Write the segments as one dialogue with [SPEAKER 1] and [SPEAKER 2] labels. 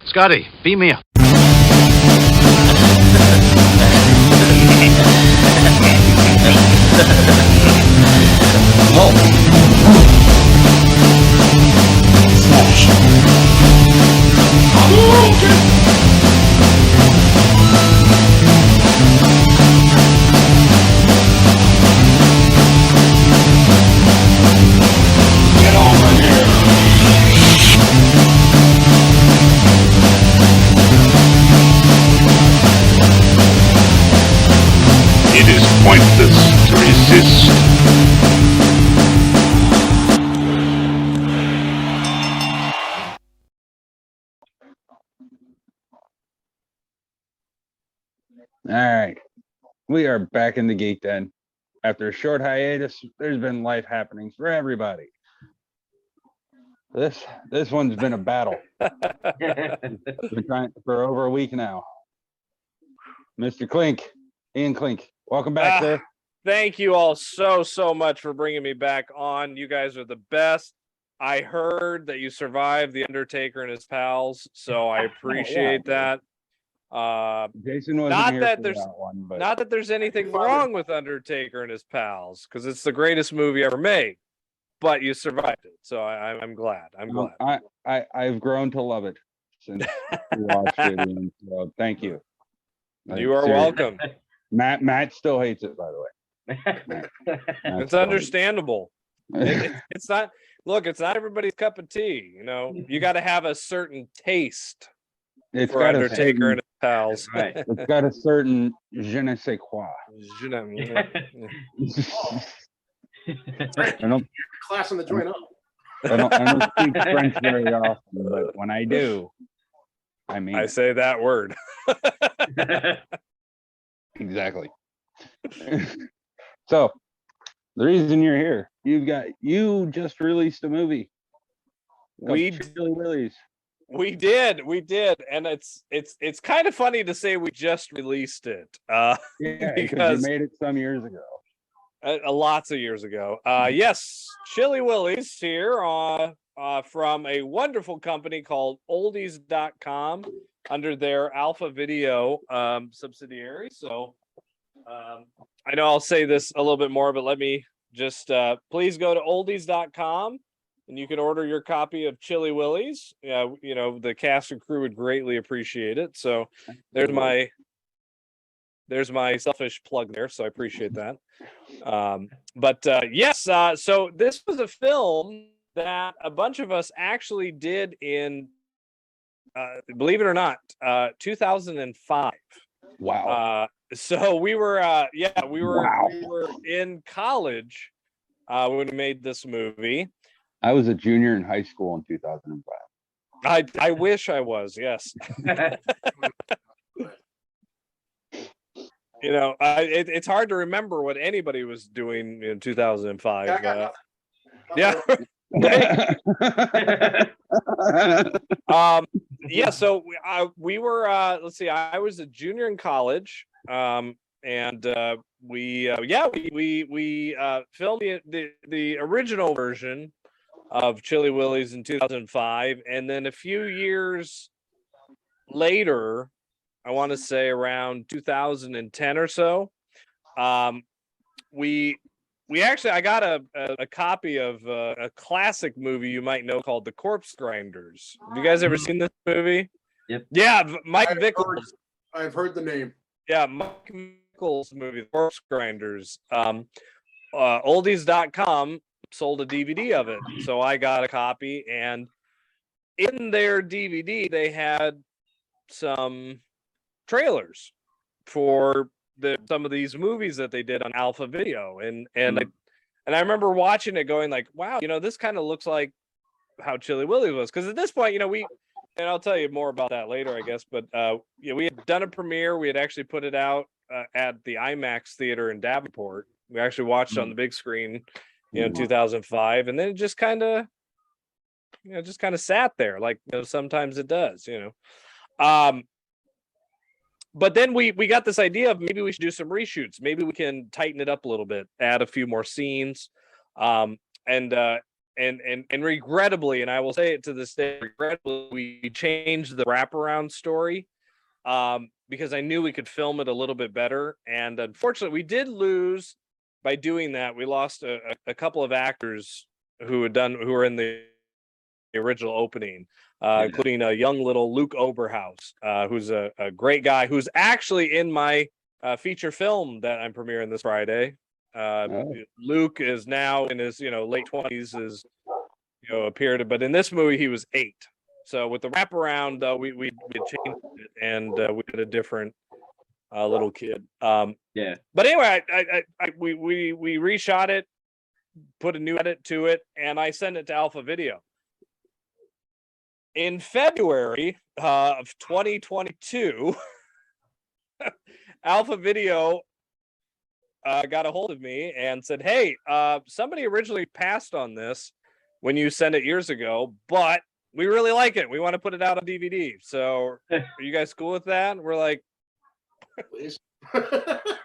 [SPEAKER 1] Scotty, beam me up.
[SPEAKER 2] Oh. Smash. Get over here.
[SPEAKER 3] It is pointless to resist.
[SPEAKER 4] All right, we are back in the Geek Den. After a short hiatus, there's been life happenings for everybody. This one's been a battle. Been trying for over a week now. Mr. Klink, Ian Klink, welcome back, sir.
[SPEAKER 5] Thank you all so much for bringing me back on. You guys are the best. I heard that you survived the Undertaker and his pals, so I appreciate that.
[SPEAKER 4] Jason wasn't
[SPEAKER 5] not
[SPEAKER 4] here
[SPEAKER 5] that
[SPEAKER 4] for
[SPEAKER 5] there's
[SPEAKER 4] that one, but
[SPEAKER 5] not that there's anything wrong with Undertaker and his pals, because it's the greatest movie ever made. But you survived it, so I'm glad. I'm glad.
[SPEAKER 4] I've grown to love it since we watched it. And so thank you.
[SPEAKER 5] You are welcome.
[SPEAKER 4] Matt still hates it, by the way. Matt
[SPEAKER 5] It's
[SPEAKER 4] still
[SPEAKER 5] understandable. It's not. Look, it's not everybody's cup of tea. You know, you got to have a certain taste
[SPEAKER 4] It's
[SPEAKER 5] for
[SPEAKER 4] got
[SPEAKER 5] Undertaker and his pals.
[SPEAKER 2] Right.
[SPEAKER 4] It's got a certain je ne sais quoi.
[SPEAKER 5] You know,
[SPEAKER 4] I don't
[SPEAKER 6] Class on the joint up.
[SPEAKER 4] I don't speak French very often, but when I do, I mean
[SPEAKER 5] I say that word.
[SPEAKER 4] exactly. So the reason you're here, you just released a movie.
[SPEAKER 5] We
[SPEAKER 4] Chilly Willies.
[SPEAKER 5] We did, and it's kind of funny to say we just released it.
[SPEAKER 4] Yeah,
[SPEAKER 5] because
[SPEAKER 4] you made it some years ago.
[SPEAKER 5] Lots of years ago. Yes, Chilly Willies here from a wonderful company called oldies.com under their Alpha Video subsidiary. So I know I'll say this a little bit more, but let me just please go to oldies.com and you can order your copy of Chilly Willies. You know, the cast and crew would greatly appreciate it. So there's my selfish plug there, so I appreciate that. Yes, so this was a film that a bunch of us actually did in believe it or not, 2005.
[SPEAKER 4] Wow.
[SPEAKER 5] So we were we were in college when we made this movie.
[SPEAKER 4] I was a junior in high school in 2005.
[SPEAKER 5] I wish I was, yes. You know, it's hard to remember what anybody was doing in 2005. Yeah. Yeah. So we were. Let's see. I was a junior in college, and we filmed the original version of Chilly Willies in 2005, and then a few years later, I want to say around 2010 or so, we actually, I got a copy of a classic movie you might know called The Corpse Grinders. Have you guys ever seen this movie?
[SPEAKER 2] Yep.
[SPEAKER 5] Yeah, Mike Vickles.
[SPEAKER 6] I've heard the name.
[SPEAKER 5] Yeah, Mike Vickles movie, The Corpse Grinders. Oldies.com sold a DVD of it, so I got a copy, and in their DVD they had some trailers for some of these movies that they did on Alpha Video, and I remember watching it going like, wow, you know, this kind of looks like how Chilly Willies was, because at this point, you know, and I'll tell you more about that later, I guess, but yeah, we had done a premiere. We had actually put it out at the IMAX theater in Davenport. We actually watched it on the big screen, you know, in 2005, and then it just kind of sat there, like, you know, sometimes it does, you know. But then we got this idea of maybe we should do some reshoots. Maybe we can tighten it up a little bit, add a few more scenes. And and regrettably, and I will say it to this day, regrettably, we changed the wraparound story because I knew we could film it a little bit better. And unfortunately, we did lose by doing that. We lost a couple of actors who were in the original opening, including a young little Luke Oberhaus, who's a great guy who's actually in my feature film that I'm premiering this Friday. Luke is now in his late 20s, is appeared, but in this movie he was 8. So with the wraparound, we changed it, and we had a different little kid.
[SPEAKER 1] Yeah.
[SPEAKER 5] But anyway, we reshot it, put a new edit to it, and I sent it to Alpha Video. In February of 2022, Alpha Video got a hold of me and said, "Hey, somebody originally passed on this when you sent it years ago, but we really like it. We want to put it out on DVD. So are you guys cool with that?" And we're like,
[SPEAKER 6] Please.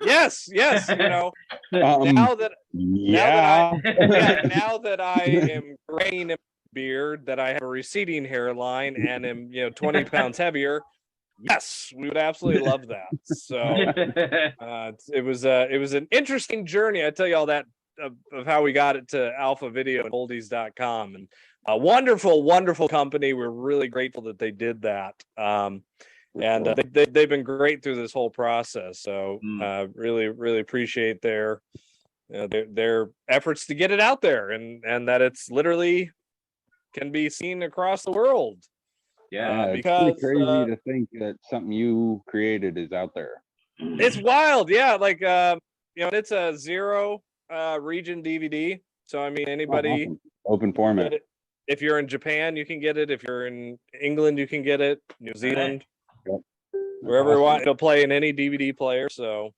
[SPEAKER 5] yes. Now that I am graying in beard, that I have a receding hairline and am 20 pounds heavier, yes, we would absolutely love that. So it was an interesting journey. I tell you all that of how we got it to Alpha Video and oldies.com, and a wonderful company. We're really grateful that they did that. And they've been great through this whole process. So really appreciate their efforts to get it out there, and that it's literally can be seen across the world.
[SPEAKER 4] Yeah,
[SPEAKER 5] because
[SPEAKER 4] it's pretty crazy to think that something you created is out there.
[SPEAKER 5] It's wild. Yeah, like it's a 0 region DVD. So I mean, anybody
[SPEAKER 4] open format.
[SPEAKER 5] If you're in Japan, you can get it. If you're in England, you can get it. New Zealand, wherever you want, it'll play in any DVD player. So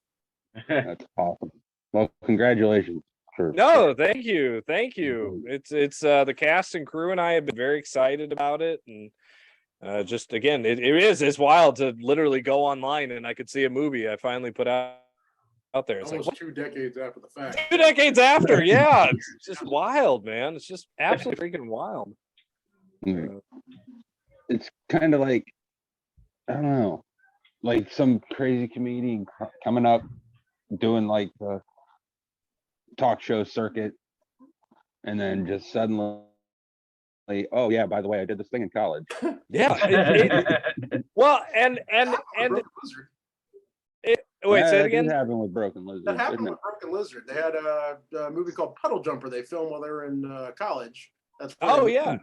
[SPEAKER 4] that's awesome. Well, congratulations.
[SPEAKER 5] No, thank you. It's the cast and crew and I have been very excited about it, and just again, it's wild to literally go online and I could see a movie I finally put out there. It's
[SPEAKER 6] almost
[SPEAKER 5] like
[SPEAKER 6] 2 decades after the fact.
[SPEAKER 5] 2 decades after, yeah. It's just wild, man. It's just absolutely freaking wild.
[SPEAKER 4] It's kind of like, I don't know, like some crazy comedian coming up doing like the talk show circuit, and then just suddenly, oh yeah, by the way, I did this thing in college.
[SPEAKER 5] Yeah. Well, and wait, say it again.
[SPEAKER 4] That happened with Broken Lizard.
[SPEAKER 6] That happened with Broken Lizard. They had a movie called Puddle Jumper. They filmed while they were in college. That's
[SPEAKER 5] yeah.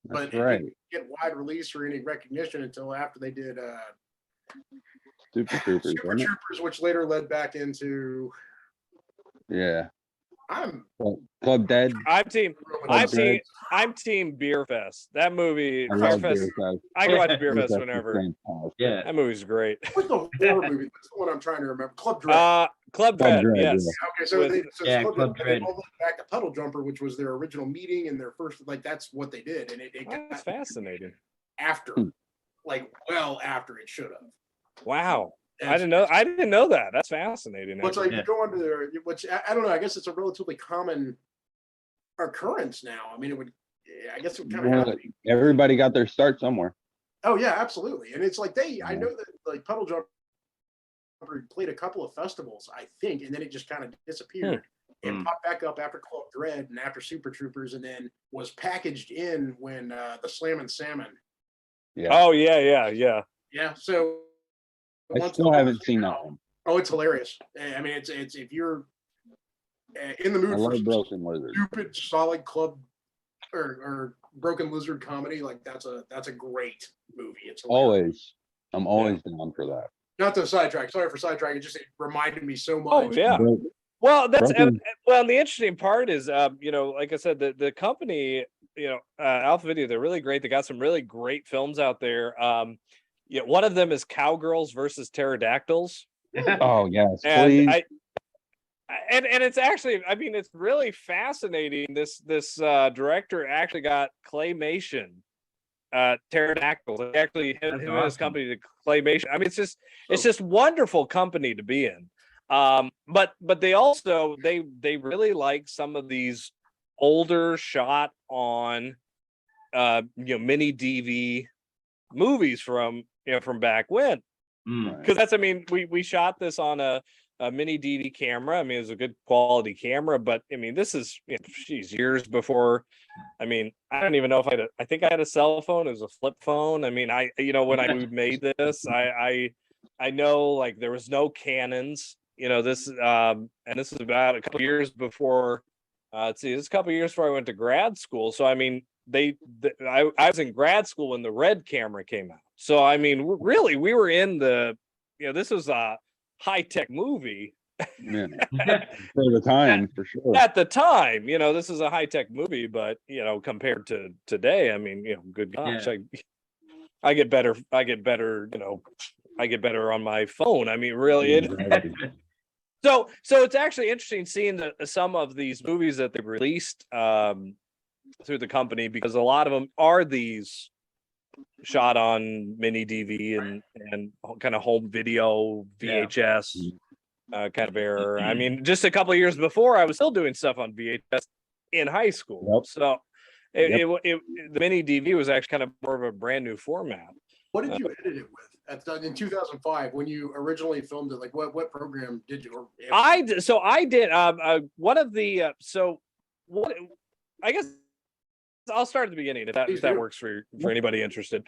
[SPEAKER 6] But
[SPEAKER 4] That's right.
[SPEAKER 6] It didn't get wide release or any recognition until after they did
[SPEAKER 4] Super Troopers,
[SPEAKER 6] which later led back into
[SPEAKER 4] Club Dead.
[SPEAKER 5] I'm team Beer Fest. That movie,
[SPEAKER 4] I
[SPEAKER 5] Beer
[SPEAKER 4] love
[SPEAKER 5] Fest.
[SPEAKER 4] Beer Fest.
[SPEAKER 5] I can watch Beer Fest whenever.
[SPEAKER 1] Yeah,
[SPEAKER 5] that movie's great.
[SPEAKER 6] What's the horror movie? What's the one I'm trying to remember? Club Dread.
[SPEAKER 5] Club Dread, yes.
[SPEAKER 6] Okay, so
[SPEAKER 1] Club Dread.
[SPEAKER 6] They all went back to Puddle Jumper, which was their original meeting and their first, like, that's what they did, and it
[SPEAKER 5] That's fascinating.
[SPEAKER 6] After, well after it should have.
[SPEAKER 5] Wow. I didn't know that. That's fascinating.
[SPEAKER 6] But like you go under there, which I don't know. I guess it's a relatively common occurrence now. I mean, I guess it would kind of have to be.
[SPEAKER 4] Everybody got their start somewhere.
[SPEAKER 6] Oh yeah, absolutely. And it's like I know that like Puddle Jumper played a couple of festivals, I think, and then it just kind of disappeared. And popped back up after Club Dread and after Super Troopers, and then was packaged in when the Slammin' Salmon.
[SPEAKER 4] Yeah.
[SPEAKER 5] Oh yeah.
[SPEAKER 6] Yeah. So.
[SPEAKER 4] I still haven't seen that one.
[SPEAKER 6] Oh, it's hilarious. I mean, it's if you're in the mood for
[SPEAKER 4] Broken Lizard,
[SPEAKER 6] stupid solid club or Broken Lizard comedy, like that's a great movie. It's hilarious.
[SPEAKER 4] I'm always down for that.
[SPEAKER 6] Not to sidetrack. Sorry for sidetracking. It reminded me so much.
[SPEAKER 5] Oh yeah. Well, the interesting part is, like I said, the company, Alpha Video, they're really great. They got some really great films out there. One of them is Cowgirls versus Pterodactyls.
[SPEAKER 4] Oh yes,
[SPEAKER 5] and
[SPEAKER 4] please.
[SPEAKER 5] And it's actually, I mean, it's really fascinating. This director actually got claymation Pterodactyls. Actually, him and his company did claymation. I mean, it's just wonderful company to be in. But they also they really like some of these older shot on mini DV movies from from back when. Because that's, I mean, we shot this on a mini DV camera. I mean, it was a good quality camera, but I mean, this is years before. I mean, I don't even know if I think I had a cell phone. It was a flip phone. I mean, when we made this, I know, like, there was no Canons. This and this is about a couple years before. This is a couple years before I went to grad school. So I mean, I was in grad school when the Red camera came out. So I mean, really, we were in the this was a high-tech movie.
[SPEAKER 4] Yeah. For the time, for sure.
[SPEAKER 5] At the time, this is a high-tech movie, but compared to today, I mean, good gosh, I get better, I get better on my phone. I mean, really, so it's actually interesting seeing some of these movies that they've released through the company, because a lot of them are these shot on mini DV and kind of home video VHS kind of error. I mean, just a couple of years before, I was still doing stuff on VHS in high school. So the mini DV was actually kind of more of a brand new format.
[SPEAKER 6] What did you edit it with in 2005 when you originally filmed it? Like, what program did you?
[SPEAKER 5] I did one of the what I guess I'll start at the beginning if that works for anybody interested.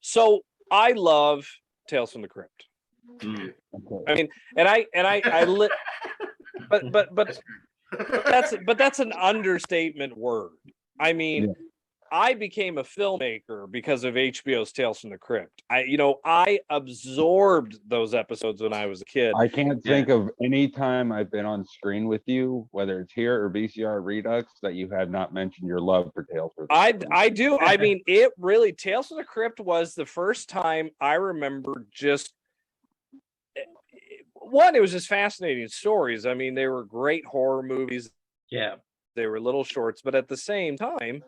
[SPEAKER 5] So I love Tales from the Crypt. I mean, but that's an understatement word. I mean, I became a filmmaker because of HBO's Tales from the Crypt. I absorbed those episodes when I was a kid.
[SPEAKER 4] I can't think of any time I've been on screen with you, whether it's here or VCR Redux, that you have not mentioned your love for Tales from the Crypt.
[SPEAKER 5] I do. I mean, it really, Tales from the Crypt was the first time I remember just it was just fascinating stories. I mean, they were great horror movies.
[SPEAKER 1] Yeah.
[SPEAKER 5] They were little shorts, but at the same time,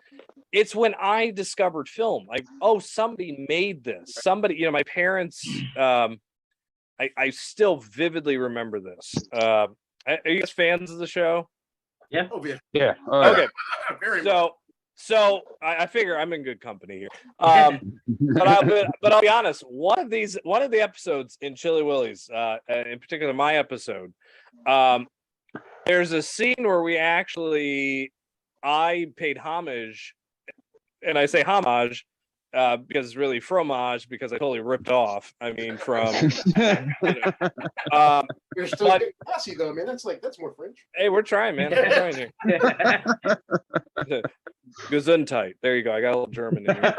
[SPEAKER 5] it's when I discovered film. Like, oh, somebody made this. Somebody, my parents. I still vividly remember this. Are you guys fans of the show?
[SPEAKER 1] Yeah.
[SPEAKER 6] Oh, yeah.
[SPEAKER 4] Yeah.
[SPEAKER 5] Okay.
[SPEAKER 6] Very
[SPEAKER 5] So I figure I'm in good company here. But I'll be honest. One of the episodes in Chilly Willies, in particular my episode, there's a scene where I paid homage, and I say homage because it's really fromage, because I totally ripped off. I mean, from
[SPEAKER 6] you're still getting classy though, man. That's more French.
[SPEAKER 5] Hey, we're trying, man. We're trying here. Gesundheit. There you go. I got a little German in here.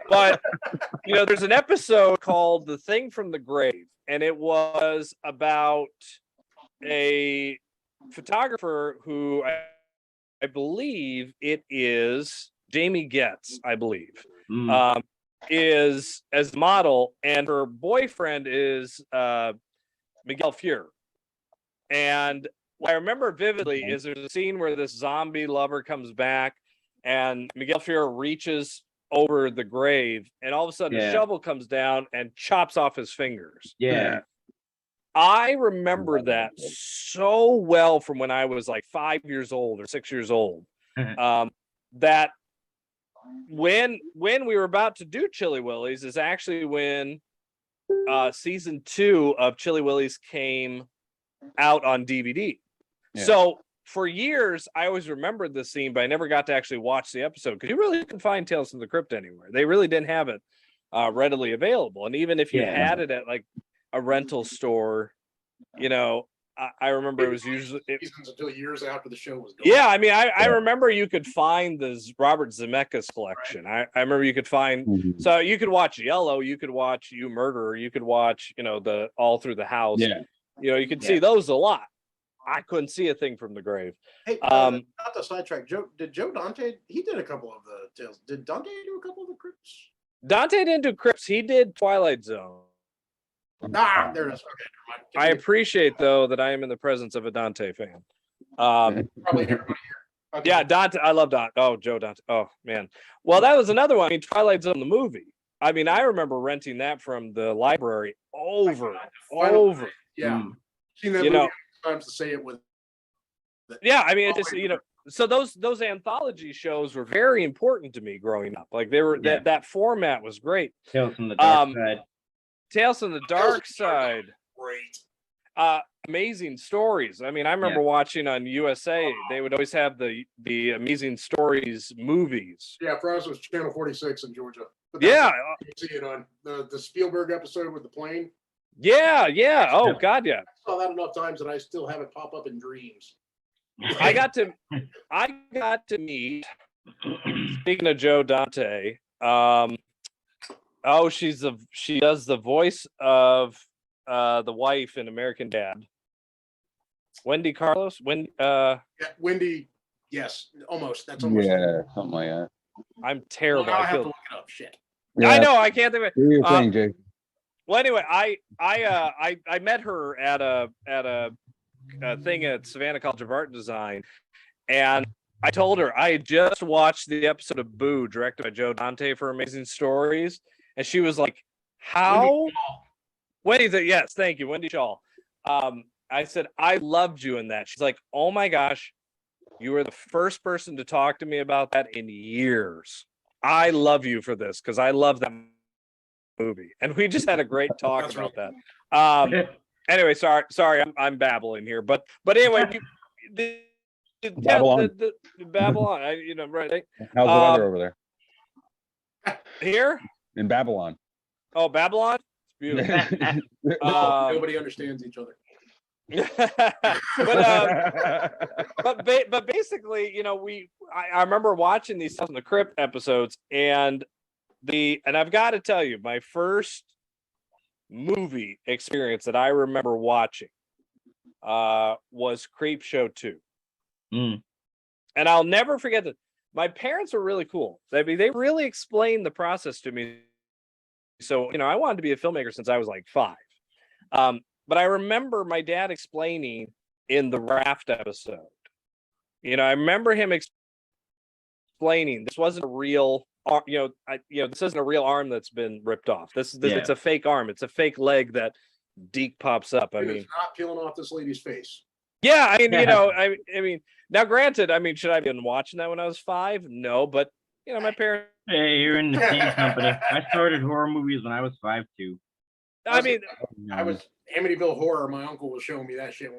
[SPEAKER 5] But there's an episode called "The Thing from the Grave," and it was about a photographer who I believe it is Jamie Getz, I believe, is as model, and her boyfriend is Miguel Fuhr. And what I remember vividly is there's a scene where this zombie lover comes back, and Miguel Fuhr reaches over the grave, and all of a sudden a shovel comes down and chops off his fingers.
[SPEAKER 1] Yeah.
[SPEAKER 5] I remember that so well from when I was like 5 years old or 6 years old. That when we were about to do Chilly Willies is actually when season 2 of Chilly Willies came out on DVD. Yeah. So for years, I always remembered this scene, but I never got to actually watch the episode because you really couldn't find Tales from the Crypt anywhere. They really didn't have it readily available. And even if you had it at like a rental store, I remember it was usually
[SPEAKER 6] until years after the show was going.
[SPEAKER 5] Yeah, I mean, I remember you could find this Robert Zemeckis collection. Right. I remember you could find so you could watch Yellow, you could watch You Murderer, you could watch the All Through the House. Yeah, you could see those a lot. I couldn't see a thing from the grave.
[SPEAKER 6] Hey, not to sidetrack, Joe Dante? He did a couple of the Tales. Did Dante do a couple of the Crypts?
[SPEAKER 5] Dante didn't do Crypts. He did Twilight Zone.
[SPEAKER 6] There it is. Okay,
[SPEAKER 5] I appreciate though that I am in the presence of a Dante fan.
[SPEAKER 6] Probably everybody here. Okay.
[SPEAKER 5] Yeah, Dante. I love Dante. Oh, Joe Dante. Oh man. Well, that was another one. I mean, Twilight Zone, the movie. I mean, I remember renting that from the library over.
[SPEAKER 6] Yeah. Seen that movie times to say it with.
[SPEAKER 5] Yeah, I mean, it's just so those anthology shows were very important to me growing up. Like they were that format was great.
[SPEAKER 1] Tales from the Dark Side.
[SPEAKER 5] Tales from the Dark Side.
[SPEAKER 6] Great.
[SPEAKER 5] Amazing stories. I mean, I remember watching on USA, they would always have the Amazing Stories movies.
[SPEAKER 6] Yeah, for us it was Channel 46 in Georgia. But
[SPEAKER 5] Yeah.
[SPEAKER 6] you see it on the Spielberg episode with the plane.
[SPEAKER 5] Yeah. Oh God, yeah.
[SPEAKER 6] I saw that enough times that I still have it pop up in dreams.
[SPEAKER 5] I got to meet. Speaking of Joe Dante, she does the voice of the wife in American Dad. Wendy Carlos.
[SPEAKER 6] Yeah, Wendy. Yes, almost. That's almost.
[SPEAKER 4] Yeah, something like that.
[SPEAKER 5] I'm terrible.
[SPEAKER 6] Well, now I have
[SPEAKER 5] feel-
[SPEAKER 6] to look it up. Shit.
[SPEAKER 4] Yeah,
[SPEAKER 5] I know. I can't think of it.
[SPEAKER 4] do your thing, Jake.
[SPEAKER 5] Well, anyway, I met her at a thing at Savannah College of Art and Design, and I told her I had just watched the episode of Boo, directed by Joe Dante for Amazing Stories, and she was like, "How?" Wendy, yes, thank you, Wendy Shaw. I said I loved you in that. She's like, "Oh my gosh, you were the first person to talk to me about that in years. I love you for this because I love that movie." And we just had a great talk
[SPEAKER 6] That's
[SPEAKER 5] about that. Anyway, sorry, I'm babbling here, but anyway,
[SPEAKER 4] Babylon.
[SPEAKER 5] the Babylon, right
[SPEAKER 4] How's the weather over there?
[SPEAKER 5] here?
[SPEAKER 4] In Babylon.
[SPEAKER 5] Oh, Babylon, it's beautiful.
[SPEAKER 6] Nobody understands each other.
[SPEAKER 5] but basically, I remember watching these Tales from the Crypt episodes, and I've got to tell you, my first movie experience that I remember watching was Creep Show 2.
[SPEAKER 1] Mm.
[SPEAKER 5] And I'll never forget that. My parents were really cool. I mean, they really explained the process to me. So, I wanted to be a filmmaker since I was like 5. But I remember my dad explaining in the Raft episode. I remember him explaining this wasn't a real, this isn't a real arm that's been ripped off. It's a fake arm. It's a fake leg that Deke pops up. I mean,
[SPEAKER 6] it's not peeling off this lady's face.
[SPEAKER 5] Yeah, I mean, I mean, now granted, I mean, should I have been watching that when I was 5? No, but my parents.
[SPEAKER 1] Hey, you're in the same company. I started horror movies when I was 5 too.
[SPEAKER 5] I mean,
[SPEAKER 6] I was Amityville Horror. My uncle was showing me that shit.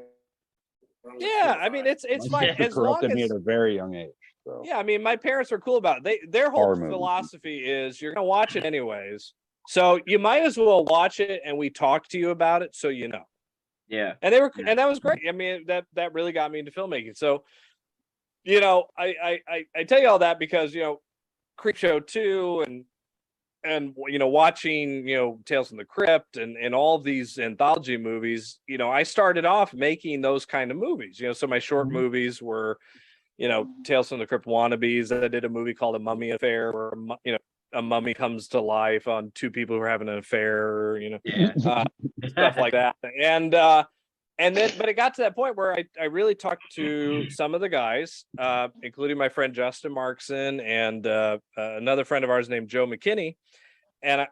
[SPEAKER 5] Yeah, I mean, it's fine as long
[SPEAKER 4] corrupted me
[SPEAKER 5] as.
[SPEAKER 4] at a very young age. So.
[SPEAKER 5] Yeah, I mean, my parents are cool about it. Their whole
[SPEAKER 4] Horror movies.
[SPEAKER 5] philosophy is you're gonna watch it anyways, so you might as well watch it, and we talk to you about it, so you know.
[SPEAKER 1] Yeah.
[SPEAKER 5] And and that was great. I mean, that really got me into filmmaking. So, I tell you all that because Creep Show 2 and watching Tales from the Crypt and all of these anthology movies, I started off making those kind of movies. So my short movies were Tales from the Crypt wannabes. I did a movie called A Mummy Affair, where a mummy comes to life on 2 people who are having an affair, stuff like that. And then, but it got to that point where I really talked to some of the guys, including my friend Justin Markson and another friend of ours named Joe McKinney. And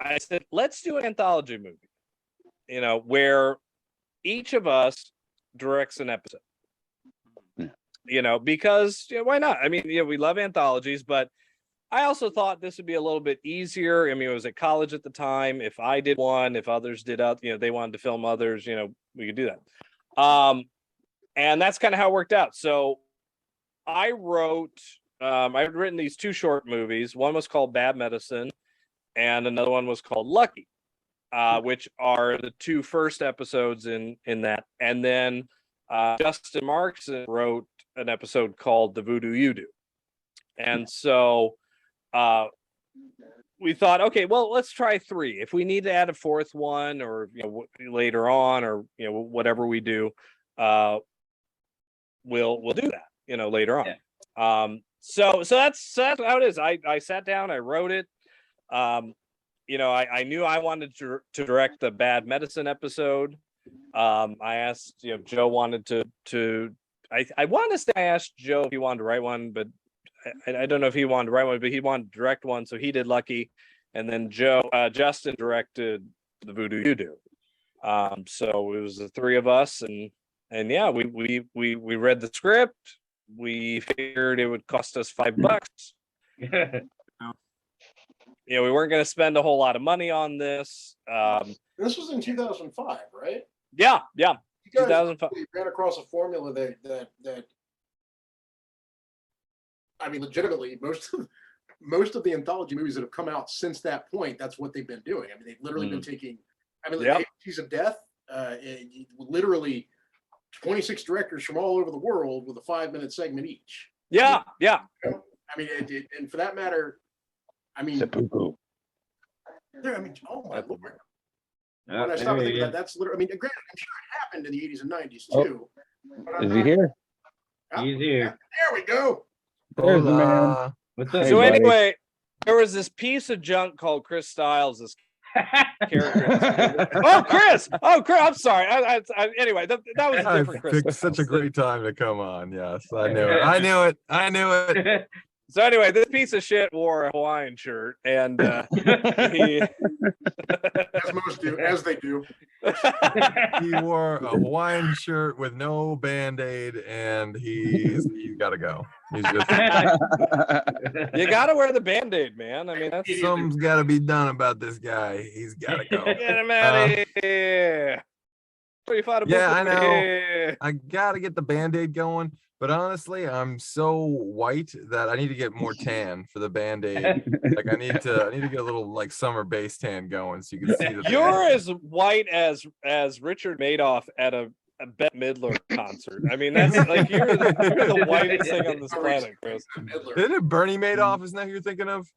[SPEAKER 5] I said, let's do an anthology movie, where each of us directs an episode, because why not? I mean, we love anthologies, but I also thought this would be a little bit easier. I mean, I was at college at the time. If I did one, if others did they wanted to film others, we could do that. And that's kind of how it worked out. So I'd written these 2 short movies. One was called Bad Medicine, and another one was called Lucky, which are the 2 first episodes in that. And then Justin Markson wrote an episode called The Voodoo You Do. And so we thought, okay, well, let's try 3. If we need to add a 4th one, or later on, or whatever we do, we'll do that later on.
[SPEAKER 1] Yeah.
[SPEAKER 5] So that's how it is. I sat down, I wrote it. I knew I wanted to direct the Bad Medicine episode. I asked, Joe wanted to I want to say I asked Joe if he wanted to write one, but I don't know if he wanted to write one, but he wanted to direct one, so he did Lucky, and then Justin directed The Voodoo You Do. So it was the 3 of us, and yeah, we read the script, we figured it would cost us $5. We weren't going to spend a whole lot of money on this.
[SPEAKER 6] This was in 2005, right?
[SPEAKER 5] Yeah.
[SPEAKER 6] You guys
[SPEAKER 5] 2005.
[SPEAKER 6] ran across a formula that I mean, legitimately, most of the anthology movies that have come out since that point, that's what they've been doing. I mean, they've literally been taking, like Agencies of Death, literally 26 directors from all over the world with a 5-minute segment each.
[SPEAKER 5] Yeah.
[SPEAKER 6] I mean, and for that matter, I mean,
[SPEAKER 4] Seppuku.
[SPEAKER 6] oh my lord.
[SPEAKER 1] Yeah,
[SPEAKER 6] When I stop and think
[SPEAKER 1] there
[SPEAKER 6] about that, that's literally, I mean, granted, I'm sure it happened in the 80s and 90s too. but I'm
[SPEAKER 4] Is he
[SPEAKER 6] not-
[SPEAKER 4] here?
[SPEAKER 1] He's here.
[SPEAKER 6] There we go.
[SPEAKER 4] There's the man.
[SPEAKER 1] What's up?
[SPEAKER 4] Hey,
[SPEAKER 5] So
[SPEAKER 4] buddy.
[SPEAKER 5] anyway, there was this piece of junk called Chris Stiles, this character. Oh, Chris! I'm sorry. Anyway, that was a
[SPEAKER 7] I
[SPEAKER 5] different Chris.
[SPEAKER 7] picked such a great time to come on. Yes, I knew it.
[SPEAKER 5] So anyway, this piece of shit wore a Hawaiian shirt, and he
[SPEAKER 6] As most do, as they do.
[SPEAKER 7] He wore a Hawaiian shirt with no Band-Aid, and he's got to go. He's just
[SPEAKER 5] you gotta wear the Band-Aid, man. I mean, that's
[SPEAKER 7] something's got to be done about this guy. He's got to go.
[SPEAKER 5] get him out of here.
[SPEAKER 7] Yeah, I know. I got to get the Band-Aid going. But honestly, I'm so white that I need to get more tan for the Band-Aid. Like I need to get a little like summer base tan going so you can see the
[SPEAKER 5] You're
[SPEAKER 7] Band-Aid.
[SPEAKER 5] as white as Richard Madoff at a Bette Midler concert. I mean, that's like you're the whitest thing on this planet, Chris.
[SPEAKER 7] Isn't it Bernie Madoff? Isn't that who you're thinking of?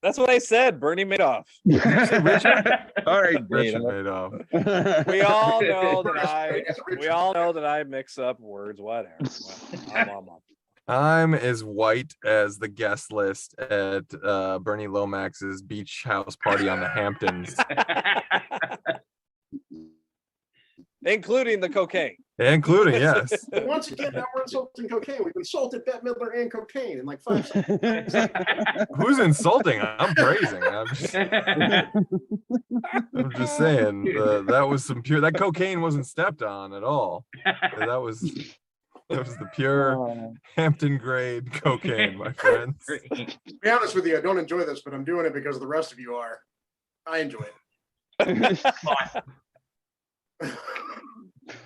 [SPEAKER 5] That's what I said, Bernie Madoff.
[SPEAKER 4] All right,
[SPEAKER 7] Richard
[SPEAKER 4] Madoff.
[SPEAKER 7] Madoff.
[SPEAKER 5] We all know that I mix up words. Whatever.
[SPEAKER 7] I'm as white as the guest list at Bernie Lomax's beach house party on the Hamptons,
[SPEAKER 5] Including the cocaine.
[SPEAKER 7] including yes.
[SPEAKER 6] Once again, now we're insulting cocaine. We've insulted Bette Midler and cocaine in like 5 seconds.
[SPEAKER 7] Who's insulting? I'm praising. I'm just saying that was some pure. That cocaine wasn't stepped on at all. That was the pure Hampton grade cocaine, my friends.
[SPEAKER 6] To be honest with you, I don't enjoy this, but I'm doing it because the rest of you are. I enjoy it.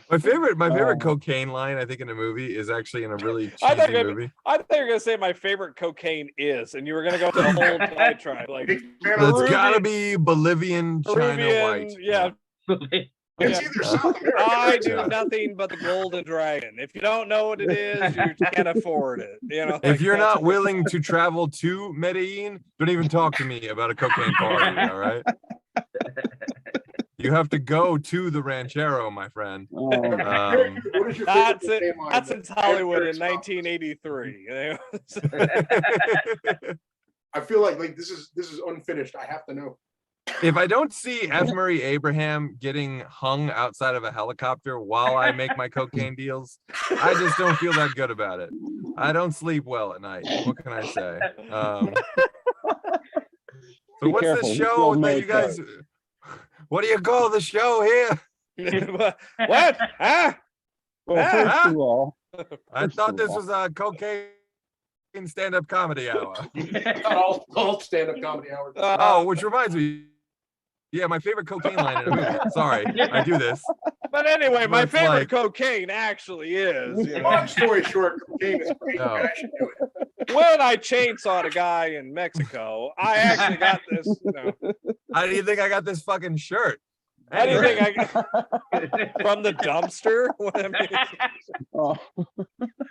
[SPEAKER 7] My favorite cocaine line, I think, in a movie is actually in a really
[SPEAKER 5] I thought
[SPEAKER 7] cheesy
[SPEAKER 5] you were
[SPEAKER 7] movie.
[SPEAKER 5] gonna say my favorite cocaine is, and you were gonna go to the whole diatribe. Like
[SPEAKER 7] It's gotta be Bolivian China
[SPEAKER 5] Peruvian,
[SPEAKER 7] white.
[SPEAKER 5] yeah.
[SPEAKER 6] It's either South America.
[SPEAKER 5] I
[SPEAKER 6] or
[SPEAKER 5] do
[SPEAKER 6] China.
[SPEAKER 5] nothing but the golden dragon. If you don't know what it is, you can't afford it. You know,
[SPEAKER 7] If you're not willing to travel to Medellin, don't even talk to me about a cocaine party, all right? You have to go to the Ranchero, my friend.
[SPEAKER 6] What is your favorite
[SPEAKER 5] That's it.
[SPEAKER 6] cocaine line
[SPEAKER 5] That's
[SPEAKER 6] that-
[SPEAKER 5] in Hollywood in
[SPEAKER 6] that-
[SPEAKER 5] 1983.
[SPEAKER 6] I feel like this is unfinished. I have to know.
[SPEAKER 7] If I don't see F. Murray Abraham getting hung outside of a helicopter while I make my cocaine deals, I just don't feel that good about it. I don't sleep well at night. What can I say? So what's
[SPEAKER 4] careful,
[SPEAKER 7] the
[SPEAKER 4] he's
[SPEAKER 7] show
[SPEAKER 4] still
[SPEAKER 7] that you guys? What do you call the show here?
[SPEAKER 5] What? Ah,
[SPEAKER 4] Well, first of all,
[SPEAKER 7] I thought this was a cocaine stand-up comedy hour.
[SPEAKER 6] Not all stand-up comedy hours.
[SPEAKER 7] Oh, which reminds me. Yeah, my favorite cocaine line in a movie. Sorry, I do this.
[SPEAKER 5] but anyway, my
[SPEAKER 7] But it's
[SPEAKER 5] favorite
[SPEAKER 7] like-
[SPEAKER 5] cocaine actually is. You know,
[SPEAKER 6] Long story short, cocaine is great.
[SPEAKER 7] No.
[SPEAKER 6] I should do it.
[SPEAKER 5] when I chainsawed a guy in Mexico, I actually got this. You know,
[SPEAKER 7] How do you think I got this fucking shirt?
[SPEAKER 5] how do you
[SPEAKER 7] Anyway.
[SPEAKER 5] think I got from the dumpster? I mean,
[SPEAKER 4] oh,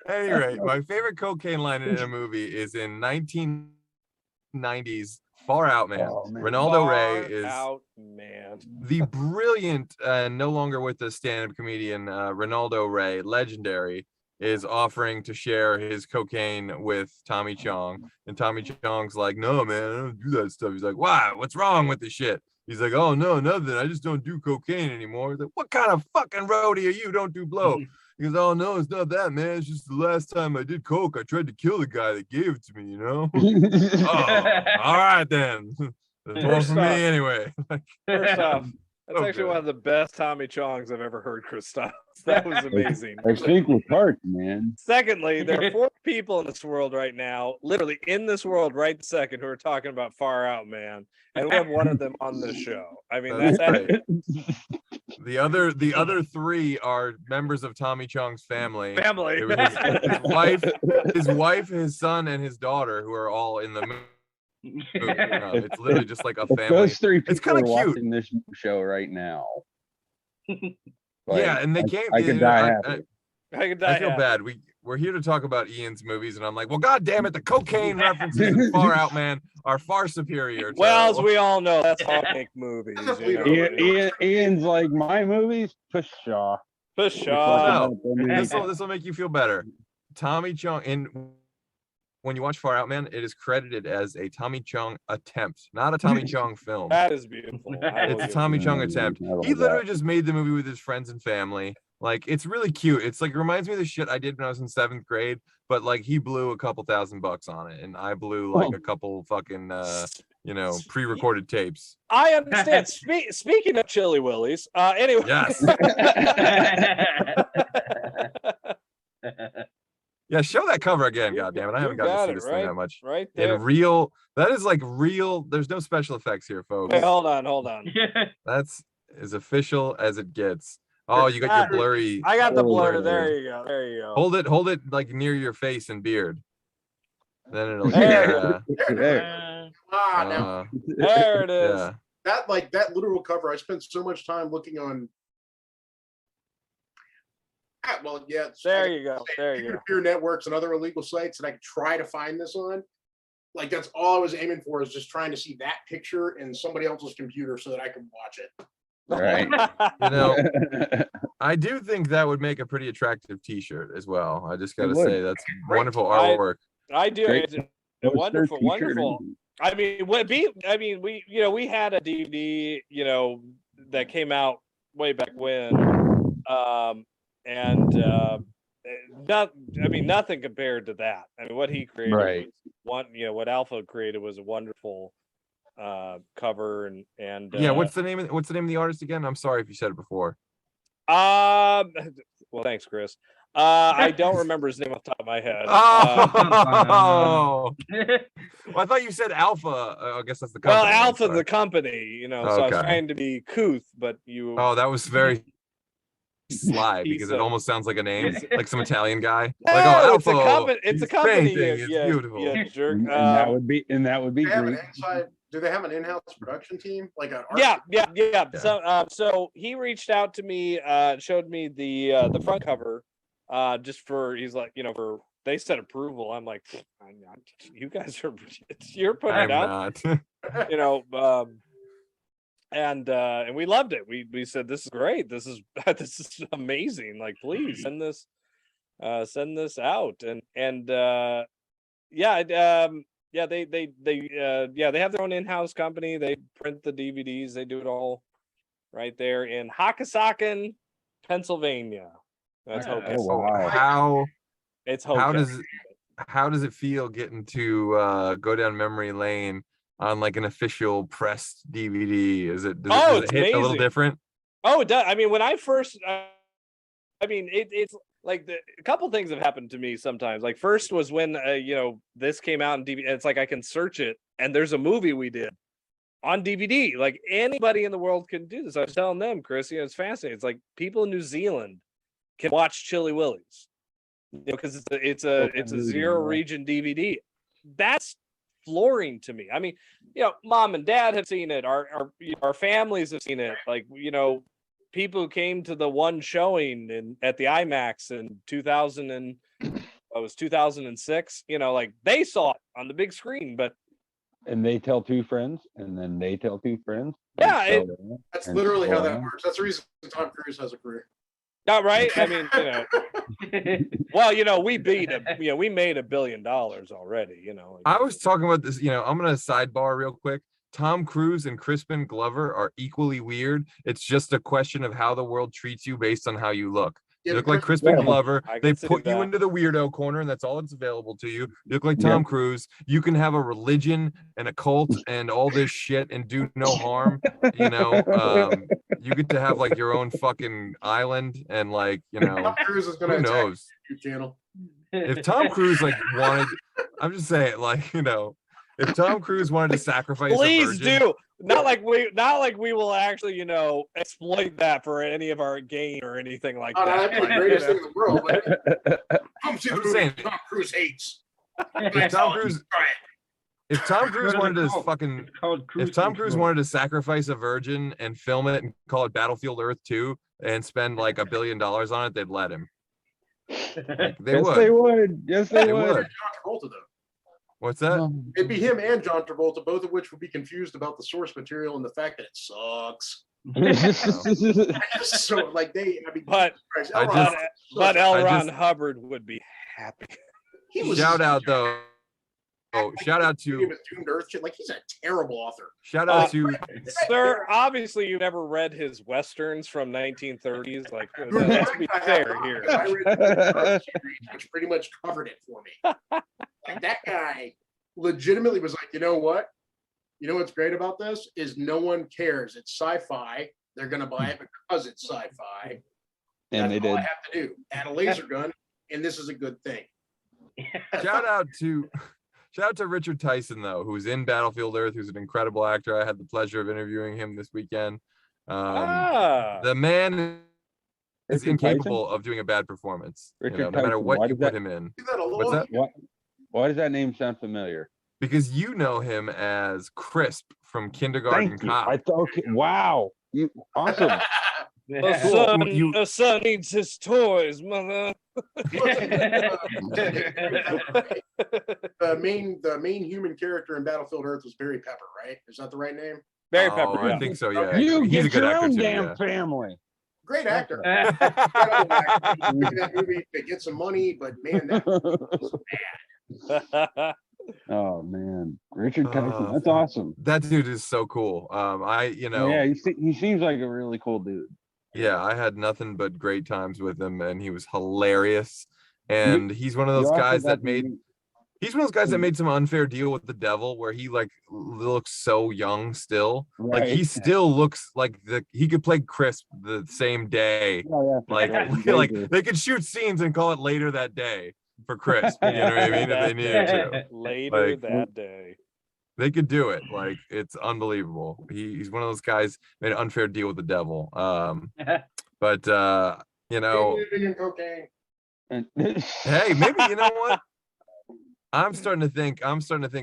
[SPEAKER 7] At any rate, my favorite cocaine line in a movie is in 1990s Far Out Man.
[SPEAKER 4] Oh, man.
[SPEAKER 7] Ronaldo Ray
[SPEAKER 5] far
[SPEAKER 7] is
[SPEAKER 5] out, man.
[SPEAKER 7] the brilliant, no longer with the stand-up comedian Ronaldo Ray, legendary, is offering to share his cocaine with Tommy Chong. And Tommy Chong's like, no, man, I don't do that stuff. He's like, why? What's wrong with this shit? He's like, oh, no, nothing. I just don't do cocaine anymore. He's like, what kind of fucking roadie are you? Don't do blow. He goes, oh, no, it's not that, man. It's just the last time I did coke, I tried to kill the guy that gave it to me, you know? Oh, all right, then. That's more for me anyway.
[SPEAKER 5] First off, That's
[SPEAKER 7] So
[SPEAKER 5] actually
[SPEAKER 7] good.
[SPEAKER 5] one of the best Tommy Chongs I've ever heard, Chris Stiles. That was amazing.
[SPEAKER 4] I think with parts, man.
[SPEAKER 5] Secondly, there are 4 people in this world right now, literally in this world right this second, who are talking about Far Out Man, and we have one of them on this show. I mean,
[SPEAKER 7] That's
[SPEAKER 5] that's
[SPEAKER 7] great. The other 3 are members of Tommy Chong's family.
[SPEAKER 5] family.
[SPEAKER 7] It was his wife, his son, and his daughter, who are all in the movie. It's literally just like a
[SPEAKER 4] If
[SPEAKER 7] family.
[SPEAKER 4] those 3
[SPEAKER 7] It's
[SPEAKER 4] people
[SPEAKER 7] kinda
[SPEAKER 4] are
[SPEAKER 7] cute.
[SPEAKER 4] watching this show right now.
[SPEAKER 7] Yeah, and they can't.
[SPEAKER 4] I could die happy.
[SPEAKER 5] I could die
[SPEAKER 7] I feel
[SPEAKER 5] happy.
[SPEAKER 7] bad. We're here to talk about Ian's movies, and I'm like, well, god damn it, the cocaine references in Far Out Man are far superior.
[SPEAKER 5] Well, as
[SPEAKER 7] to...
[SPEAKER 5] we all know, that's how I make movies. You know?
[SPEAKER 4] Ian's like, my movies, Pshaw.
[SPEAKER 5] Pshaw.
[SPEAKER 7] this will make you feel better. Tommy Chong, and when you watch Far Out Man, it is credited as a Tommy Chong attempt, not a Tommy Chong film.
[SPEAKER 5] That is beautiful.
[SPEAKER 7] It's a Tommy Chong attempt. He literally just made the movie with his friends and family. Like, it's really cute. It's like, it reminds me of the shit I did when I was in 7th grade, but like he blew a couple $1,000 on it, and I blew like a couple fucking pre-recorded tapes.
[SPEAKER 5] I understand. Speaking of Chilly Willies, anyway.
[SPEAKER 7] Yes. Yeah, show that cover again, goddammit. I haven't gotten to see this thing that much.
[SPEAKER 5] Right there.
[SPEAKER 7] And real, that is like real, there's no special effects here, folks.
[SPEAKER 5] Wait, hold on.
[SPEAKER 7] That's as official as it gets. Oh, you got your blurry.
[SPEAKER 5] I got the blur. There you go.
[SPEAKER 7] Hold it like near your face and beard. Then it'll
[SPEAKER 5] There.
[SPEAKER 6] Now,
[SPEAKER 5] There it is.
[SPEAKER 7] Yeah.
[SPEAKER 6] that literal cover. I spent so much time looking on. Well, yeah.
[SPEAKER 5] There you go. There you go.
[SPEAKER 6] Peer networks and other illegal sites that I could try to find this on. Like, that's all I was aiming for, is just trying to see that picture in somebody else's computer so that I could watch it.
[SPEAKER 4] Right.
[SPEAKER 7] You know, I do think that would make a pretty attractive T-shirt as well. I just got to
[SPEAKER 4] It would.
[SPEAKER 7] say that's wonderful artwork.
[SPEAKER 5] I do.
[SPEAKER 4] Great.
[SPEAKER 5] It's
[SPEAKER 4] Poster
[SPEAKER 5] wonderful,
[SPEAKER 4] t-shirt.
[SPEAKER 5] wonderful. I mean, we had a DVD, that came out way back when, nothing compared to that. I mean, what he created,
[SPEAKER 4] Right.
[SPEAKER 5] was what Alpha created was a wonderful cover and
[SPEAKER 7] Yeah, what's the name of the artist again? I'm sorry if you said it before.
[SPEAKER 5] well, thanks, Chris. I don't remember his name off the top of my head.
[SPEAKER 7] Oh, well, I thought you said Alpha. I guess that's the company.
[SPEAKER 5] Well, Alpha,
[SPEAKER 7] Sorry.
[SPEAKER 5] the company, so I was
[SPEAKER 7] Okay.
[SPEAKER 5] trying to be couth, but you.
[SPEAKER 7] Oh, that was very sly because it
[SPEAKER 5] He's a-
[SPEAKER 7] almost sounds like a name, like some Italian guy.
[SPEAKER 5] No,
[SPEAKER 7] Like, oh,
[SPEAKER 5] it's a
[SPEAKER 7] Alpha.
[SPEAKER 5] company. It's a
[SPEAKER 7] he's
[SPEAKER 5] company.
[SPEAKER 7] painting, it's beautiful.
[SPEAKER 5] You jerk.
[SPEAKER 4] And that would be
[SPEAKER 6] Do they have an
[SPEAKER 4] Greek.
[SPEAKER 6] do they have an in-house production team? Like an art
[SPEAKER 5] Yeah.
[SPEAKER 7] Yeah.
[SPEAKER 5] So he reached out to me, showed me the front cover, just for he's like, they said approval. I'm like, you guys are you're putting
[SPEAKER 7] I'm
[SPEAKER 5] it out,
[SPEAKER 7] not.
[SPEAKER 5] and we loved it. We said, this is great. This is this is amazing. Like, please send this out. They have their own in-house company. They print the DVDs. They do it all right there in Hockensack, Pennsylvania. That's Hockessack.
[SPEAKER 4] Oh, wow.
[SPEAKER 5] It's
[SPEAKER 7] How
[SPEAKER 5] Hockessack.
[SPEAKER 7] does it feel getting to go down memory lane on like an official pressed DVD? Does it
[SPEAKER 5] It's
[SPEAKER 7] hit a little
[SPEAKER 5] amazing.
[SPEAKER 7] different?
[SPEAKER 5] Oh, it does. I mean, when I first, it's like a couple things have happened to me sometimes. Like, first was when this came out in DVD. And it's like I can search it, and there's a movie we did on DVD. Like, anybody in the world can do this. I was telling them, Chris, it's fascinating. It's like people in New Zealand can watch Chilly Willies, because it's a zero region DVD. That's flooring to me. I mean, mom and dad have seen it. Our families have seen it. Like, people who came to the one showing at the IMAX in 2006, like, they saw it on the big screen. But
[SPEAKER 4] And they tell 2 friends, and then they tell 2 friends.
[SPEAKER 5] Yeah,
[SPEAKER 4] and so they-
[SPEAKER 6] That's
[SPEAKER 4] and
[SPEAKER 6] literally
[SPEAKER 4] so
[SPEAKER 6] how that
[SPEAKER 4] on.
[SPEAKER 6] works. That's the reason Tom Cruise has a career.
[SPEAKER 5] not right. I mean, well, we made $1 billion already.
[SPEAKER 7] I was talking about this. I'm gonna sidebar real quick. Tom Cruise and Crispin Glover are equally weird. It's just a question of how the world treats you based on how you look. You
[SPEAKER 6] Yeah,
[SPEAKER 7] look like
[SPEAKER 6] Crispin
[SPEAKER 7] Crispin Glover.
[SPEAKER 5] I
[SPEAKER 7] They
[SPEAKER 5] can see
[SPEAKER 7] put you
[SPEAKER 5] that.
[SPEAKER 7] into the weirdo corner, and that's all that's available to you. You look like
[SPEAKER 4] Yeah.
[SPEAKER 7] Tom Cruise. You can have a religion and a cult and all this shit and do no harm. You you get to have like your own fucking island and like,
[SPEAKER 6] Tom Cruise is gonna
[SPEAKER 7] who
[SPEAKER 6] attack
[SPEAKER 7] knows?
[SPEAKER 6] your channel.
[SPEAKER 7] If Tom Cruise like wanted, I'm just saying, like, if Tom Cruise wanted to sacrifice a
[SPEAKER 5] Please
[SPEAKER 7] virgin,
[SPEAKER 5] do. Not like we will actually, exploit that for any of our gain or anything like
[SPEAKER 6] Oh, no,
[SPEAKER 5] that.
[SPEAKER 6] that's the
[SPEAKER 5] Like,
[SPEAKER 6] greatest thing in the world. But come see the
[SPEAKER 7] I'm
[SPEAKER 6] movie
[SPEAKER 7] saying-
[SPEAKER 6] Tom Cruise hates.
[SPEAKER 7] if Tom Cruise,
[SPEAKER 6] Try it.
[SPEAKER 7] if Tom Cruise
[SPEAKER 1] Go to the
[SPEAKER 7] wanted to
[SPEAKER 1] cult.
[SPEAKER 7] fucking,
[SPEAKER 1] It's called Cruise
[SPEAKER 7] if Tom Cruise
[SPEAKER 1] Control.
[SPEAKER 7] wanted to sacrifice a virgin and film it and call it Battlefield Earth 2 and spend like $1 billion on it, they'd let him. Like, they
[SPEAKER 4] Yes,
[SPEAKER 7] would.
[SPEAKER 4] they would. Yes, they,
[SPEAKER 7] They
[SPEAKER 4] would.
[SPEAKER 7] would.
[SPEAKER 6] John Travolta though.
[SPEAKER 7] What's that?
[SPEAKER 6] It'd be him and John Travolta, both of which would be confused about the source material and the fact that it sucks. So like
[SPEAKER 5] But
[SPEAKER 6] Christ,
[SPEAKER 7] I
[SPEAKER 6] L. Ron
[SPEAKER 7] just-
[SPEAKER 6] Hubbard
[SPEAKER 5] but
[SPEAKER 6] sucks.
[SPEAKER 5] L.
[SPEAKER 7] I
[SPEAKER 5] Ron
[SPEAKER 7] just-
[SPEAKER 5] Hubbard would be happy.
[SPEAKER 6] He was
[SPEAKER 7] Shout out though. Oh, shout out
[SPEAKER 6] He
[SPEAKER 7] to
[SPEAKER 6] was Doomed Earth shit. Like he's a terrible author.
[SPEAKER 7] shout out to
[SPEAKER 5] Sir, obviously you've never read his westerns from 1930s. Like, let's be fair here.
[SPEAKER 6] I read the series, which pretty much covered it for me. Like that guy legitimately was like, you know what? You know what's great about this is no one cares. It's sci-fi. They're gonna buy it because it's sci-fi.
[SPEAKER 4] And they
[SPEAKER 6] That's all
[SPEAKER 4] did.
[SPEAKER 6] I have to do. Add a laser gun, and this is a good thing.
[SPEAKER 7] shout out to Richard Tyson though, who's in Battlefield Earth, who's an incredible actor. I had the pleasure of interviewing him this weekend. The man is
[SPEAKER 4] Richard
[SPEAKER 7] incapable of doing a bad performance.
[SPEAKER 4] Richard
[SPEAKER 7] No matter
[SPEAKER 4] Tyson,
[SPEAKER 7] what
[SPEAKER 4] why
[SPEAKER 7] you
[SPEAKER 4] does
[SPEAKER 7] put
[SPEAKER 4] that-
[SPEAKER 7] him in.
[SPEAKER 6] Is that a
[SPEAKER 7] What's
[SPEAKER 6] little?
[SPEAKER 7] that?
[SPEAKER 4] Why does that name sound familiar?
[SPEAKER 7] Because you know him as Crisp from Kindergarten
[SPEAKER 4] Thank you.
[SPEAKER 7] Cop.
[SPEAKER 4] I thought, okay, wow, you awesome.
[SPEAKER 5] A son needs his toys, mother.
[SPEAKER 6] The main human character in Battlefield Earth was Barry Pepper, right? Is that the right name?
[SPEAKER 5] Barry
[SPEAKER 7] Oh,
[SPEAKER 5] Pepper.
[SPEAKER 7] I
[SPEAKER 5] Yeah.
[SPEAKER 7] think so, yeah.
[SPEAKER 4] You
[SPEAKER 7] He's a
[SPEAKER 4] get
[SPEAKER 7] good
[SPEAKER 4] your
[SPEAKER 7] actor
[SPEAKER 4] own
[SPEAKER 7] too,
[SPEAKER 4] damn
[SPEAKER 7] yeah.
[SPEAKER 4] family.
[SPEAKER 6] Great actor. Incredible actor. Making that movie to get some money, but man, that
[SPEAKER 4] Oh man, Richard Tyson,
[SPEAKER 7] Oh,
[SPEAKER 4] that's awesome.
[SPEAKER 7] That dude is so cool.
[SPEAKER 4] Yeah, he seems like a really cool dude.
[SPEAKER 7] Yeah, I had nothing but great times with him, and he was hilarious. And he's one of those
[SPEAKER 4] You also
[SPEAKER 7] guys
[SPEAKER 4] got
[SPEAKER 7] that
[SPEAKER 4] to
[SPEAKER 7] made
[SPEAKER 4] meet-
[SPEAKER 7] he's one of those guys that made some unfair deal with the devil, where he like looks so young still. Like he
[SPEAKER 4] Right.
[SPEAKER 7] still looks like he could play Crisp the same day.
[SPEAKER 4] Oh, yeah,
[SPEAKER 7] Like like they could shoot scenes and call it later that day for Crisp. You know what I mean? If they needed to.
[SPEAKER 5] Later
[SPEAKER 7] Like-
[SPEAKER 5] that day.
[SPEAKER 7] They could do it. Like it's unbelievable. He's one of those guys made an unfair deal with the devil. But
[SPEAKER 6] and cocaine.
[SPEAKER 4] And-
[SPEAKER 7] hey, maybe you know what? I'm starting to think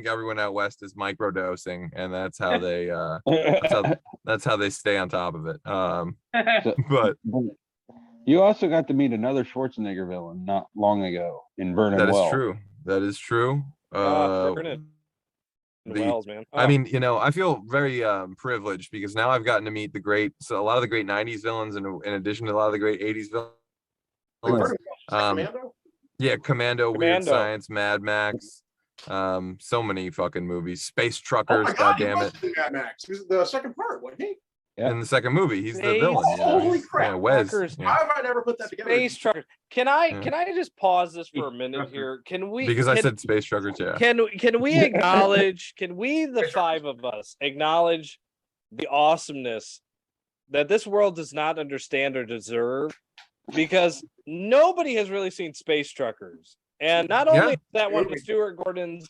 [SPEAKER 7] everyone out west is microdosing, and that's how they that's how they stay on top of it. But
[SPEAKER 4] You also got to meet another Schwarzenegger villain not long ago in Vernon
[SPEAKER 7] that is
[SPEAKER 4] Wells.
[SPEAKER 7] true. That is true.
[SPEAKER 5] Vernon
[SPEAKER 7] the-
[SPEAKER 5] Wells, man.
[SPEAKER 7] I mean, I feel very privileged because now I've gotten to meet a lot of the great 90s villains, and in addition to a lot of the great 80s villains.
[SPEAKER 6] Commando?
[SPEAKER 7] Yeah, Commando, Weird
[SPEAKER 5] Commando.
[SPEAKER 7] Science, Mad Max, so many fucking movies. Space
[SPEAKER 6] Oh
[SPEAKER 7] Truckers,
[SPEAKER 6] my God, he
[SPEAKER 7] goddamn
[SPEAKER 6] was
[SPEAKER 7] it.
[SPEAKER 6] in Mad Max. He was the second part, wasn't he?
[SPEAKER 4] Yeah.
[SPEAKER 7] In the second movie, he's the
[SPEAKER 5] Space
[SPEAKER 7] villain. You know?
[SPEAKER 6] Holy
[SPEAKER 7] He's-
[SPEAKER 6] crap,
[SPEAKER 7] yeah, Wes.
[SPEAKER 5] Truckers.
[SPEAKER 7] yeah.
[SPEAKER 6] How have I never put that together?
[SPEAKER 5] Space truckers. Can
[SPEAKER 7] Yeah.
[SPEAKER 5] I just pause this for a
[SPEAKER 1] Space
[SPEAKER 5] minute
[SPEAKER 1] truckers.
[SPEAKER 5] here? Can we
[SPEAKER 7] Because I
[SPEAKER 5] can-
[SPEAKER 7] said Space Truckers, yeah.
[SPEAKER 5] Can we acknowledge, can we, the five of us, acknowledge the awesomeness that this world does not understand or deserve? Because nobody has really seen Space Truckers. And not only
[SPEAKER 7] Yeah.
[SPEAKER 5] is that one of Stuart Gordon's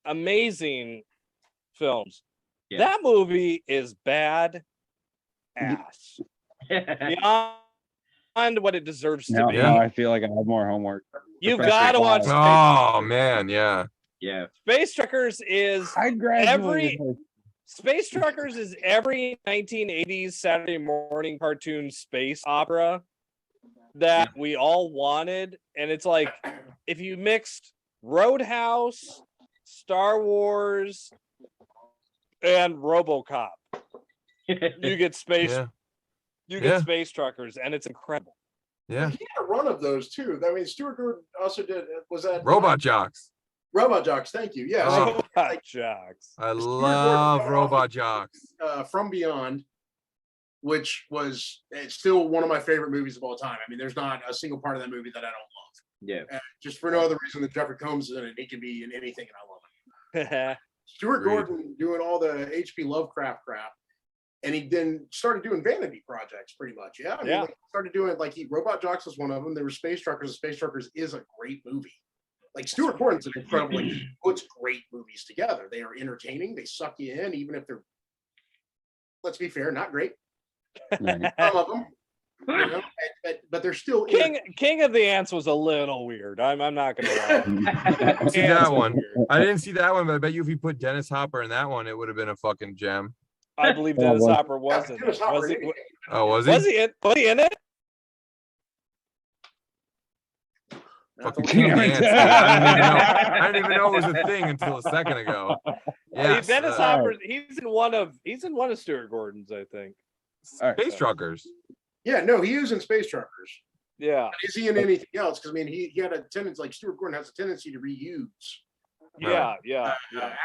[SPEAKER 5] amazing films,
[SPEAKER 1] Yeah.
[SPEAKER 5] that movie is bad ass. Beyond what it deserves to
[SPEAKER 4] Now,
[SPEAKER 5] be.
[SPEAKER 4] now I feel like I have more homework.
[SPEAKER 5] You
[SPEAKER 4] Professor
[SPEAKER 5] gotta watch
[SPEAKER 4] Cloud.
[SPEAKER 5] Space
[SPEAKER 7] Oh
[SPEAKER 5] Truckers.
[SPEAKER 7] man, yeah.
[SPEAKER 1] Yeah.
[SPEAKER 5] Space Truckers is
[SPEAKER 4] I graduated.
[SPEAKER 5] Space Truckers is every 1980s Saturday morning cartoon space opera that we all wanted. And it's like if you mixed Roadhouse, Star Wars, and RoboCop, you get space.
[SPEAKER 7] Yeah.
[SPEAKER 5] You get
[SPEAKER 7] Yeah.
[SPEAKER 5] Space Truckers, and it's incredible.
[SPEAKER 7] Yeah.
[SPEAKER 6] He had a run of those too. I mean, Stuart Gordon also did. Was that
[SPEAKER 7] Robot Jocks.
[SPEAKER 6] Robot Jocks? Thank you. Yeah.
[SPEAKER 7] Oh.
[SPEAKER 6] So,
[SPEAKER 5] Robot Jocks.
[SPEAKER 7] I
[SPEAKER 6] Stuart
[SPEAKER 7] love
[SPEAKER 6] Gordon
[SPEAKER 7] Robot Jocks.
[SPEAKER 6] From Beyond, which was it's still one of my favorite movies of all time. I mean, there's not a single part of that movie that I don't love.
[SPEAKER 1] Yeah.
[SPEAKER 6] Just for no other reason than Jeffrey Combs is in it. He can be in anything, and I love it. Stuart
[SPEAKER 7] Agreed.
[SPEAKER 6] Gordon doing all the H.P. Lovecraft crap, and he then started doing vanity projects pretty much. Yeah, I mean, like, he started doing Robot Jocks was one of them. There were Space Truckers. Space Truckers is a great movie. Like Stuart Gordon's an incredible. He puts great movies together. They are entertaining. They suck you in, even if they're, let's be fair, not great. Some of them. You know, but they're still
[SPEAKER 5] King of the Ants was a little weird. I'm not gonna lie.
[SPEAKER 7] See that one? I didn't see that one, but I bet you if you put Dennis Hopper in that one, it would have been a fucking gem.
[SPEAKER 5] I believe Dennis Hopper was in it.
[SPEAKER 6] Dennis Hopper
[SPEAKER 5] Was he,
[SPEAKER 6] in it.
[SPEAKER 7] Oh, was he?
[SPEAKER 5] was he in it?
[SPEAKER 7] Fucking King of the Ants, dude. I didn't even know it was a thing until a second ago. Yeah,
[SPEAKER 5] Dennis Hopper. He's in one of Stuart Gordon's, I think.
[SPEAKER 7] Space Truckers.
[SPEAKER 6] Yeah, no, he is in Space Truckers.
[SPEAKER 5] Yeah.
[SPEAKER 6] Is he in anything else? Because I mean, he had a tendency, like Stuart Gordon has a tendency to reuse
[SPEAKER 5] Yeah.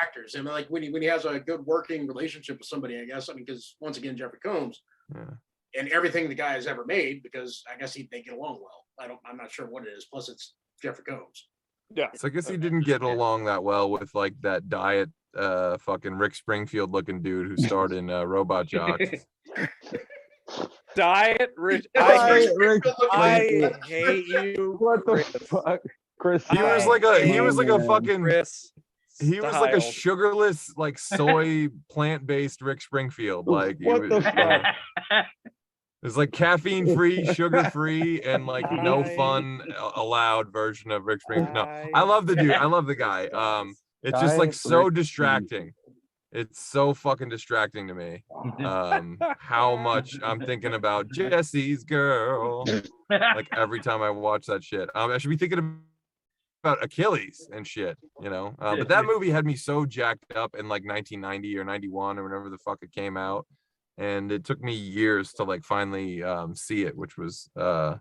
[SPEAKER 6] actors. And like when he has a good working relationship with somebody, I guess. I mean, because once again, Jeffrey Combs and everything the guy has ever made, because I guess they get along well. I'm not sure what it is. Plus, it's Jeffrey Combs.
[SPEAKER 5] Yeah.
[SPEAKER 7] So I guess he didn't get along that well with like that diet fucking Rick Springfield looking dude who starred in Robot Jocks.
[SPEAKER 5] Diet Rich.
[SPEAKER 4] Diet
[SPEAKER 5] I hate you.
[SPEAKER 4] What the fuck, Chris?
[SPEAKER 7] He was like a fucking
[SPEAKER 5] Chris.
[SPEAKER 7] he was like a
[SPEAKER 5] Stiles.
[SPEAKER 7] sugarless, like soy plant-based Rick Springfield. Like he
[SPEAKER 4] What the
[SPEAKER 7] was,
[SPEAKER 4] fuck?
[SPEAKER 7] it's like caffeine-free, sugar-free, and like no fun allowed version of Rick Springfield. No, I love the dude. I love the guy. It's just like so distracting. It's so fucking distracting to me. How much I'm thinking about Jesse's girl. Like every time I watch that shit. I should be thinking about Achilles and shit, you know. But that movie had me so jacked up in like 1990 or 91 or whenever the fuck it came out. And it took me years to like finally see it, which was a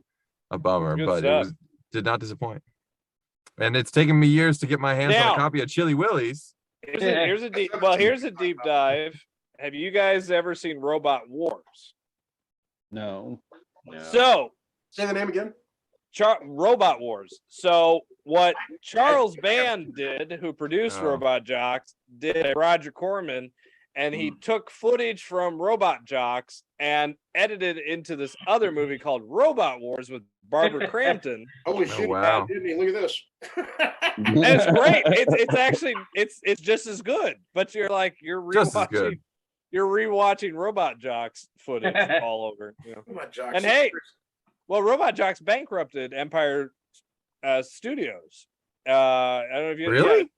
[SPEAKER 7] bummer,
[SPEAKER 5] Good
[SPEAKER 7] but
[SPEAKER 5] stuff.
[SPEAKER 7] did not disappoint. And it's taken me years to get my hands on
[SPEAKER 5] Now-
[SPEAKER 7] a copy of Chilly Willies.
[SPEAKER 5] Here's a deep dive. Have you guys ever seen Robot Wars?
[SPEAKER 4] No.
[SPEAKER 5] So
[SPEAKER 6] Say the name again.
[SPEAKER 5] Robot Wars. So what Charles Band did, who produced
[SPEAKER 7] Oh.
[SPEAKER 5] Robot Jocks, did Roger Corman, and he took footage from Robot Jocks and edited it into this other movie called Robot Wars with Barbara Crampton.
[SPEAKER 6] Holy shit!
[SPEAKER 7] wow.
[SPEAKER 6] Didn't he? Look at this.
[SPEAKER 5] And it's great. It's actually it's just as good, but you're
[SPEAKER 7] Just as good.
[SPEAKER 5] rewatching Robot Jocks footage all over. You know?
[SPEAKER 6] Come on, Jock.
[SPEAKER 5] And hey, well, Robot Jocks bankrupted Empire Studios. I don't know if you
[SPEAKER 7] Really?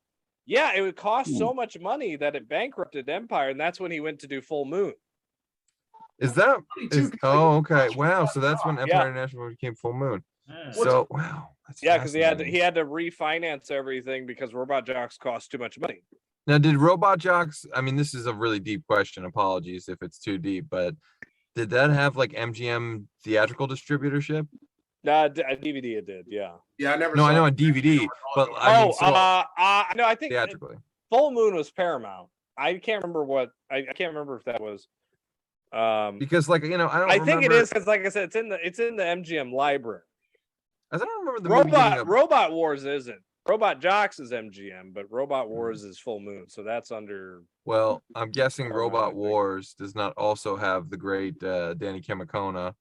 [SPEAKER 5] Yeah, it would cost so much money that it bankrupted Empire, and that's when he went to do Full Moon.
[SPEAKER 7] Oh, okay. Wow. So that's when Empire International became Full Moon. So wow. That's
[SPEAKER 5] Yeah, because he
[SPEAKER 7] fascinating.
[SPEAKER 5] had to refinance everything because Robot Jocks cost too much money.
[SPEAKER 7] Now, did Robot Jocks? I mean, this is a really deep question. Apologies if it's too deep, but did that have like MGM theatrical distributorship?
[SPEAKER 5] A DVD it did, yeah.
[SPEAKER 6] Yeah, I never.
[SPEAKER 7] No,
[SPEAKER 6] saw
[SPEAKER 7] I know
[SPEAKER 6] it.
[SPEAKER 7] on DVD, but I mean,
[SPEAKER 5] No, I think
[SPEAKER 7] theatrically.
[SPEAKER 5] Full Moon was Paramount. I can't remember what I can't remember if that was.
[SPEAKER 7] Because like I don't.
[SPEAKER 5] I think it
[SPEAKER 7] remember-
[SPEAKER 5] is because, like I said, it's in the MGM library.
[SPEAKER 7] I don't remember the movie getting a-
[SPEAKER 5] Robot Wars isn't. Robot Jocks is MGM, but Robot Wars is Full Moon, so that's under.
[SPEAKER 7] Well, I'm guessing
[SPEAKER 5] don't know, I
[SPEAKER 7] Robot
[SPEAKER 5] think.
[SPEAKER 7] Wars does not also have the great Danny Kimicona,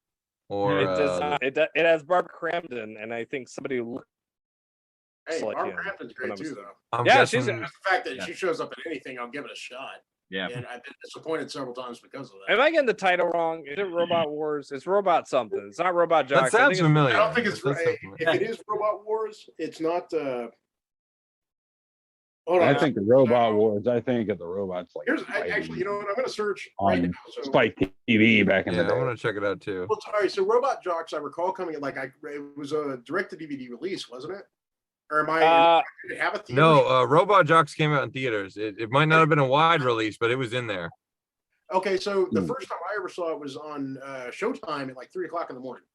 [SPEAKER 7] or
[SPEAKER 5] It does not. It has Barbara Crampton, and I think somebody.
[SPEAKER 6] Hey,
[SPEAKER 5] like
[SPEAKER 6] Barbara
[SPEAKER 5] him,
[SPEAKER 6] Crampton's
[SPEAKER 5] when I
[SPEAKER 6] great
[SPEAKER 5] was-
[SPEAKER 6] too, though.
[SPEAKER 7] I'm
[SPEAKER 5] Yeah, she's
[SPEAKER 7] guessing.
[SPEAKER 6] Just the fact that she shows up in anything, I'll give it a shot.
[SPEAKER 1] Yeah.
[SPEAKER 6] And I've been disappointed several times because of that.
[SPEAKER 5] Am I getting the title wrong? Is it Robot Wars? It's Robot something. It's not Robot
[SPEAKER 7] That
[SPEAKER 5] Jocks. I think
[SPEAKER 7] sounds
[SPEAKER 5] it's-
[SPEAKER 7] familiar.
[SPEAKER 6] I don't think it's
[SPEAKER 7] That sounds
[SPEAKER 6] right.
[SPEAKER 7] familiar.
[SPEAKER 6] If it is Robot Wars, it's not. Hold on.
[SPEAKER 4] I think of Robot Wars. I think of the robots like
[SPEAKER 6] Actually, you know what? I'm going to search
[SPEAKER 4] on
[SPEAKER 6] right now. So,
[SPEAKER 4] Spike TV back in
[SPEAKER 7] Yeah,
[SPEAKER 4] the
[SPEAKER 7] I'm
[SPEAKER 4] day.
[SPEAKER 7] gonna check it out too.
[SPEAKER 6] well, all right. So, Robot Jocks, I recall coming like it was a direct to DVD release, wasn't it? Or am I? Did it have a theater?
[SPEAKER 7] No, Robot Jocks came out in theaters. It might not have been a wide release, but it was in there.
[SPEAKER 6] Okay, so the first time I ever saw it was on Showtime at like 3:00 in the morning.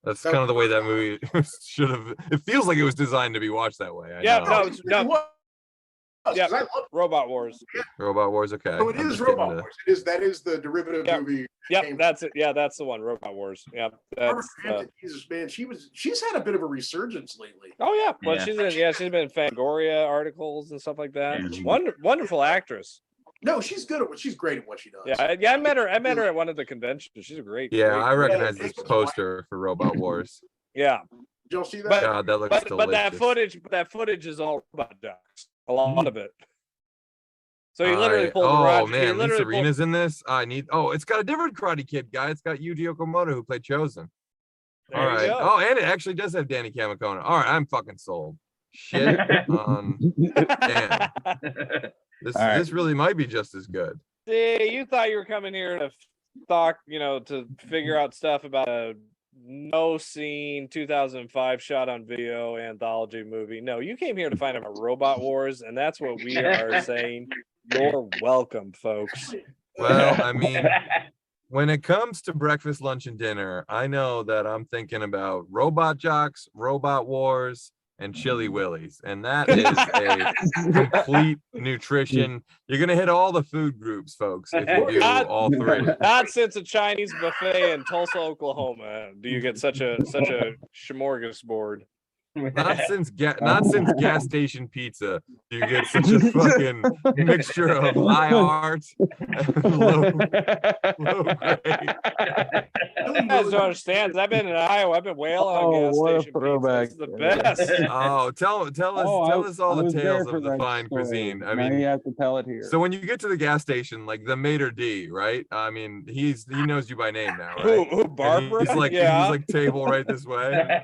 [SPEAKER 7] That's kind of the way that movie should have. It feels like it was designed to be watched that way. I
[SPEAKER 5] Yeah,
[SPEAKER 7] know.
[SPEAKER 5] no, it's- no. Yeah,
[SPEAKER 6] 'cause I love
[SPEAKER 5] Robot Wars.
[SPEAKER 7] Robot Wars. Okay.
[SPEAKER 6] So it
[SPEAKER 7] I'm
[SPEAKER 6] is
[SPEAKER 7] just getting
[SPEAKER 6] Robot
[SPEAKER 7] to-
[SPEAKER 6] Wars. That is the derivative
[SPEAKER 5] Yep.
[SPEAKER 6] movie.
[SPEAKER 5] Yep, that's it. Yeah, that's the one. Robot Wars. Yeah,
[SPEAKER 6] Barbara
[SPEAKER 5] that's.
[SPEAKER 6] Crampton, Jesus, man, she's had a bit of a resurgence lately.
[SPEAKER 5] Oh yeah, well
[SPEAKER 1] Yeah.
[SPEAKER 5] she's been in Fangoria articles and stuff like that.
[SPEAKER 1] Mhm.
[SPEAKER 5] Wonderful actress.
[SPEAKER 6] No, she's good at what she's great at what she does.
[SPEAKER 5] Yeah, I met her. I met her at one of the conventions. She's a great.
[SPEAKER 7] Yeah,
[SPEAKER 5] great-
[SPEAKER 7] I recognize
[SPEAKER 6] Yeah,
[SPEAKER 7] this
[SPEAKER 6] it's-
[SPEAKER 7] poster for Robot Wars.
[SPEAKER 5] Yeah,
[SPEAKER 6] Did y'all see that?
[SPEAKER 5] But-
[SPEAKER 7] God, that looks
[SPEAKER 5] but that
[SPEAKER 7] delicious.
[SPEAKER 5] footage is all robot ducks. A lot of it. So he literally
[SPEAKER 7] Alright.
[SPEAKER 5] pulled the
[SPEAKER 7] Oh
[SPEAKER 5] Roger. He
[SPEAKER 7] man, Lisa
[SPEAKER 5] literally pulled-
[SPEAKER 7] Rinna's in this. I need. Oh, it's got a different Karate Kid guy. It's got Yuji Okamoto who played Chosen.
[SPEAKER 5] There
[SPEAKER 7] All
[SPEAKER 5] you
[SPEAKER 7] right.
[SPEAKER 5] go.
[SPEAKER 7] Oh, and it actually does have Danny Kamakona. All right, I'm fucking sold. Shit. Damn. This
[SPEAKER 4] All right.
[SPEAKER 7] this really might be just as good.
[SPEAKER 5] See, you thought you were coming here to talk, to figure out stuff about a no scene 2005 shot on video anthology movie. No, you came here to find out about Robot Wars, and that's what we are saying. You're welcome, folks.
[SPEAKER 7] Well, I mean, when it comes to breakfast, lunch, and dinner, I know that I'm thinking about Robot Jocks, Robot Wars, and Chilly Willies, and that is a complete nutrition. You're gonna hit all the food groups, folks, if you do
[SPEAKER 5] God.
[SPEAKER 7] all three.
[SPEAKER 5] Not since a Chinese buffet in Tulsa, Oklahoma, do you get such a smorgasbord.
[SPEAKER 7] Not since gas station pizza, you get such a fucking mixture of high art and low grade.
[SPEAKER 5] You guys don't understand. I've been in Iowa. I've been wailing on
[SPEAKER 4] Oh,
[SPEAKER 5] gas
[SPEAKER 4] what a
[SPEAKER 5] station pizza.
[SPEAKER 4] throwback.
[SPEAKER 5] It's the best.
[SPEAKER 7] Oh, tell us all
[SPEAKER 4] I
[SPEAKER 7] the
[SPEAKER 4] was there
[SPEAKER 7] tales
[SPEAKER 4] for
[SPEAKER 7] of the
[SPEAKER 4] that
[SPEAKER 7] fine
[SPEAKER 4] story.
[SPEAKER 7] cuisine. I
[SPEAKER 4] Now
[SPEAKER 7] mean,
[SPEAKER 4] you have to tell it here.
[SPEAKER 7] so when you get to the gas station, like the Mater D, right? I mean, he knows you by name now,
[SPEAKER 5] Who,
[SPEAKER 7] right?
[SPEAKER 5] who,
[SPEAKER 7] And
[SPEAKER 5] Barbara?
[SPEAKER 7] He's like
[SPEAKER 5] yeah,
[SPEAKER 7] he's like table right this way.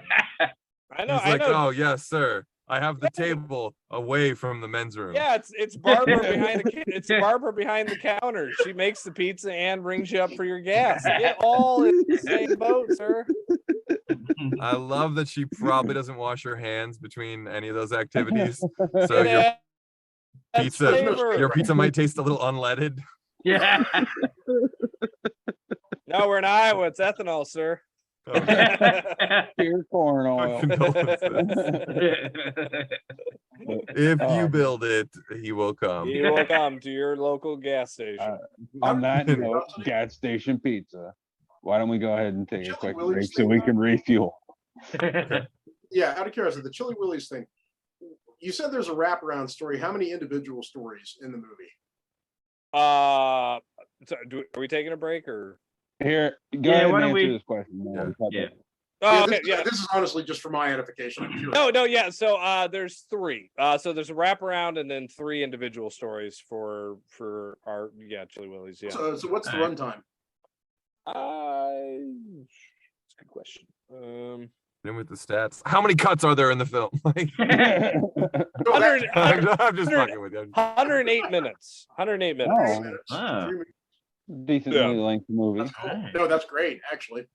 [SPEAKER 5] I know.
[SPEAKER 7] He's
[SPEAKER 5] I
[SPEAKER 7] like,
[SPEAKER 5] know.
[SPEAKER 7] oh yes, sir. I have the table away from the men's room.
[SPEAKER 5] Yeah, it's Barbara behind the counter. She makes the pizza and brings you up for your gas. It all is the same boat, sir.
[SPEAKER 7] I love that she probably doesn't wash her hands between any of those activities. So
[SPEAKER 5] It
[SPEAKER 7] your
[SPEAKER 5] adds
[SPEAKER 7] pizza,
[SPEAKER 5] flavor.
[SPEAKER 7] your pizza might taste a little unleaded.
[SPEAKER 1] Yeah.
[SPEAKER 5] No, we're in Iowa. It's ethanol, sir.
[SPEAKER 7] Oh,
[SPEAKER 4] Pure corn oil.
[SPEAKER 7] condolences. If you
[SPEAKER 4] Oh.
[SPEAKER 7] build it, he will come.
[SPEAKER 5] You will come to your local gas station.
[SPEAKER 4] On that note, gas station pizza. Why don't we go ahead and take a
[SPEAKER 6] Chili
[SPEAKER 4] quick
[SPEAKER 6] Willies
[SPEAKER 4] break so
[SPEAKER 6] thing,
[SPEAKER 4] we
[SPEAKER 6] huh?
[SPEAKER 4] can refuel?
[SPEAKER 6] Yeah, out of curiosity, the Chilly Willies thing. You said there's a wraparound story. How many individual stories in the movie?
[SPEAKER 5] So are we taking a break or?
[SPEAKER 4] Here, go
[SPEAKER 1] Yeah,
[SPEAKER 4] ahead
[SPEAKER 1] why
[SPEAKER 4] and
[SPEAKER 1] don't
[SPEAKER 4] answer
[SPEAKER 1] we-
[SPEAKER 4] this question. while we cut
[SPEAKER 1] Yeah.
[SPEAKER 4] that.
[SPEAKER 5] Oh, okay,
[SPEAKER 6] this is honestly just for my edification. I'm curious.
[SPEAKER 5] No, yeah. So there's three. So there's a wraparound and then three individual stories for our Chilly Willies. Yeah.
[SPEAKER 6] So what's the
[SPEAKER 1] Alright.
[SPEAKER 6] runtime?
[SPEAKER 5] It's a good question.
[SPEAKER 7] In with the stats. How many cuts are there in the film? Like,
[SPEAKER 6] No, that's
[SPEAKER 5] 100
[SPEAKER 7] I'm just fucking with you.
[SPEAKER 5] 108 minutes. 108 minutes.
[SPEAKER 4] Oh.
[SPEAKER 6] 3 minutes.
[SPEAKER 1] Wow.
[SPEAKER 6] 3 minutes.
[SPEAKER 4] Decently
[SPEAKER 5] Yeah.
[SPEAKER 4] length movie.
[SPEAKER 6] That's cool.
[SPEAKER 1] Alright.
[SPEAKER 6] No, that's great, actually.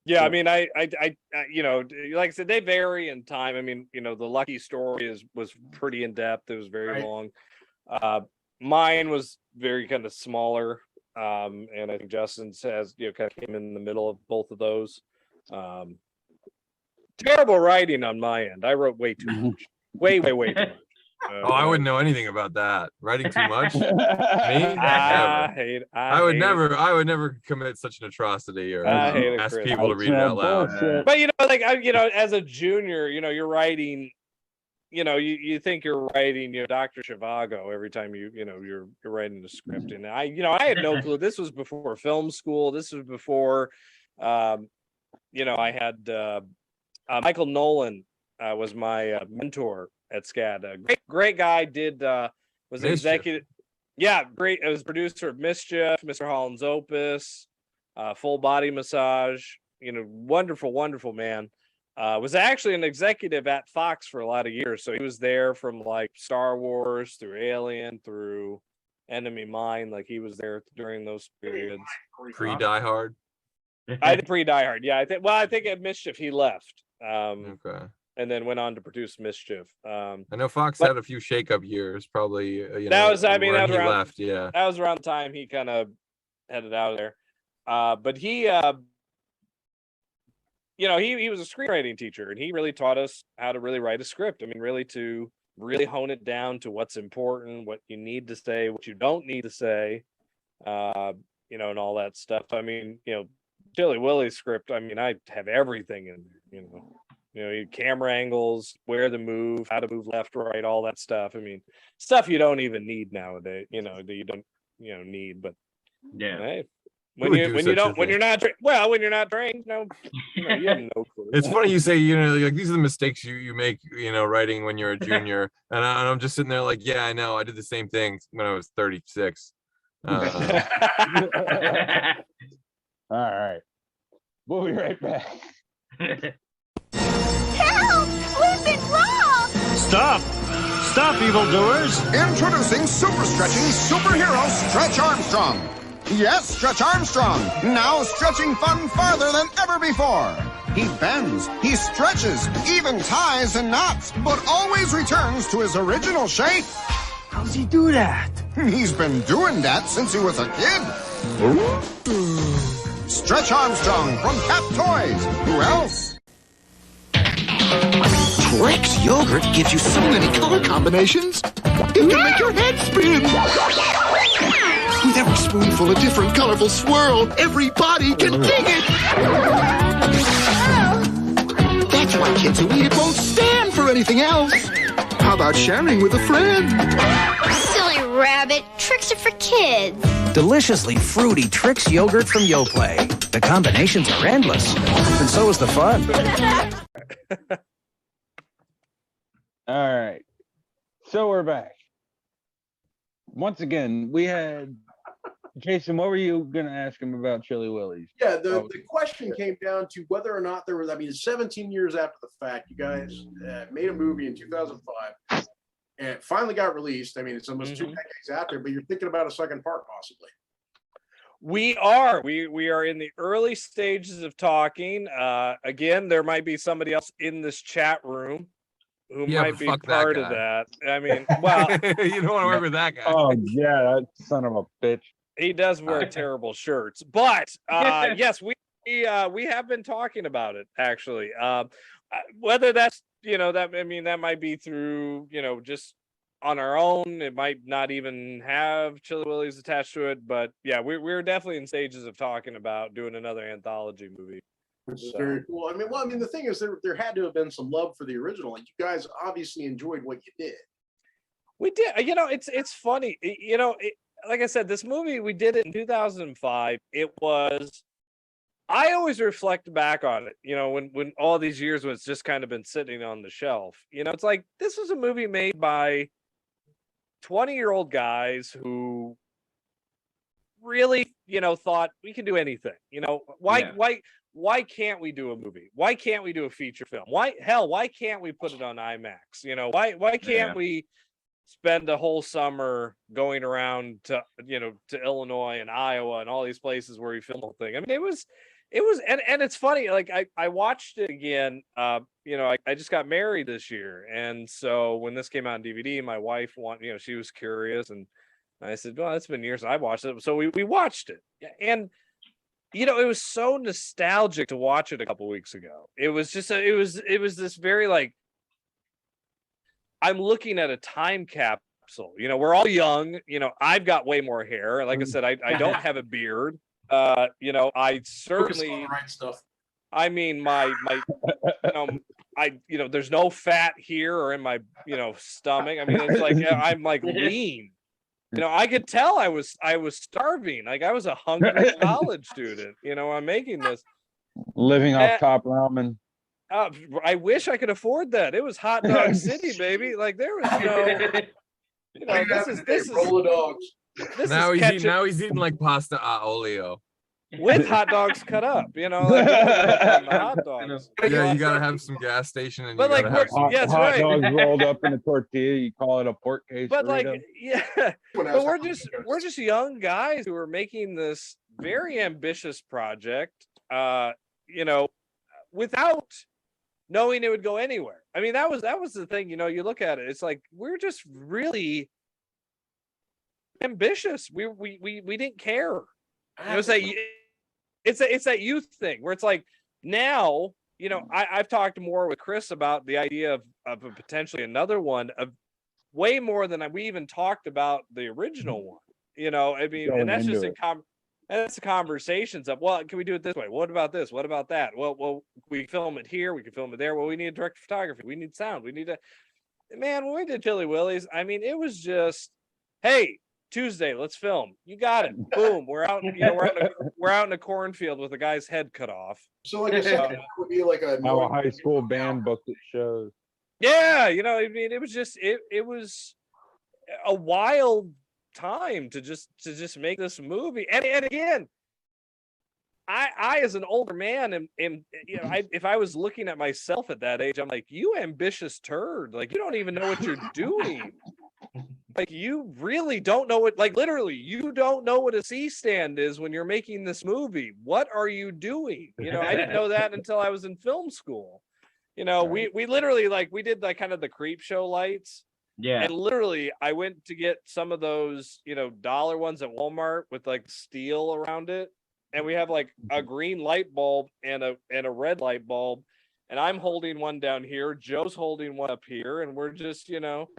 [SPEAKER 5] Yeah, I mean, I, like I said, they vary in time. I mean, the Lucky story was pretty in depth. It was very
[SPEAKER 6] Right.
[SPEAKER 5] long. Mine was very kind of smaller, and I think Justin's has kind of came in the middle of both of those. Terrible writing on my end. I wrote way too much. Way too much.
[SPEAKER 7] Oh, I wouldn't know anything about that. Writing too much? Me?
[SPEAKER 5] I hate.
[SPEAKER 7] I would
[SPEAKER 5] hate
[SPEAKER 7] never commit such an atrocity or
[SPEAKER 5] I hate it,
[SPEAKER 7] ask
[SPEAKER 5] Chris.
[SPEAKER 7] people to read it out loud.
[SPEAKER 4] Bullshit.
[SPEAKER 5] But as a junior, you're writing. You think you're writing, Dr. Zhivago every time you're writing a script, and I had no clue. This was before film school. This was before, I had Michael Nolan was my mentor at SCAD. Great guy. Was
[SPEAKER 7] Mischief.
[SPEAKER 5] executive. Yeah, great. It was producer of Mischief, Mr. Holland's Opus, Full Body Massage. Wonderful man. Was actually an executive at Fox for a lot of years. So he was there from like Star Wars through Alien through Enemy Mine. Like he was there during those periods.
[SPEAKER 7] Pre Die Hard.
[SPEAKER 5] I did pre-Die Hard. Yeah, I think at Mischief he left.
[SPEAKER 7] Okay.
[SPEAKER 5] And then went on to produce Mischief.
[SPEAKER 7] I know Fox
[SPEAKER 5] But-
[SPEAKER 7] had a few shakeup years, probably.
[SPEAKER 5] That was- I mean,
[SPEAKER 7] when
[SPEAKER 5] that was
[SPEAKER 7] he
[SPEAKER 5] around-
[SPEAKER 7] left. Yeah.
[SPEAKER 5] That was around the time he kind of headed out of there. But he he was a screenwriting teacher, and he really taught us how to really write a script. I mean, really to really hone it down to what's important, what you need to say, what you don't need to say, and all that stuff. I mean, Chilly Willies script, I mean, I have everything in there, camera angles, where to move, how to move left, right, all that stuff. I mean, stuff you don't even need nowadays, that you don't, need, but
[SPEAKER 1] Yeah.
[SPEAKER 5] hey,
[SPEAKER 7] Who
[SPEAKER 5] when
[SPEAKER 7] would
[SPEAKER 5] you
[SPEAKER 7] do
[SPEAKER 5] when
[SPEAKER 7] such
[SPEAKER 5] you
[SPEAKER 7] a
[SPEAKER 5] don't when
[SPEAKER 7] thing?
[SPEAKER 5] you're not when you're not trained, no, you have no clue.
[SPEAKER 7] It's funny you say, like these are the mistakes you make, writing when you're a junior, and I'm just sitting there like, yeah, I know, I did the same thing when I was 36.
[SPEAKER 4] All right. We'll be right back.
[SPEAKER 8] Help! We've been robbed!
[SPEAKER 2] Stop! Stop, evildoers!
[SPEAKER 9] Introducing super stretching superhero Stretch Armstrong. Yes, Stretch Armstrong. Now stretching fun farther than ever before. He bends, he stretches, even ties and knots, but always returns to his original shape.
[SPEAKER 2] How does he do that?
[SPEAKER 9] He's been doing that since he was a kid. Stretch Armstrong from Cap Toys. Who else?
[SPEAKER 10] Trix yogurt gives you so many color combinations. It can make your head spin. With every spoonful a different colorful swirl, everybody can dig it. That's why kids who eat it won't stand for anything else. How about sharing with a friend?
[SPEAKER 8] Silly rabbit. Tricks are for kids.
[SPEAKER 11] Deliciously fruity Trix yogurt from YoPlay. The combinations are endless, and so is the fun.
[SPEAKER 4] All right. So we're back. Once again, we had Jason. What were you going to ask him about Chilly Willies?
[SPEAKER 6] Yeah, the question came down to whether or not there was, 17 years after the fact, you guys made a movie in 2005 and it finally got released. I mean, it's almost 2 decades out there, but you're thinking about a second part possibly.
[SPEAKER 5] We are in the early stages of talking. Again, there might be somebody else in this chat room who might be part of that. I mean, well,
[SPEAKER 7] you don't want to work with that guy.
[SPEAKER 4] Oh yeah, that son of a bitch.
[SPEAKER 5] He does wear terrible shirts, but yes, we have been talking about it actually. Whether that's that might be through just on our own. It might not even have Chilly Willies attached to it, but yeah, we're definitely in stages of talking about doing another anthology movie.
[SPEAKER 6] Which is very cool. I mean, the thing is, there had to have been some love for the original. Like, you guys obviously enjoyed what you did.
[SPEAKER 5] We did. It's funny. Like I said, this movie, we did it in 2005. It was. I always reflect back on it. When all these years when it's just kind of been sitting on the shelf. It's like this was a movie made by 20-year-old guys who really, thought we can do anything. Why can't we do a movie? Why can't we do a feature film? Why can't we put it on IMAX? Why can't we spend a whole summer going around to Illinois and Iowa and all these places where we film the whole thing? I mean, it was and it's funny, like I watched it again. I just got married this year, and so when this came out on DVD, my wife wanted, she was curious, and I said, well, it's been years since I watched it, so we watched it, and it was so nostalgic to watch it a couple weeks ago. It was just it was this very like, I'm looking at a time capsule. We're all young. I've got way more hair. Like I said, I don't have a beard. I certainly
[SPEAKER 6] right stuff.
[SPEAKER 5] I mean, my there's no fat here or in my stomach. I mean, it's like I'm like lean. I could tell I was starving. Like I was a hungry college student. I'm making this
[SPEAKER 4] Living off top ramen.
[SPEAKER 5] I wish I could afford that. It was hot dog city, baby. Like there was no. This is
[SPEAKER 6] roll of dogs.
[SPEAKER 7] Now he's eating like pasta a olio.
[SPEAKER 5] With hot dogs cut up, like the hot dogs.
[SPEAKER 7] Yeah, you gotta have some gas station, and
[SPEAKER 5] but
[SPEAKER 7] you
[SPEAKER 5] like
[SPEAKER 7] gotta have some
[SPEAKER 5] yes,
[SPEAKER 4] hot
[SPEAKER 5] right.
[SPEAKER 4] dogs rolled up in a tortilla. You call it a pork case.
[SPEAKER 5] But
[SPEAKER 4] burrito.
[SPEAKER 5] like, yeah, but we're just young guys who are making this very ambitious project, without knowing it would go anywhere. I mean, that was the thing. You look at it, it's like we're just really ambitious. We didn't care. It's that youth thing where it's like now, I've talked more with Chris about the idea of potentially another one of way more than we even talked about the original one. You know, I mean, and that's just and that's the conversations of, well, can we do it this way? What about this? What about that? Well, we film it here. We can film it there. Well, we need direct photography. We need sound. We need to, man, when we did Chilly Willies, I mean, it was just, hey, Tuesday, let's film. You got it. Boom. We're out, you know, we're out in a cornfield with a guy's head cut off.
[SPEAKER 6] So like I said, it would be like a
[SPEAKER 4] high school band book that shows.
[SPEAKER 5] Yeah, you know, I mean, it was just it was a wild time to just make this movie. And again, I as an older man am you know, if I was looking at myself at that age, I'm like, you ambitious turd. Like, you don't even know what you're doing. Like, you really don't know what, like, literally, you don't know what a C-stand is when you're making this movie. What are you doing? You know, I didn't know that until I was in film school. You know, we literally, like, we did like kind of the creep show lights.
[SPEAKER 1] Yeah.
[SPEAKER 5] And literally, I went to get some of those, you know, dollar ones at Walmart with like steel around it. And we have like a green light bulb and a red light bulb. And I'm holding one down here. Joe's holding one up here. And we're just, you know,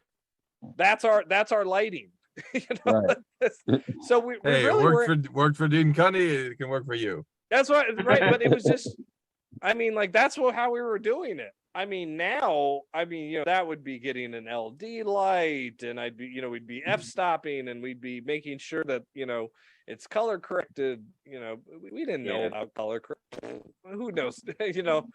[SPEAKER 5] that's our lighting. You know? Right. So we
[SPEAKER 7] hey,
[SPEAKER 5] really
[SPEAKER 7] it worked for Dean Cunny. It can work for you.
[SPEAKER 5] That's right. But it was just, I mean, like, that's how we were doing it. I mean, now, I mean, you know, that would be getting an LD light, and I'd be, you know, we'd be f-stopping, and we'd be making sure that, you know, it's color corrected. You know, we didn't know about color correction. Who knows? You know,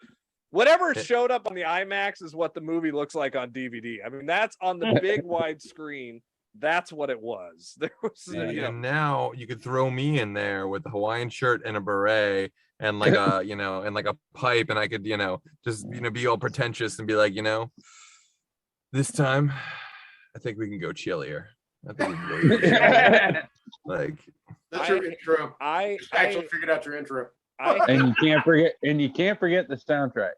[SPEAKER 5] whatever showed up on the IMAX is what the movie looks like on DVD. I mean, that's on the big wide screen. That's what it was. There was, you know,
[SPEAKER 7] and now you could throw me in there with a Hawaiian shirt and a beret and like a, you know, and like a pipe, and I could, you know, just, you know, be all pretentious and be like, you know, this time I think we can go chillier. I think we can go chillier. Like,
[SPEAKER 6] that's your intro. I actually figured out your intro.
[SPEAKER 4] And you can't forget the soundtrack.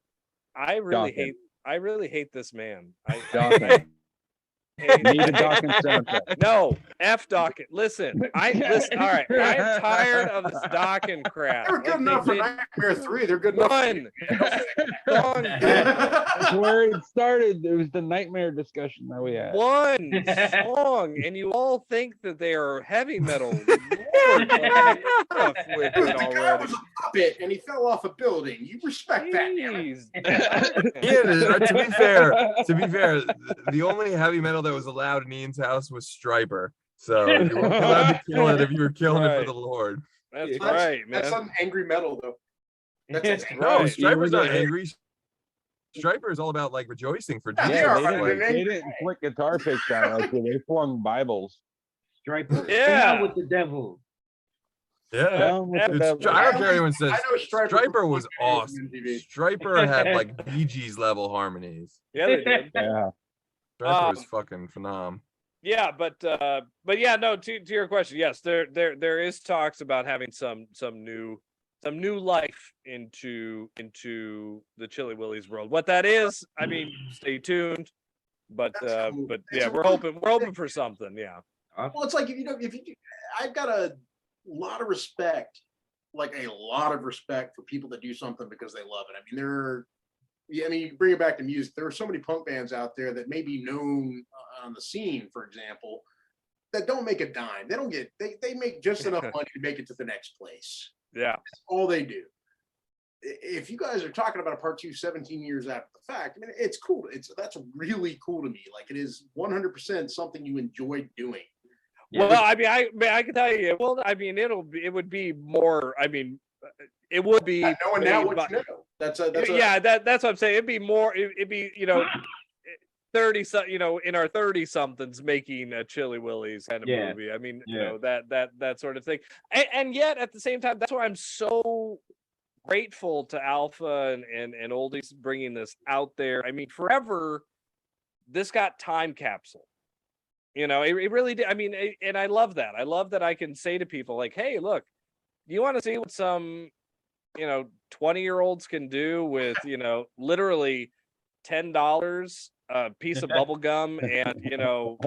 [SPEAKER 5] I really hate this man.
[SPEAKER 4] Need a Dawkins soundtrack.
[SPEAKER 5] No, F Dawkins. Listen, all right. I'm tired of this Dawkins crap.
[SPEAKER 6] They were good enough for Nightmare 3. They're good enough.
[SPEAKER 4] That's where it started. It was the nightmare discussion that we had.
[SPEAKER 5] One song, and you all think that they are heavy metal. Lord,
[SPEAKER 6] the guy was a puppet, and he fell off a building. You respect that?
[SPEAKER 7] Yeah, to be fair, the only heavy metal that was allowed in Ian's house was Striper. So you weren't allowed to kill it if you were killing it for the Lord.
[SPEAKER 5] That's right, man.
[SPEAKER 6] That's some angry metal, though. That's
[SPEAKER 7] no, Striper's not angry. Striper is all about like rejoicing for Jesus.
[SPEAKER 4] They didn't flick guitar picks out like they flung Bibles.
[SPEAKER 1] Striper.
[SPEAKER 5] Yeah.
[SPEAKER 1] With the devil.
[SPEAKER 7] Yeah, I don't care anyone says. Striper was awesome. Striper had like Bee Gees level harmonies.
[SPEAKER 5] Yeah, they did.
[SPEAKER 4] Yeah,
[SPEAKER 7] Striper was fucking phenomenal.
[SPEAKER 5] Yeah, but yeah, no. To your question, yes, there is talks about having some new life into the Chilly Willies world. What that is, I mean, stay tuned. But yeah, we're hoping for something. Yeah.
[SPEAKER 6] Well, it's like if you I've got a lot of respect, like a lot of respect for people that do something because they love it. I mean, you bring it back to music. There are so many punk bands out there that may be known on the scene, for example, that don't make a dime. They don't get, they make just enough money to make it to the next place.
[SPEAKER 5] Yeah.
[SPEAKER 6] That's all they do. If you guys are talking about a part 2 17 years after the fact, I mean, it's cool. That's really cool to me. Like, it is 100% something you enjoy doing.
[SPEAKER 5] Well, I mean, I can tell you. Well, I mean, it would be more. I mean, it would be.
[SPEAKER 6] Knowing now what you know. That's
[SPEAKER 5] what I'm saying. It'd be more. It'd be, you know, 30. You know, in our 30 somethings, making a Chilly Willies kind of movie. I mean, you know, that sort of thing. And yet, at the same time, that's why I'm so grateful to Alpha and Oldies bringing this out there. I mean, forever, this got time capsule. You know, it really did. I mean, and I love that. I love that I can say to people like, hey, look, you want to see what some, you know, 20-year-olds can do with, you know, literally $10, a piece of bubble gum, and, you know,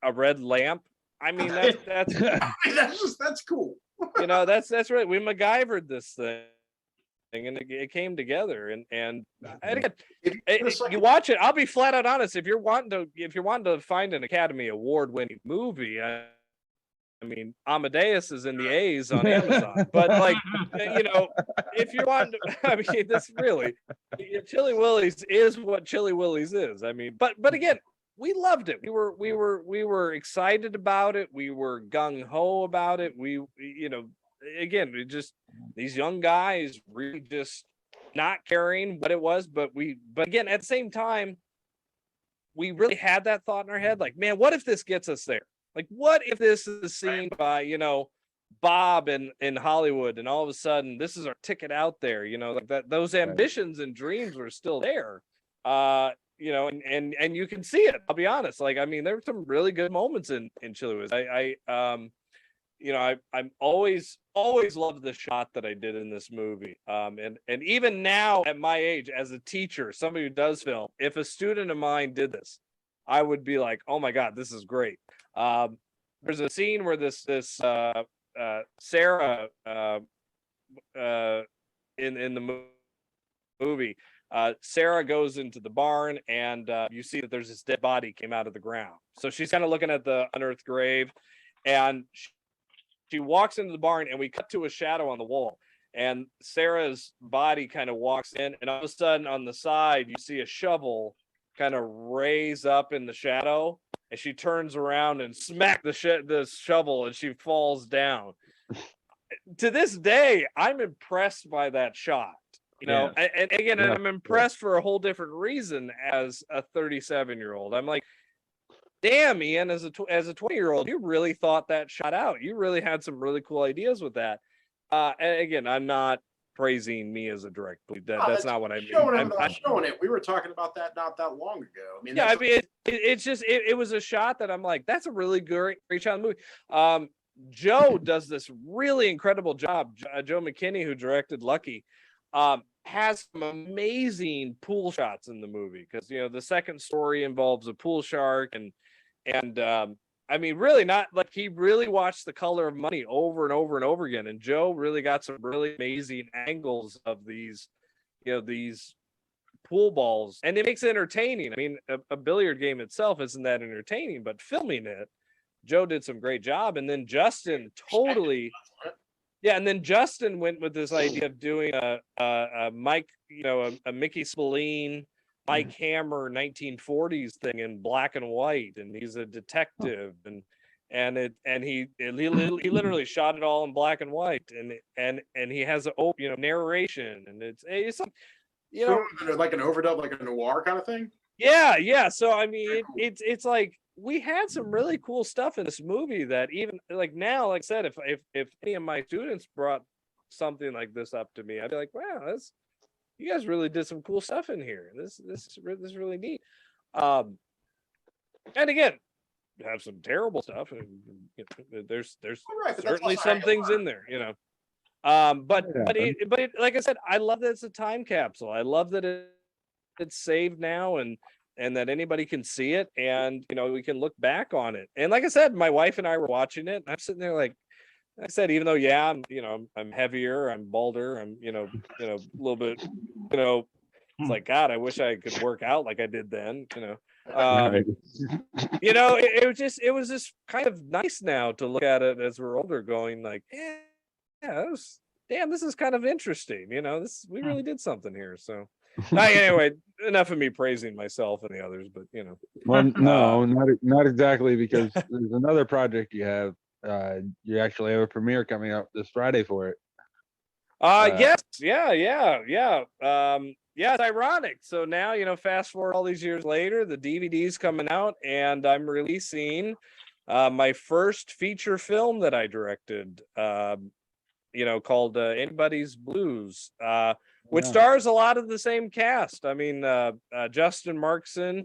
[SPEAKER 5] a red lamp. I mean, that's
[SPEAKER 6] cool.
[SPEAKER 5] You know, that's right. We MacGyvered this thing. and it came together. And again,
[SPEAKER 6] It's like-
[SPEAKER 5] you watch it. I'll be flat out honest. If you're wanting to find an Academy Award winning movie, I mean, Amadeus is in the A's on Amazon, but like, if you want, I mean, this really, Chilly Willies is what Chilly Willies is. I mean, but again, we loved it. We were excited about it. We were gung ho about it. Again, we just these young guys really just not caring what it was, but again, at the same time, we really had that thought in our head, like, man, what if this gets us there? Like, what if this is seen by, Bob in Hollywood, and all of a sudden this is our ticket out there, like that, those ambitions and dreams were still there. And you can see it. I'll be honest. Like, I mean, there were some really good moments in Chilly Willies. I'm always loved the shot that I did in this movie. And even now at my age, as a teacher, somebody who does film, if a student of mine did this, I would be like, oh my God, this is great. There's a scene where this Sarah in the movie, Sarah goes into the barn, and you see that there's this dead body came out of the ground. So she's kind of looking at the unearthed grave, and she walks into the barn, and we cut to a shadow on the wall, and Sarah's body kind of walks in, and all of a sudden on the side you see a shovel kind of raise up in the shadow, and she turns around and smack the shovel, and she falls down. To this day, I'm impressed by that shot. And again, I'm impressed for a whole different reason as a 37-year-old. I'm like, damn, Ian, as a 20-year-old, you really thought that shot out. You really had some really cool ideas with that. And again, I'm not praising me as a director. That's not what I mean.
[SPEAKER 6] Showing it. We were talking about that not that long ago. I mean,
[SPEAKER 5] it's just it was a shot that I'm like, that's a really great shot in the movie. Joe does this really incredible job. Joe McKinney, who directed Lucky, has some amazing pool shots in the movie, because the second story involves a pool shark, and I mean, really not like, he really watched The Color of Money over and over and over again, and Joe really got some really amazing angles of these pool balls, and it makes it entertaining. I mean, a billiard game itself isn't that entertaining, but filming it, Joe did some great job. And then Justin Justin went with this idea of doing a Mike, a Mickey Spillane, Mike Hammer 1940s thing in black and white, and he's a detective, and he literally shot it all in black and white, and he has a narration, and it's
[SPEAKER 6] like an overdub, like a noir kind of thing.
[SPEAKER 5] Yeah. So I mean, it's like, we had some really cool stuff in this movie that even like now, like I said, if any of my students brought something like this up to me, I'd be like, wow, you guys really did some cool stuff in here. This is really neat. And again, have some terrible stuff, and there's certainly some things in there, but like I said, I love that it's a time capsule. I love that it's saved now, and that anybody can see it, and we can look back on it. And like I said, my wife and I were watching it, and I'm sitting there like I said, even though I'm heavier, I'm balder, I'm a little bit, it's like, God, I wish I could work out like I did then. It was just kind of nice now to look at it as we're older, going like, this is kind of interesting. We really did something here. So anyway, enough of me praising myself and the others, but
[SPEAKER 4] Well, no, not exactly, because there's another project you have. You actually have a premiere coming up this Friday for it.
[SPEAKER 5] Yes, yeah. It's ironic. So now, fast forward all these years later, the DVD's coming out, and I'm releasing my first feature film that I directed, called Anybody's Blues, which stars a lot of the same cast. I mean, Justin Markson,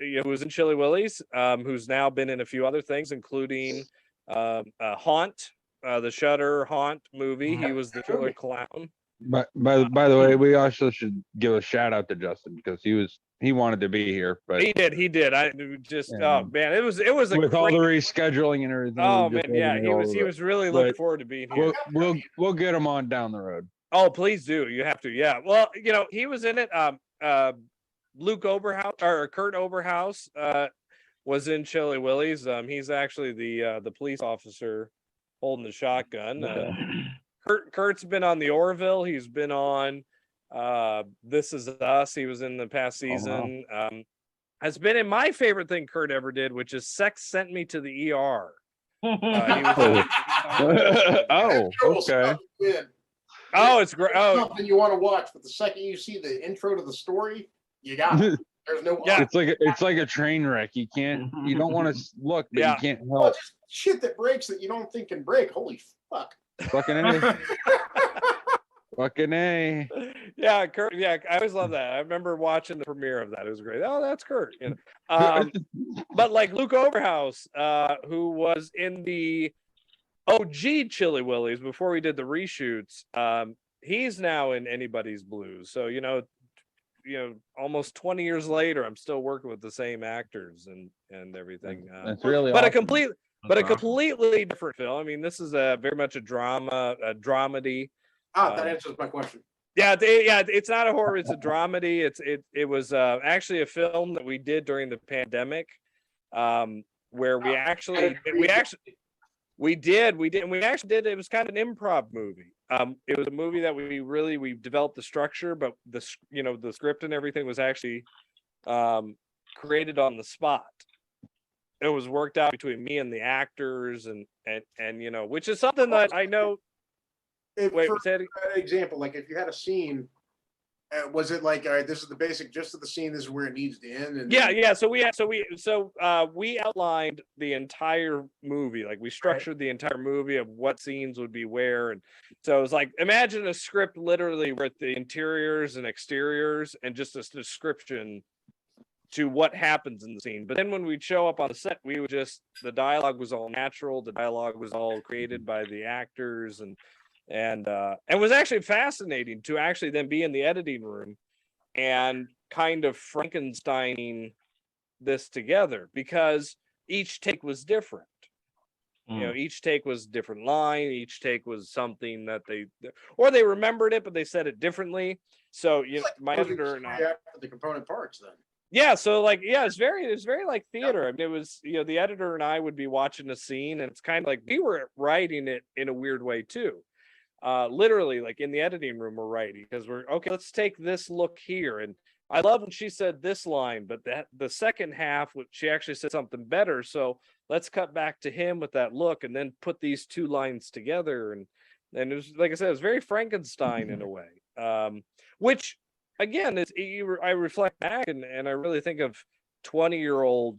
[SPEAKER 5] who was in Chilly Willies, who's now been in a few other things, including Haunt, the Shudder Haunt movie. He was the killer clown.
[SPEAKER 4] But by the way, we also should give a shout out to Justin because he wanted to be here, but
[SPEAKER 5] He did. I just
[SPEAKER 4] Yeah.
[SPEAKER 5] oh man, it was a
[SPEAKER 4] with all
[SPEAKER 5] great,
[SPEAKER 4] the rescheduling and everything.
[SPEAKER 5] oh
[SPEAKER 4] we just
[SPEAKER 5] man, yeah,
[SPEAKER 4] wasn't
[SPEAKER 5] he
[SPEAKER 4] able
[SPEAKER 5] was
[SPEAKER 4] to-
[SPEAKER 5] really looking
[SPEAKER 4] but
[SPEAKER 5] forward to being here.
[SPEAKER 4] We'll get him on down the road.
[SPEAKER 5] Oh, please do. You have to. Yeah. Well, he was in it. Luke Oberhaus or Kurt Oberhaus was in Chilly Willies. He's actually the police officer holding the shotgun. Kurt's been on the Orville. He's been on This Is Us. He was in the past season. Has been in my favorite thing Kurt ever did, which is Sex Sent Me to the ER. He was
[SPEAKER 4] Oh, okay.
[SPEAKER 5] Oh, it's great. Oh,
[SPEAKER 6] Something you want to watch, but the second you see the intro to the story, you got it. There's no.
[SPEAKER 5] Yeah.
[SPEAKER 4] It's like a train wreck. You don't want to look, but
[SPEAKER 5] Yeah.
[SPEAKER 4] you can't
[SPEAKER 6] Well,
[SPEAKER 4] help.
[SPEAKER 6] just shit that breaks that you don't think can break. Holy fuck.
[SPEAKER 4] Fucking A. Fucking A.
[SPEAKER 5] yeah, Kurt. Yeah, I always love that. I remember watching the premiere of that. It was great. Oh, that's Kurt. But like Luke Overhouse, who was in the OG Chilly Willies before we did the reshoots, he's now in Anybody's Blues. So almost 20 years later, I'm still working with the same actors and everything.
[SPEAKER 4] That's really
[SPEAKER 5] but
[SPEAKER 4] awesome.
[SPEAKER 5] a completely different film. I mean, this is very much a dramedy.
[SPEAKER 6] That answers my question.
[SPEAKER 5] Yeah, it's not a horror; it's a dramedy. It was actually a film that we did during the pandemic, where we actually did. It was kind of an improv movie. It was a movie that we developed the structure, but the script and everything was actually created on the spot. It was worked out between me and the actors, and which is something that I know.
[SPEAKER 6] For an example, like if you had a scene, was it like, all right, this is the basic gist of the scene, this is where it needs to end? And
[SPEAKER 5] Yeah. So we outlined the entire movie, like we structured the entire movie of what scenes would be where, and so it was like, imagine a script literally with the interiors and exteriors and just a description to what happens in the scene. But then when we'd show up on the set, the dialogue was all natural, the dialogue was all created by the actors, and it was actually fascinating to actually then be in the editing room and kind of Frankensteining this together, because each take was different. Each take was a different line. Each take was something that they remembered it, but they said it differently. So my editor and I,
[SPEAKER 6] the component parts then.
[SPEAKER 5] Yeah, so it's very like theater. I mean, it was, the editor and I would be watching a scene, and it's kind of like we were writing it in a weird way too. Literally, like in the editing room, we're writing because let's take this look here. And I love when she said this line, but the second half, she actually said something better. So let's cut back to him with that look, and then put these two lines together. And it was, like I said, it was very Frankenstein in a way. Which again, I reflect back and I really think of 20-year-old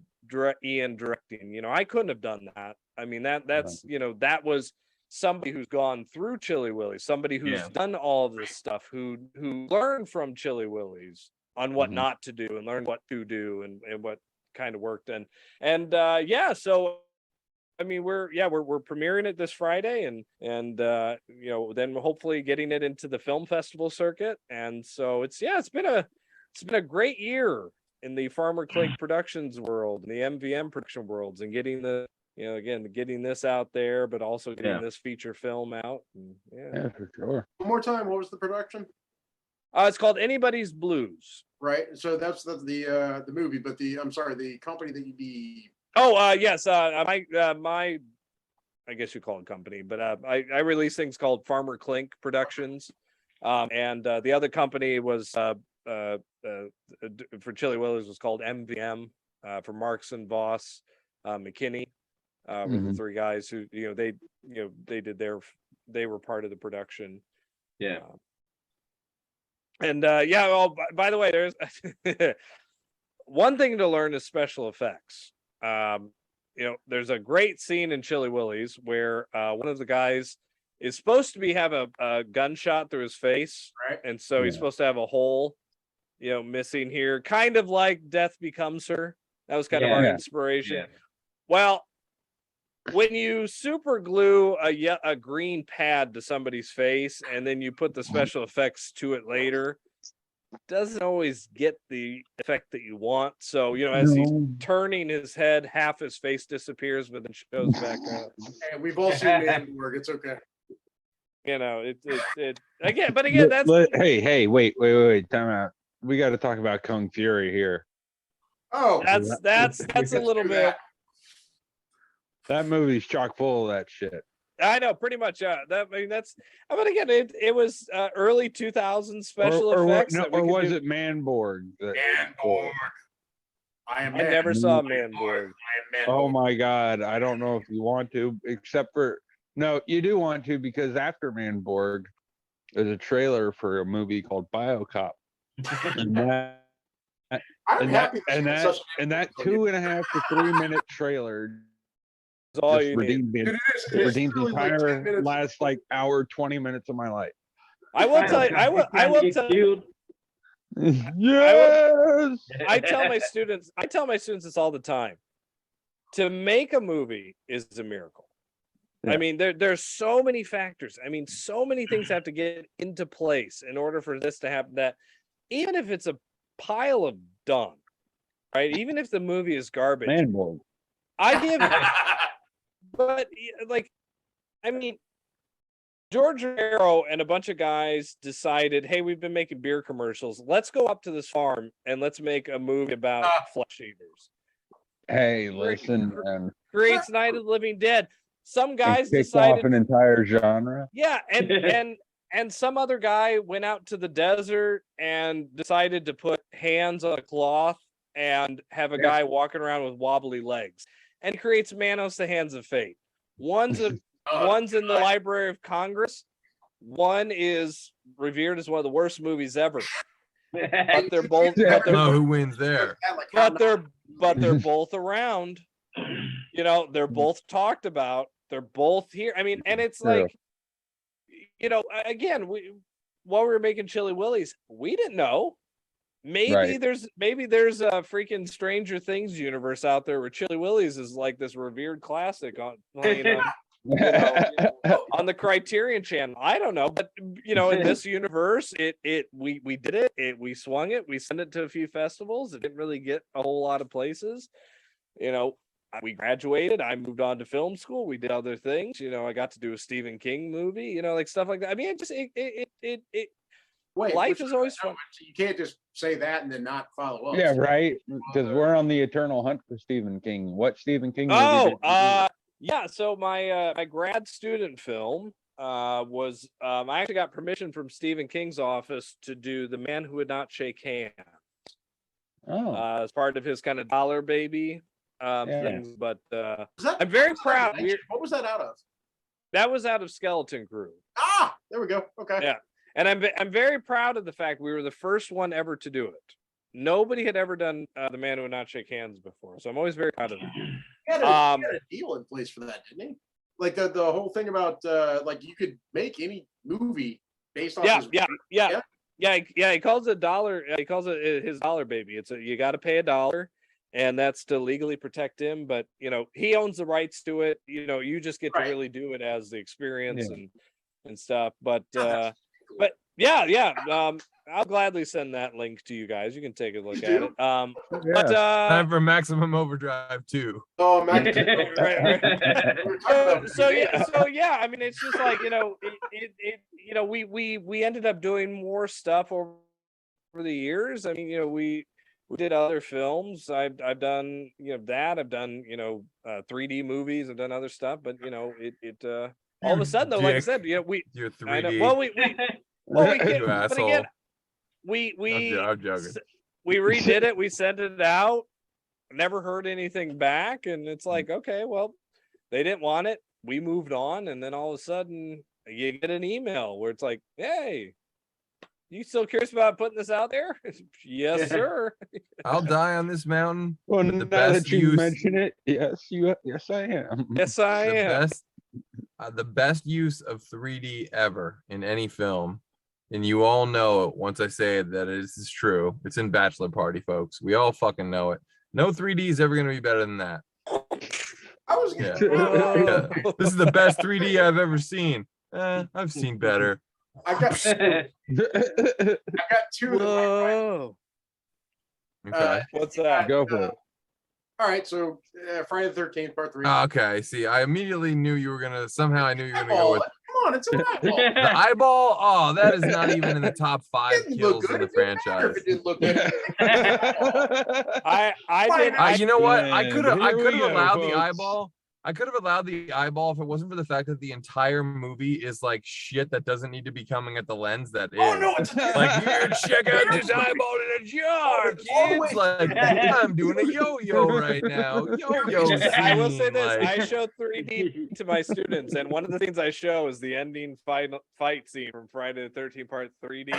[SPEAKER 5] Ian directing. I couldn't have done that. I mean, that's that was somebody who's gone through Chilly Willies, somebody who's done all of this stuff, who learned from Chilly Willies on what not to do and learned what to do and what kind of worked. So I mean, we're premiering it this Friday, and then hopefully getting it into the film festival circuit. And so it's been a great year in the Farmer Klink Productions world and the MVM production worlds, and getting getting this out there, but also getting this feature film out. And,
[SPEAKER 4] for sure.
[SPEAKER 6] One more time, what was the production?
[SPEAKER 5] It's called Anybody's Blues.
[SPEAKER 6] Right. So that's the movie, but the company that you'd be.
[SPEAKER 5] Oh, yes. My I guess you call it company, but I release things called Farmer Klink Productions, and the other company was for Chilly Willies was called MVM, for Marks and Voss, McKinney. Were the three guys who they were part of the production.
[SPEAKER 1] Yeah.
[SPEAKER 5] By the way, there's one thing to learn is special effects. There's a great scene in Chilly Willies where one of the guys is supposed to have a gunshot through his face,
[SPEAKER 6] right?
[SPEAKER 5] And so he's supposed to have a hole, missing here, kind of like Death Becomes Her. That was kind of our inspiration. Yeah. Well, when you super glue a green pad to somebody's face and then you put the special effects to it later, doesn't always get the effect that you want. So, as he's turning his head, half his face disappears, but then shows back up.
[SPEAKER 6] And we've all seen Manborg. It's okay.
[SPEAKER 5] It again, but again, that's
[SPEAKER 4] hey, wait, time out. We got to talk about Kung Fury here.
[SPEAKER 6] Oh,
[SPEAKER 5] that's a little bit.
[SPEAKER 4] That movie's chock full of that shit.
[SPEAKER 5] I know, pretty much. But again, it was early 2000s special effects.
[SPEAKER 4] Or was it Manborg?
[SPEAKER 6] Manborg.
[SPEAKER 5] I never saw Manborg.
[SPEAKER 4] Oh my God. I don't know if you want to, except for, no, you do want to, because after Manborg, there's a trailer for a movie called BioCop. And that, and that 2.5 to 3 minute trailer just redeemed the entire last hour 20 minutes of my life.
[SPEAKER 5] I will tell you.
[SPEAKER 4] Yes.
[SPEAKER 5] I tell my students this all the time. To make a movie is a miracle. Yeah. I mean, there's so many factors. I mean, so many things have to get into place in order for this to happen. That even if it's a pile of dung, right? Even if the movie is garbage, I give. But George Romero and a bunch of guys decided, hey, we've been making beer commercials. Let's go up to this farm and let's make a movie about flesh eaters.
[SPEAKER 4] Hey, listen, man.
[SPEAKER 5] Creates Night of the Living Dead. Some guys
[SPEAKER 4] decided off an entire genre.
[SPEAKER 5] Yeah, and some other guy went out to the desert and decided to put hands on a cloth and have a guy walking around with wobbly legs. And creates Manos, the Hands of Fate. One's in the Library of Congress. One is revered as one of the worst movies ever. But they're both.
[SPEAKER 7] Who wins there?
[SPEAKER 5] But they're both around. They're both talked about. They're both here. I mean, and it's like, again, while we were making Chilly Willies, we didn't know. Maybe there's a freaking Stranger Things universe out there where Chilly Willies is like this revered classic on on the Criterion Channel. I don't know, but in this universe, we did it. We swung it. We sent it to a few festivals. It didn't really get a whole lot of places. We graduated. I moved on to film school. We did other things. I got to do a Stephen King movie. Stuff like that. I mean, life is always fun.
[SPEAKER 6] You can't just say that and then not follow up.
[SPEAKER 4] Yeah, right. Because we're on the eternal hunt for Stephen King. What Stephen King?
[SPEAKER 5] Yeah. So my grad student film was I actually got permission from Stephen King's office to do The Man Who Would Not Shake Hands. As part of his kind of dollar baby things. But I'm very proud.
[SPEAKER 6] What was that out of?
[SPEAKER 5] That was out of Skeleton Crew.
[SPEAKER 6] There we go. Okay.
[SPEAKER 5] Yeah. And I'm very proud of the fact we were the first one ever to do it. Nobody had ever done The Man Who Would Not Shake Hands before, so I'm always very proud of that.
[SPEAKER 6] He had a deal in place for that, didn't he? Like the whole thing about you could make any movie based on.
[SPEAKER 5] Yeah. He calls it dollar. He calls it his dollar baby. You got to pay $1, and that's to legally protect him. But he owns the rights to it. You just get to really do it as the experience and stuff. But. I'll gladly send that link to you guys. You can take a look at it.
[SPEAKER 7] Time for Maximum Overdrive 2.
[SPEAKER 6] Oh,
[SPEAKER 5] right. So yeah. I mean, it's just like we ended up doing more stuff over the years. I mean, we did other films. I've done that. I've done 3D movies. I've done other stuff. But all of a sudden though, like I said,
[SPEAKER 7] you're 3D.
[SPEAKER 5] But again, we redid it. We sent it out. Never heard anything back, and it's like, okay, well, they didn't want it. We moved on, and then all of a sudden, you get an email where it's like, "Hey, you still curious about putting this out there?" Yes, sir.
[SPEAKER 7] I'll die on this mountain.
[SPEAKER 4] Well, now that you mention it, yes, I am.
[SPEAKER 5] Yes, I am.
[SPEAKER 7] The best use of 3D ever in any film. And you all know it once I say that it is true. It's in Bachelor Party, folks. We all fucking know it. No 3D is ever going to be better than that.
[SPEAKER 6] I was
[SPEAKER 7] Yeah. This is the best 3D I've ever seen. I've seen better.
[SPEAKER 6] I got two.
[SPEAKER 5] Whoa.
[SPEAKER 7] Okay.
[SPEAKER 5] What's that?
[SPEAKER 4] Go for it.
[SPEAKER 6] All right, so Friday the 13th, part 3.
[SPEAKER 7] Okay. See, I immediately knew you were gonna. Somehow, I knew you were gonna go with
[SPEAKER 6] Come on, it's an eyeball.
[SPEAKER 7] the eyeball. Oh, that is not even in the top 5
[SPEAKER 6] Didn't look
[SPEAKER 7] kills
[SPEAKER 6] good.
[SPEAKER 7] in the
[SPEAKER 6] It didn't matter
[SPEAKER 7] franchise.
[SPEAKER 6] if it didn't look good.
[SPEAKER 5] I did.
[SPEAKER 7] You know what? I
[SPEAKER 4] Man,
[SPEAKER 7] could have
[SPEAKER 4] here we go,
[SPEAKER 7] allowed the
[SPEAKER 4] folks.
[SPEAKER 7] eyeball. I could have allowed the eyeball if it wasn't for the fact that the entire movie is like shit that doesn't need to be coming at the lens. That is.
[SPEAKER 6] Oh no, it's
[SPEAKER 7] Like, here, check out this eyeball in a jar, kids. Like, I'm doing a yo-yo right now. Yo-yo.
[SPEAKER 5] I will say
[SPEAKER 7] scene,
[SPEAKER 5] this:
[SPEAKER 7] like-
[SPEAKER 5] I show 3D to my students, and one of the things I show is the ending fight scene from Friday the 13th Part 3D.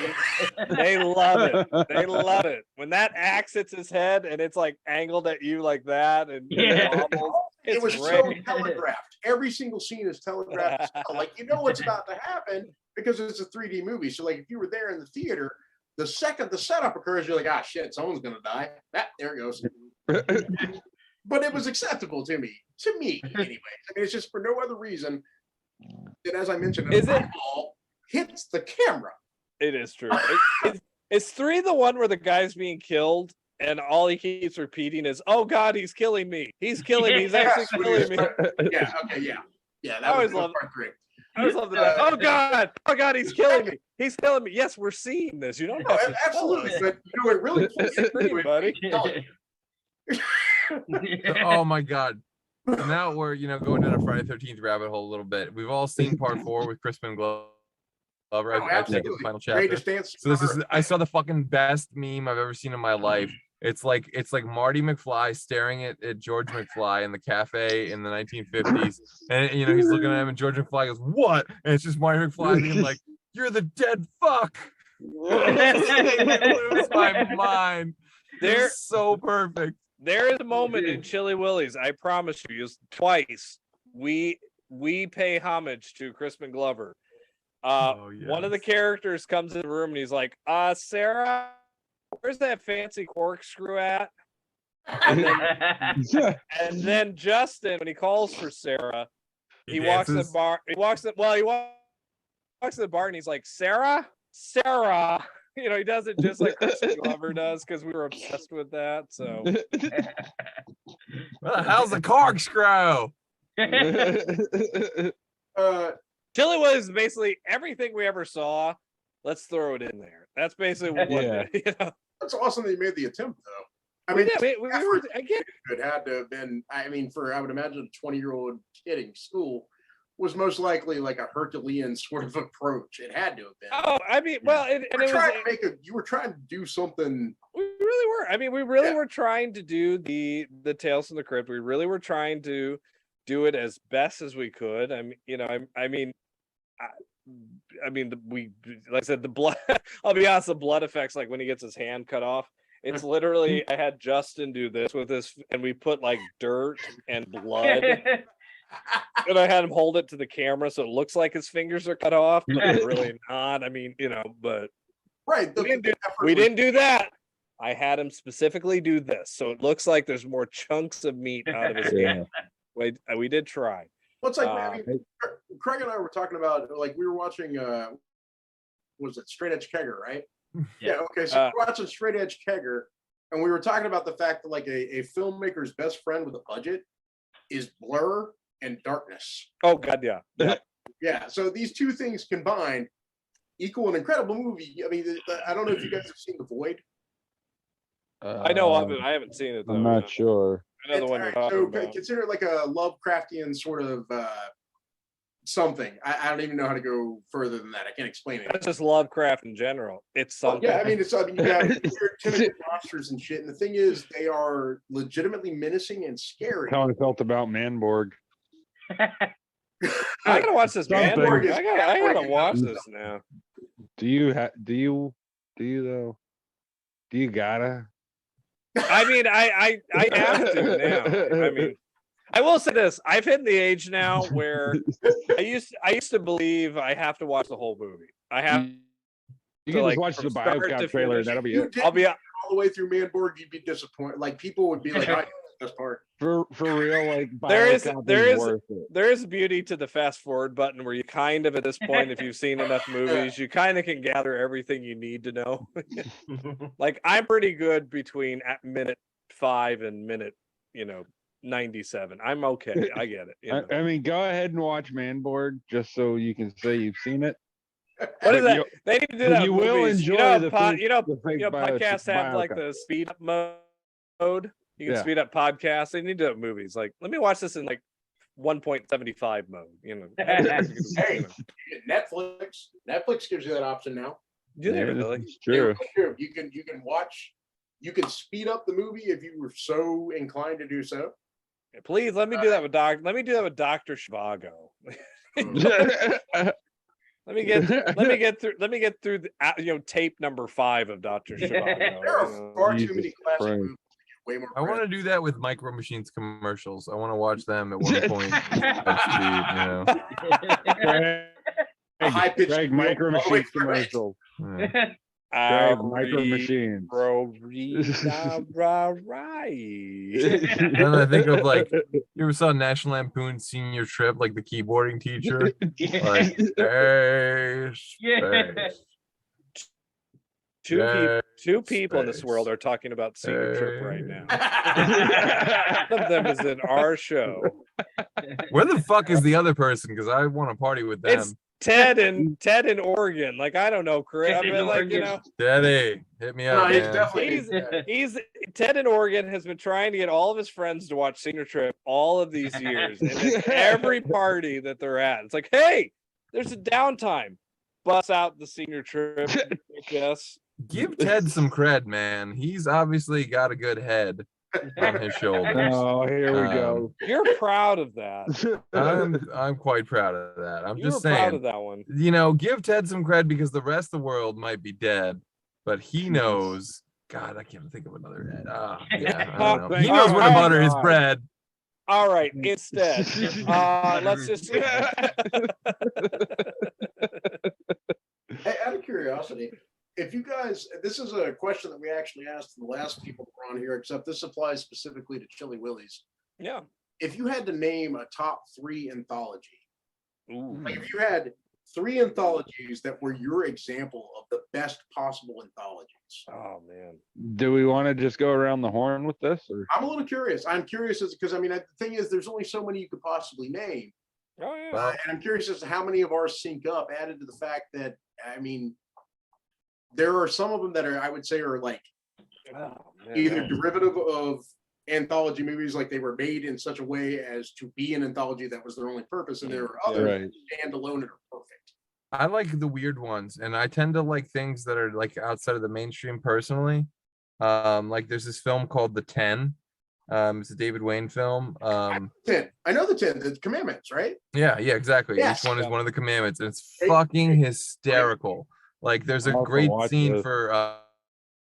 [SPEAKER 5] They love it. They love it when that axe hits his head and it's like angled at you like that, and it wobbles.
[SPEAKER 6] It
[SPEAKER 5] It's
[SPEAKER 6] was
[SPEAKER 5] great.
[SPEAKER 6] so telegraphed. Every single scene is telegraphed. as well. Like, you know what's about to happen because it's a 3D movie. So, like, if you were there in the theater, the second the setup occurs, you're like, ah, shit, someone's gonna die. There it goes. But it was acceptable to me. Anyway. I mean, it's just for no other reason than, as I mentioned,
[SPEAKER 5] Is it-
[SPEAKER 6] eyeball hits the camera.
[SPEAKER 5] It is true. Is 3 the one where the guy's being killed and all he keeps repeating is, "Oh God, he's killing me! He's killing me! He's actually
[SPEAKER 6] Yes, when he was
[SPEAKER 5] killing me!"
[SPEAKER 6] Yeah. Okay. Yeah. Yeah.
[SPEAKER 5] I
[SPEAKER 6] That
[SPEAKER 5] always
[SPEAKER 6] was
[SPEAKER 5] love-
[SPEAKER 6] part 3.
[SPEAKER 5] I always love that. Oh God! Oh God! He's killing me! He's killing me! Yes, we're seeing this. You don't
[SPEAKER 6] Oh,
[SPEAKER 5] have to tell
[SPEAKER 6] absolutely.
[SPEAKER 5] us.
[SPEAKER 6] But you know, it really plays into
[SPEAKER 5] Screen,
[SPEAKER 6] it.
[SPEAKER 5] buddy.
[SPEAKER 7] Oh my god. Now we're going down a Friday 13th rabbit hole a little bit. We've all seen part 4 with Crispin Glover.
[SPEAKER 6] Oh,
[SPEAKER 7] I think it's the
[SPEAKER 6] absolutely.
[SPEAKER 7] final chapter.
[SPEAKER 6] Greatest dance.
[SPEAKER 7] So this is
[SPEAKER 6] ever.
[SPEAKER 7] I saw the fucking best meme I've ever seen in my life. It's like Marty McFly staring at George McFly in the cafe in the 1950s. And he's looking at him and George McFly goes, "What?" And it's just Marty McFly being like, "You're the dead fuck." It lose my mind. They're so perfect.
[SPEAKER 5] There is a moment in Chilly Willies, I promise you, twice we pay homage to Crispin Glover. One of the characters comes in the room and he's like, Sarah, where's that fancy corkscrew at? And then Justin, when he calls for Sarah, he walks in the bar. He walks in the bar and he's like, Sarah. He does it just like Crispin Glover does because we were obsessed with that. So,
[SPEAKER 7] Well, how's the corkscrew?
[SPEAKER 5] Chilly Willies is basically everything we ever saw. Let's throw it in there. That's basically what.
[SPEAKER 4] Yeah.
[SPEAKER 6] That's awesome that you made the attempt, though. I mean,
[SPEAKER 5] we were again.
[SPEAKER 6] it had to have been. I mean, I would imagine a 20-year-old kid in school was most likely like a Herculean sort of approach. It had to have been.
[SPEAKER 5] Oh, I mean, well,
[SPEAKER 6] You were trying to do something.
[SPEAKER 5] We really were. I mean, we really were trying to do the Tales from the Crypt. We really were trying to do it as best as we could. We like I said, the blood. I'll be honest, the blood effects, like when he gets his hand cut off. It's literally I had Justin do this with this, and we put like dirt and blood. And I had him hold it to the camera so it looks like his fingers are cut off, but they're really not. I mean, but
[SPEAKER 6] right.
[SPEAKER 5] We didn't do that. I had him specifically do this, so it looks like there's more chunks of meat out of his hand. We did try.
[SPEAKER 6] Well, it's like Craig and I were talking about, like we were watching. Was it Straight Edge Kegger, right? Yeah. Okay. So we're watching Straight Edge Kegger, and we were talking about the fact that like a filmmaker's best friend with a budget is blur and darkness.
[SPEAKER 5] Oh God, yeah.
[SPEAKER 6] Yeah. So these two things combined equal an incredible movie. I mean, I don't know if you guys have seen The Void.
[SPEAKER 5] I know of it. I haven't seen it though.
[SPEAKER 4] I'm not sure.
[SPEAKER 5] I know the one you're talking about.
[SPEAKER 6] Consider it like a Lovecraftian sort of something. I don't even know how to go further than that. I can't explain it.
[SPEAKER 5] That's just Lovecraft in general. It's something.
[SPEAKER 6] Yeah, I mean, you got weird tentacle monsters and shit. And the thing is, they are legitimately menacing and scary.
[SPEAKER 4] How I felt about Manborg.
[SPEAKER 5] I gotta watch this, man.
[SPEAKER 4] Something.
[SPEAKER 5] I gotta watch this now.
[SPEAKER 4] Do you though? Do you gotta?
[SPEAKER 5] I mean, I have to now. I mean, I will say this: I've hit the age now where I used to believe I have to watch the whole movie. I have.
[SPEAKER 4] You can
[SPEAKER 5] like,
[SPEAKER 4] just watch the
[SPEAKER 5] from start
[SPEAKER 4] BioCap
[SPEAKER 5] to
[SPEAKER 4] trailer.
[SPEAKER 5] finish.
[SPEAKER 4] That'll be
[SPEAKER 6] You
[SPEAKER 4] it.
[SPEAKER 6] didn't all the way through Manborg, you'd be disappointed. Like people would be like, best part.
[SPEAKER 4] For real, like
[SPEAKER 5] There is
[SPEAKER 4] Biocop
[SPEAKER 5] there
[SPEAKER 4] is
[SPEAKER 5] is
[SPEAKER 4] worth it.
[SPEAKER 5] there is beauty to the fast forward button where you kind of at this point, if you've seen enough movies, you kind of can gather everything you need to know. Like I'm pretty good between at minute 5 and minute 97. I'm okay. I get it.
[SPEAKER 4] I mean, go ahead and watch Manboard just so you can say you've seen it.
[SPEAKER 5] What is
[SPEAKER 4] But
[SPEAKER 5] that? They need to do that.
[SPEAKER 4] you
[SPEAKER 5] with
[SPEAKER 4] will
[SPEAKER 5] movies.
[SPEAKER 4] enjoy the fake
[SPEAKER 5] podcasts have like
[SPEAKER 4] Biocop.
[SPEAKER 5] the speed up mode. You can
[SPEAKER 4] Yeah.
[SPEAKER 5] speed up podcasts. They need to do it with movies. Like, let me watch this in like 1.75 mode.
[SPEAKER 6] Hey, Netflix gives you that option now.
[SPEAKER 5] Do they
[SPEAKER 4] Yeah,
[SPEAKER 5] really?
[SPEAKER 4] it's true.
[SPEAKER 6] You can watch. You can speed up the movie if you were so inclined to do so.
[SPEAKER 5] Please let me do that with Let me do that with Dr. Zhivago. Let me get through the tape number 5 of Dr. Zhivago.
[SPEAKER 6] There are far too many
[SPEAKER 4] Jesus
[SPEAKER 6] classic
[SPEAKER 4] Christ.
[SPEAKER 6] movies. Way more.
[SPEAKER 7] I want to do that with Micro Machines commercials. I want to watch them at one point. at speed,
[SPEAKER 6] high-pitched
[SPEAKER 4] Greg,
[SPEAKER 6] squeal
[SPEAKER 4] Micro
[SPEAKER 6] all the way
[SPEAKER 4] Machines
[SPEAKER 6] through it.
[SPEAKER 4] commercial.
[SPEAKER 7] Yeah.
[SPEAKER 4] Greg, Micro Machines.
[SPEAKER 7] Then I think of like, you ever saw National Lampoon Senior Trip, like the keyboarding teacher? Like, space.
[SPEAKER 5] Two people in this world are talking about Senior Trip right now. One of them is in our show.
[SPEAKER 7] Where the fuck is the other person? Because I want to party with them.
[SPEAKER 5] It's Ted in Oregon. Like, I don't know, Chris. I mean, like,
[SPEAKER 7] Daddy, hit me up.
[SPEAKER 6] he's
[SPEAKER 7] man.
[SPEAKER 6] definitely.
[SPEAKER 5] he's Ted in Oregon has been trying to get all of his friends to watch Senior Trip all of these years. And at every party that they're at, it's like, hey, there's a downtime. Bust out the Senior Trip. Yes.
[SPEAKER 7] Give Ted some cred, man. He's obviously got a good head on his shoulders.
[SPEAKER 4] Oh, here we go.
[SPEAKER 5] You're proud of that.
[SPEAKER 7] I'm quite proud of that. I'm
[SPEAKER 5] You're
[SPEAKER 7] just
[SPEAKER 5] proud
[SPEAKER 7] saying,
[SPEAKER 5] of that one.
[SPEAKER 7] give Ted some cred because the rest of the world might be dead, but he knows. God, I can't think of another head. Yeah, I don't know. He knows where to butter his bread.
[SPEAKER 5] All right. Instead, let's just.
[SPEAKER 6] Hey, out of curiosity, if you guys, this is a question that we actually asked the last people that were on here, except this applies specifically to Chilly Willies.
[SPEAKER 5] Yeah.
[SPEAKER 6] If you had to name a top 3 anthology,
[SPEAKER 5] Ooh.
[SPEAKER 6] like if you had 3 anthologies that were your example of the best possible anthologies.
[SPEAKER 5] Oh man.
[SPEAKER 4] Do we want to just go around the horn with this? Or?
[SPEAKER 6] I'm a little curious. I'm curious because the thing is, there's only so many you could possibly name.
[SPEAKER 5] Oh yeah.
[SPEAKER 7] Well,
[SPEAKER 6] And I'm curious as to how many of ours sync up, added to the fact that, there are some of them that I would say are like either derivative of anthology movies, like they were made in such a way as to be an anthology that was their only purpose, and there are others that stand alone and are perfect.
[SPEAKER 7] I like the weird ones, and I tend to like things that are like outside of the mainstream personally. Like there's this film called The 10. It's a David Wayne film.
[SPEAKER 6] 10. I know the 10, the commandments, right?
[SPEAKER 7] Yeah, exactly.
[SPEAKER 6] Yes.
[SPEAKER 7] Each one is one of the commandments, and it's fucking hysterical. Like there's a great scene for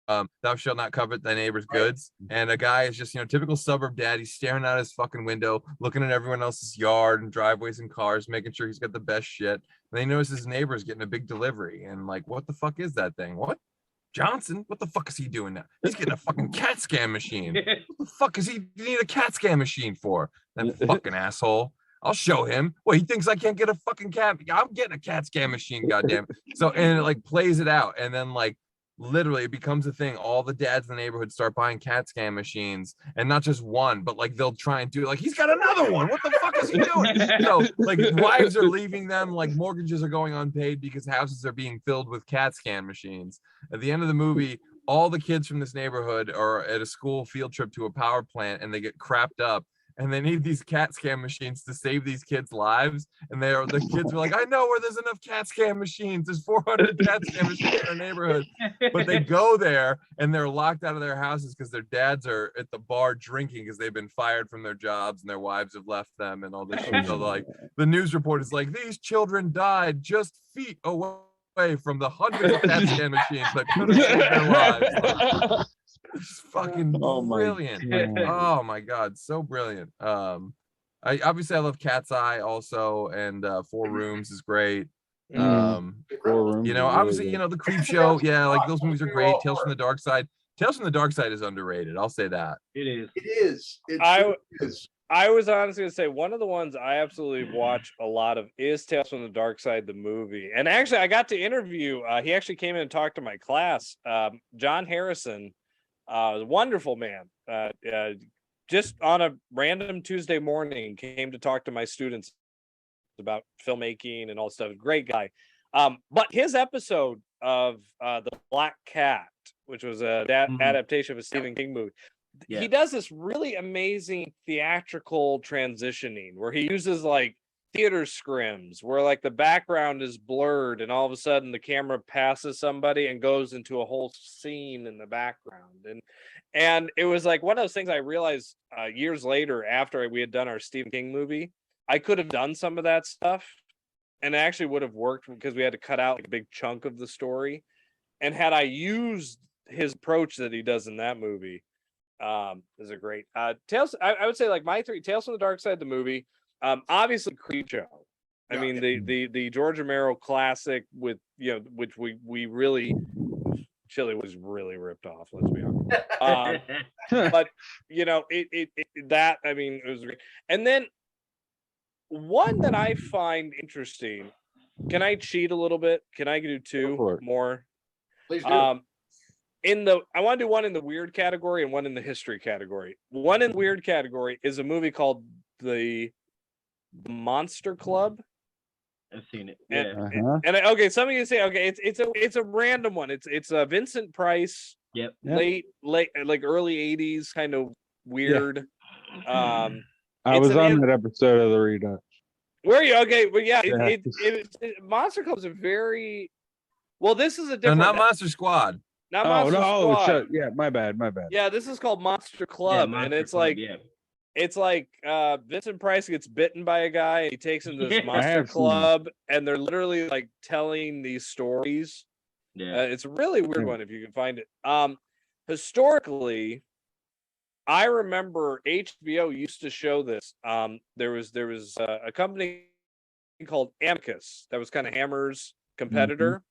[SPEAKER 7] thou shalt not covet thy neighbor's goods, and a guy is just typical suburb dad. He's staring out his fucking window, looking at everyone else's yard and driveways and cars, making sure he's got the best shit. And then he notices his neighbor's getting a big delivery, and like, what the fuck is that thing? What? Johnson? What the fuck is he doing now? He's getting a fucking CAT scan machine. What the fuck is he need a CAT scan machine for? That fucking asshole. I'll show him. Well, he thinks I can't get a fucking cat. I'm getting a CAT scan machine, goddamn. So, and it like plays it out, and then like literally it becomes a thing. All the dads in the neighborhood start buying CAT scan machines, and not just one, but like they'll try and do it. Like, he's got another one. What the fuck is he doing? So like wives are leaving them, like mortgages are going unpaid because houses are being filled with CAT scan machines. At the end of the movie, all the kids from this neighborhood are at a school field trip to a power plant, and they get crapped up. And they need these CAT scan machines to save these kids' lives. And the kids are like, I know where there's enough CAT scan machines. There's 400 CAT scan machines in our neighborhood. But they go there and they're locked out of their houses because their dads are at the bar drinking because they've been fired from their jobs and their wives have left them and all this shit. So like the news report is like, these children died just feet away from the hundreds of CAT scan machines that could have saved their lives. It's fucking brilliant. Oh my god, so brilliant. I love Cat's Eye also, and 4 Rooms is great.
[SPEAKER 4] 4 Rooms
[SPEAKER 7] obviously the Creep Show, yeah, like those movies are great. Tales from the Dark Side. Tales from the Dark Side is underrated. I'll say that.
[SPEAKER 1] It is.
[SPEAKER 6] It is. It is.
[SPEAKER 5] I was honestly gonna say one of the ones I absolutely watch a lot of is Tales from the Dark Side, the movie. And actually, I got to interview. He actually came in and talked to my class. John Harrison, wonderful man. Just on a random Tuesday morning, came to talk to my students about filmmaking and all stuff. Great guy. But his episode of The Black Cat, which was a adaptation of a Stephen King movie.
[SPEAKER 1] Yeah.
[SPEAKER 5] He does this really amazing theatrical transitioning where he uses like theater scrims where like the background is blurred and all of a sudden the camera passes somebody and goes into a whole scene in the background. And it was like one of those things I realized years later after we had done our Stephen King movie, I could have done some of that stuff and it actually would have worked because we had to cut out like a big chunk of the story. And had I used his approach that he does in that movie, is a great Tales. I would say like my three: Tales from the Dark Side, the movie, obviously Creepshow. I mean the George Romero classic with which we really Chile was really ripped off. Let's be honest. But that I mean it was great. And then one that I find interesting. Can I cheat a little bit? Can I do two more?
[SPEAKER 6] Please do.
[SPEAKER 5] I want to do one in the weird category and one in the history category. One in the weird category is a movie called The Monster Club.
[SPEAKER 1] I've seen it.
[SPEAKER 5] Okay, some of you say it's a random one. It's a Vincent Price.
[SPEAKER 1] Yep.
[SPEAKER 5] Late like early 80s kind of weird.
[SPEAKER 4] I was on that episode of the Redux.
[SPEAKER 5] Were you? Okay, but yeah, Monster Club is a very well. This is a different.
[SPEAKER 7] No, not Monster Squad.
[SPEAKER 5] Not Monster Squad.
[SPEAKER 4] Yeah, my bad.
[SPEAKER 5] Yeah, this is called Monster Club, and it's Club, it's like Vincent Price gets bitten by a guy, and he takes him to this Monster Club, and they're literally like telling these stories.
[SPEAKER 1] Yeah,
[SPEAKER 5] it's a really weird one if you can find it. Historically, I remember HBO used to show this. There was a company called Amicus that was kind of Hammer's competitor.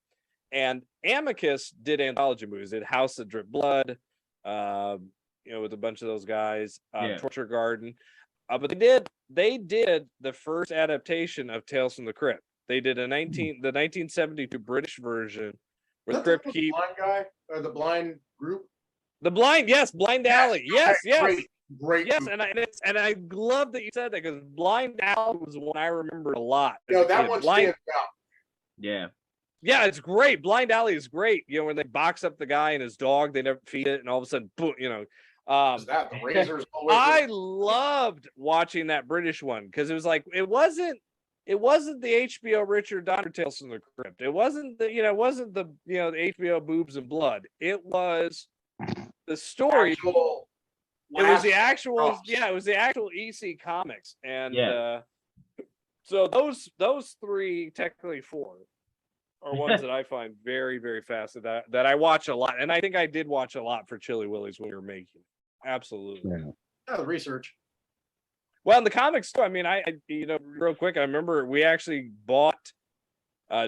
[SPEAKER 5] And Amicus did anthology movies. It House That Dripped Blood, with a bunch of those guys, Torture Garden. But they did the first adaptation of Tales from the Crypt. They did the 1972 British version with Crypt Keep.
[SPEAKER 6] The blind guy or the blind group?
[SPEAKER 5] The blind, yes, Blind Alley. Yes.
[SPEAKER 6] Great.
[SPEAKER 5] Yes, and I love that you said that because Blind Alley was one I remember a lot.
[SPEAKER 6] That one stands out.
[SPEAKER 1] Yeah.
[SPEAKER 5] Yeah, it's great. Blind Alley is great. When they box up the guy and his dog, they never feed it, and all of a sudden, boom,
[SPEAKER 6] Is that the razors?
[SPEAKER 5] I loved watching that British one because it was like it wasn't the HBO Richard Donner Tales from the Crypt. It wasn't the the HBO boobs and blood. It was the story. It was the actual EC Comics, and so those three, technically four, are ones that I find very, very fascinating that I watch a lot. And I think I did watch a lot for Chilly Willies when we were making it. Absolutely.
[SPEAKER 6] Yeah, the research.
[SPEAKER 5] Well, in the comics too, I mean, I real quick, I remember we actually bought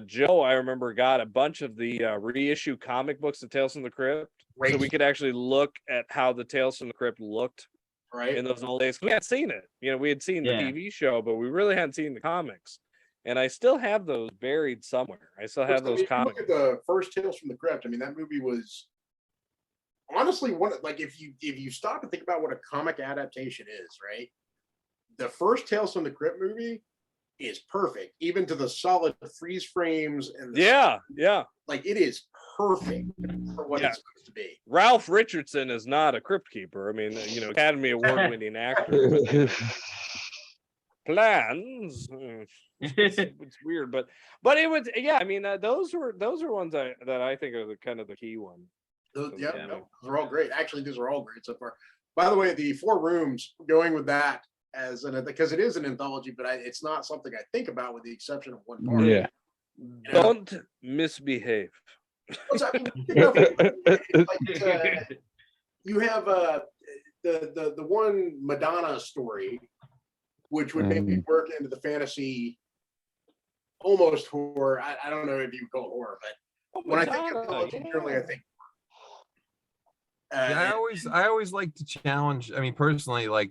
[SPEAKER 5] Joe, I remember got a bunch of the reissue comic books of Tales from the Crypt. So we could actually look at how the Tales from the Crypt looked in those old days. We hadn't seen it. We had seen the TV show, but we really hadn't seen the comics. And I still have those buried somewhere. I still have those comics.
[SPEAKER 6] Look at the first Tales from the Crypt. I mean, that movie was honestly one. Like, if you stop and think about what a comic adaptation is, right? The first Tales from the Crypt movie is perfect, even to the solid freeze frames and like it is perfect for what it's supposed to be.
[SPEAKER 5] Ralph Richardson is not a crypt keeper. I mean, Academy Award-winning actor. Plans. It's weird, but it was I mean, those are ones that I think are the kind of the key one.
[SPEAKER 6] Those are all great. Actually, these are all great so far. By the way, the 4 Rooms, going with that because it is an anthology, but it's not something I think about with the exception of one part.
[SPEAKER 4] Yeah.
[SPEAKER 5] Don't misbehave.
[SPEAKER 6] You have the one Madonna story, which would maybe work into the fantasy, almost horror. I don't know if you would call it horror, but when I think of anthology, generally I think
[SPEAKER 7] Yeah, I always like to challenge. I mean, personally, like,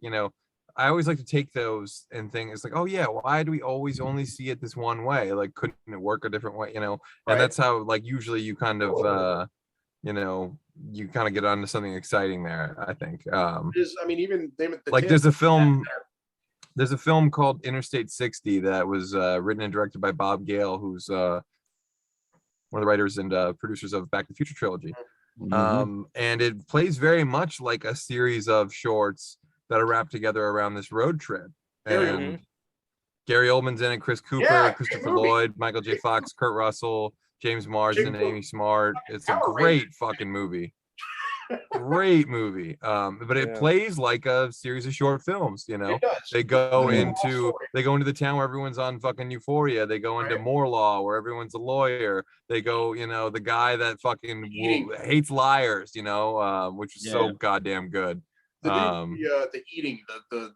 [SPEAKER 7] I always like to take those and think it's like, oh yeah, why do we always only see it this one way? Like, couldn't it work a different way? And that's how, like, usually you kind of you kind of get onto something exciting there, I think.
[SPEAKER 6] Even
[SPEAKER 7] like there's a film called Interstate 60 that was written and directed by Bob Gale, who's one of the writers and producers of Back to the Future trilogy. And it plays very much like a series of shorts that are wrapped together around this road trip. And Gary Oldman's in it, Chris Cooper, Christopher Lloyd, Michael J. Fox, Kurt Russell, James Marsden, and Amy Smart. It's a great fucking movie. Great movie. But it plays like a series of short films, They go into the town where everyone's on fucking Euphoria. They go into Moorlaw where everyone's a lawyer. They go, the guy that fucking hates liars, which is so goddamn good.
[SPEAKER 6] The eating, the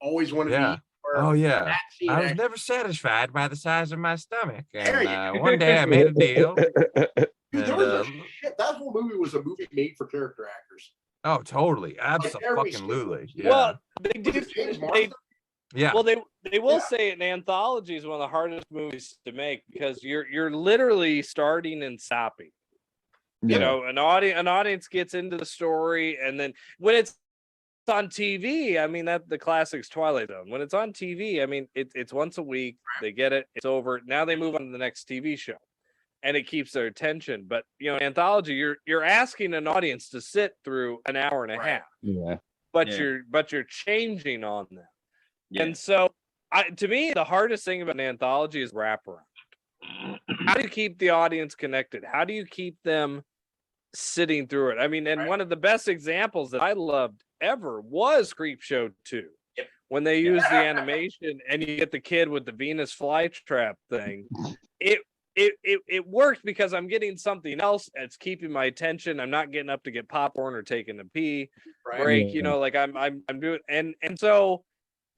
[SPEAKER 6] always wanted to eat.
[SPEAKER 7] Oh yeah, I was never satisfied by the size of my stomach, and one day I made a deal.
[SPEAKER 6] Dude, that whole movie was a movie made for character actors.
[SPEAKER 7] Oh, totally, absolutely. Yeah.
[SPEAKER 5] Well, they do.
[SPEAKER 7] Yeah.
[SPEAKER 5] Well, they will say an anthology is one of the hardest movies to make because you're literally starting and stopping. An audience gets into the story, and then when it's on TV, I mean, that the classics Twilight Zone. When it's on TV, I mean, it's once a week. They get it. It's over. Now they move on to the next TV show, and it keeps their attention. But anthology, you're asking an audience to sit through an hour and a half.
[SPEAKER 4] Yeah.
[SPEAKER 5] But you're changing on them. Yeah. And so, to me, the hardest thing about an anthology is wraparound. How do you keep the audience connected? How do you keep them sitting through it? I mean, and one of the best examples that I loved ever was Creep Show 2. When they use the animation and you get the kid with the Venus flytrap thing, it worked because I'm getting something else that's keeping my attention. I'm not getting up to get popcorn or taking a pee break, like I'm doing, and so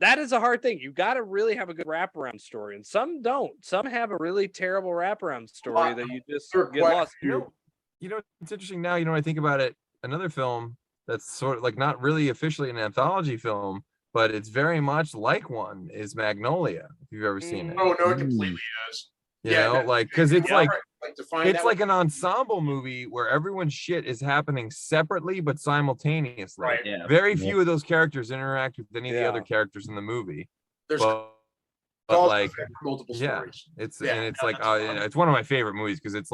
[SPEAKER 5] that is a hard thing. You got to really have a good wraparound story, and some don't. Some have a really terrible wraparound story that you just get lost.
[SPEAKER 7] It's interesting now. I think about it. Another film that's sort of like not really officially an anthology film, but it's very much like one is Magnolia. If you've ever seen it.
[SPEAKER 6] Oh no, it completely is.
[SPEAKER 7] Because it's like an ensemble movie where everyone's shit is happening separately but simultaneously.
[SPEAKER 6] Right.
[SPEAKER 1] Yeah.
[SPEAKER 7] Very few of those characters interact with any of the other characters in the movie.
[SPEAKER 6] There's multiple stories.
[SPEAKER 7] It's like it's one of my favorite movies because it's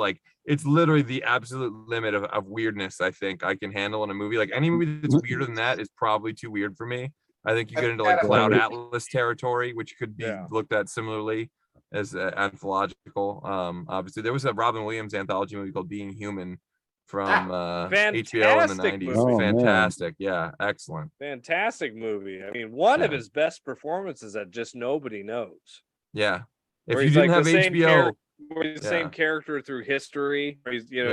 [SPEAKER 7] literally the absolute limit of weirdness I think I can handle in a movie. Like any movie that's weirder than that is probably too weird for me. I think you get into like Cloud Atlas territory, which could be looked at similarly as anthological. Obviously there was a Robin Williams anthology movie called Being Human from HBO in the 90s. Fantastic. Yeah, excellent.
[SPEAKER 5] Fantastic movie. I mean, one of his best performances that just nobody knows.
[SPEAKER 7] Yeah. If you didn't have HBO,
[SPEAKER 5] where he's the same character through history. He's, if you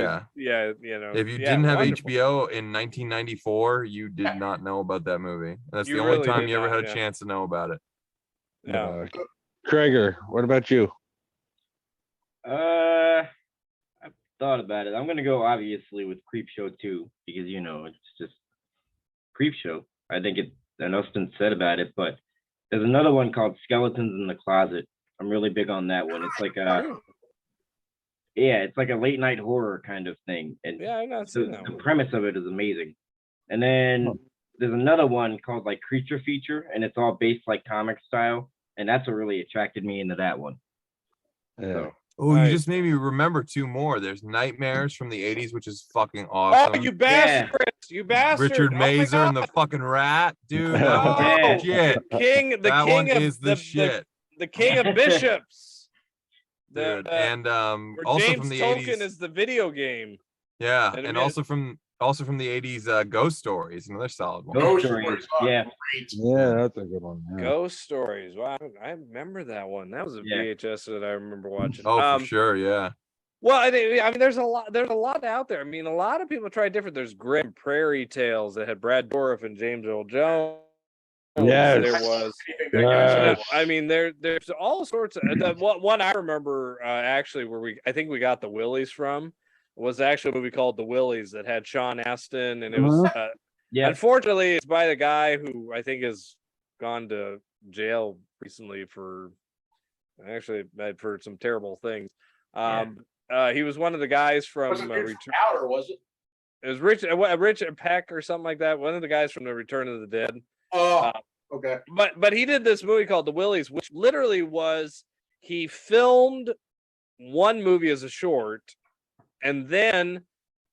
[SPEAKER 7] didn't have HBO in 1994, you did not know about that movie. That's the only time you ever had a chance to know about it.
[SPEAKER 5] Yeah.
[SPEAKER 4] Krager, what about you?
[SPEAKER 1] I've thought about it. I'm gonna go obviously with Creep Show 2 because it's just Creep Show. I think enough's been said about it, but there's another one called Skeletons in the Closet. I'm really big on that one. It's like it's like a late night horror kind of thing. And
[SPEAKER 5] I've not seen that
[SPEAKER 1] the
[SPEAKER 5] one.
[SPEAKER 1] premise of it is amazing. And then there's another one called like Creature Feature, and it's all based like comic style. And that's what really attracted me into that one.
[SPEAKER 4] Yeah.
[SPEAKER 7] Oh, you just made me remember two more. There's Nightmares from the 80s, which is fucking awesome.
[SPEAKER 5] Oh, you bastard, Chris! You bastard!
[SPEAKER 7] Richard Mazer and the fucking rat, dude. Oh, shit.
[SPEAKER 5] The king of
[SPEAKER 7] the shit.
[SPEAKER 5] The king of bishops.
[SPEAKER 7] Dude, and also
[SPEAKER 5] James
[SPEAKER 7] from the
[SPEAKER 5] Tolkien
[SPEAKER 7] 80s
[SPEAKER 5] is the video game.
[SPEAKER 7] Yeah, and also from the 80s, Ghost Stories, another solid one.
[SPEAKER 1] Ghost Stories,
[SPEAKER 4] yeah, that's a good one. Yeah.
[SPEAKER 5] Ghost Stories. Wow, I remember that one. That was a VHS that I remember watching.
[SPEAKER 7] Oh, for sure, yeah.
[SPEAKER 5] Well, I mean, there's a lot out there. I mean, a lot of people try different. There's Grim Prairie Tales that had Brad Dourif and James Earl Jones.
[SPEAKER 4] Yes.
[SPEAKER 5] There was. I mean, there's all sorts of. One I remember actually where I think we got the Willys from was actually a movie called The Willys that had Sean Astin, and it was unfortunately it's by the guy who I think has gone to jail recently for I've heard some terrible things. He was one of the guys from
[SPEAKER 6] Was it out or was it?
[SPEAKER 5] It was Richard Peck or something like that. One of the guys from the Return of the Dead.
[SPEAKER 6] Oh, okay.
[SPEAKER 5] But he did this movie called The Willys, which literally was he filmed one movie as a short, and then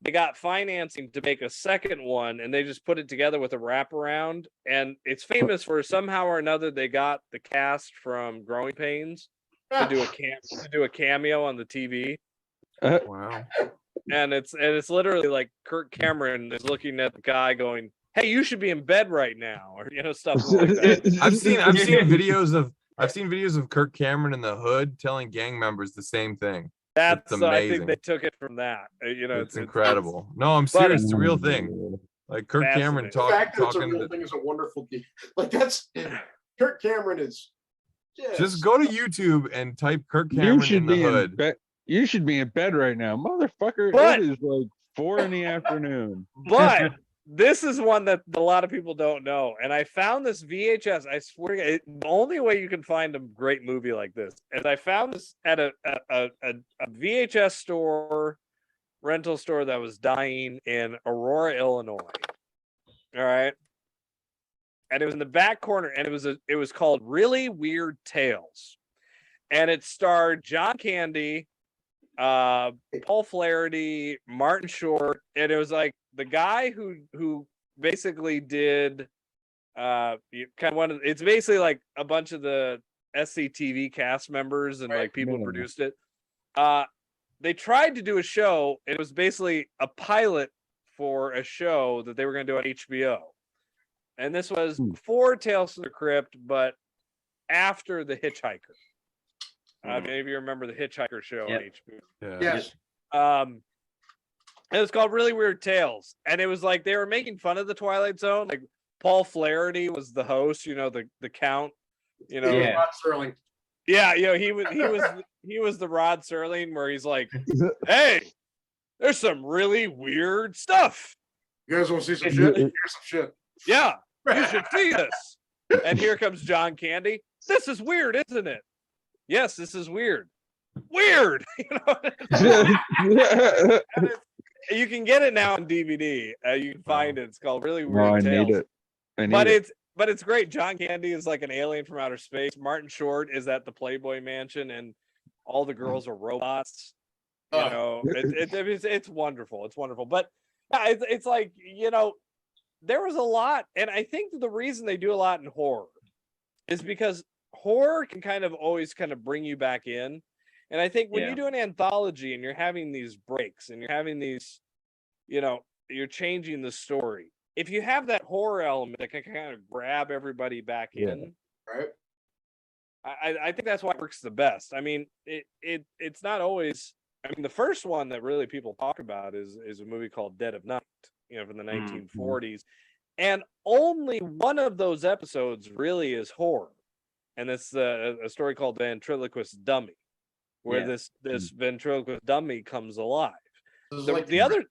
[SPEAKER 5] they got financing to make a second one, and they just put it together with a wraparound. And it's famous for somehow or another they got the cast from Growing Pains to do a cameo on the TV.
[SPEAKER 7] Wow.
[SPEAKER 5] And it's literally like Kirk Cameron is looking at the guy going, "Hey, you should be in bed right now," or stuff like that.
[SPEAKER 7] I've seen videos of Kirk Cameron in the hood telling gang members the same thing.
[SPEAKER 5] That's
[SPEAKER 7] amazing.
[SPEAKER 5] I think they took it from that.
[SPEAKER 7] It's incredible. No, I'm serious. It's a real thing. Like Kirk Cameron
[SPEAKER 6] The fact that it's a
[SPEAKER 7] talking.
[SPEAKER 6] real thing is a wonderful deal. Like that's Kirk Cameron is.
[SPEAKER 7] Just go to YouTube and type Kirk Cameron in the hood.
[SPEAKER 4] You should be in bed right now, motherfucker. It is like 4 p.m.
[SPEAKER 5] But this is one that a lot of people don't know. And I found this VHS. I swear, the only way you can find a great movie like this is I found this at a VHS store, rental store that was dying in Aurora, Illinois. All right. And it was in the back corner, and it was called Really Weird Tales. And it starred John Candy, Paul Flaherty, Martin Short, and it was like the guy who basically did it's basically like a bunch of the SCTV cast members and like people who produced it. They tried to do a show. It was basically a pilot for a show that they were going to do on HBO. And this was before Tales from the Crypt, but after The Hitchhiker. Maybe you remember The Hitchhiker show on HBO.
[SPEAKER 6] Yes.
[SPEAKER 5] It was called Really Weird Tales. And it was like they were making fun of the Twilight Zone. Like Paul Flaherty was the host, the count,
[SPEAKER 6] Rod Serling.
[SPEAKER 5] Yeah, he was the Rod Serling where he's like, "Hey, there's some really weird stuff.
[SPEAKER 6] You guys want to see some shit? Here's some shit.
[SPEAKER 5] Yeah, you should see this." And here comes John Candy. This is weird, isn't it? Yes, this is weird. Weird. You can get it now on DVD. You can find it. It's called Really Weird Tales. But it's great. John Candy is like an alien from outer space. Martin Short is at the Playboy Mansion, and all the girls are robots. It's wonderful. It's wonderful. But it's like there was a lot, and I think the reason they do a lot in horror is because horror can kind of always kind of bring you back in. And I think when you do an anthology and you're having these breaks and you're having these, you're changing the story. If you have that horror element that can kind of grab everybody back in,
[SPEAKER 6] right?
[SPEAKER 5] I think that's why it works the best. I mean, it's not always. I mean, the first one that really people talk about is a movie called Dead of Night, from the 1940s, and only one of those episodes really is horror, and it's a story called Ventriloquist Dummy, where this ventriloquist dummy comes alive. The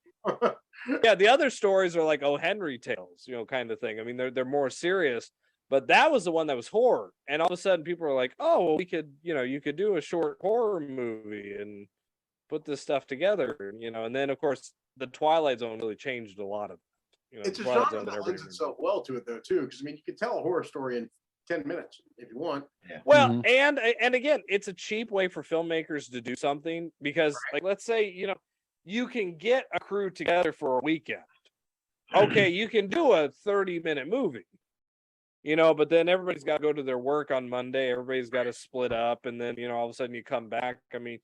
[SPEAKER 5] other stories are like O. Henry tales, kind of thing. I mean, they're more serious, but that was the one that was horror. And all of a sudden people are like, "Oh, well, we could, you could do a short horror movie and put this stuff together." And then of course the Twilight Zone really changed a lot of it.
[SPEAKER 6] It's a genre that lends itself well to it though too, because I mean you can tell a horror story in 10 minutes if you want.
[SPEAKER 5] Well, and again, it's a cheap way for filmmakers to do something because like let's say, you can get a crew together for a weekend. Okay, you can do a 30-minute movie. But then everybody's got to go to their work on Monday. Everybody's got to split up, and then all of a sudden you come back. I mean,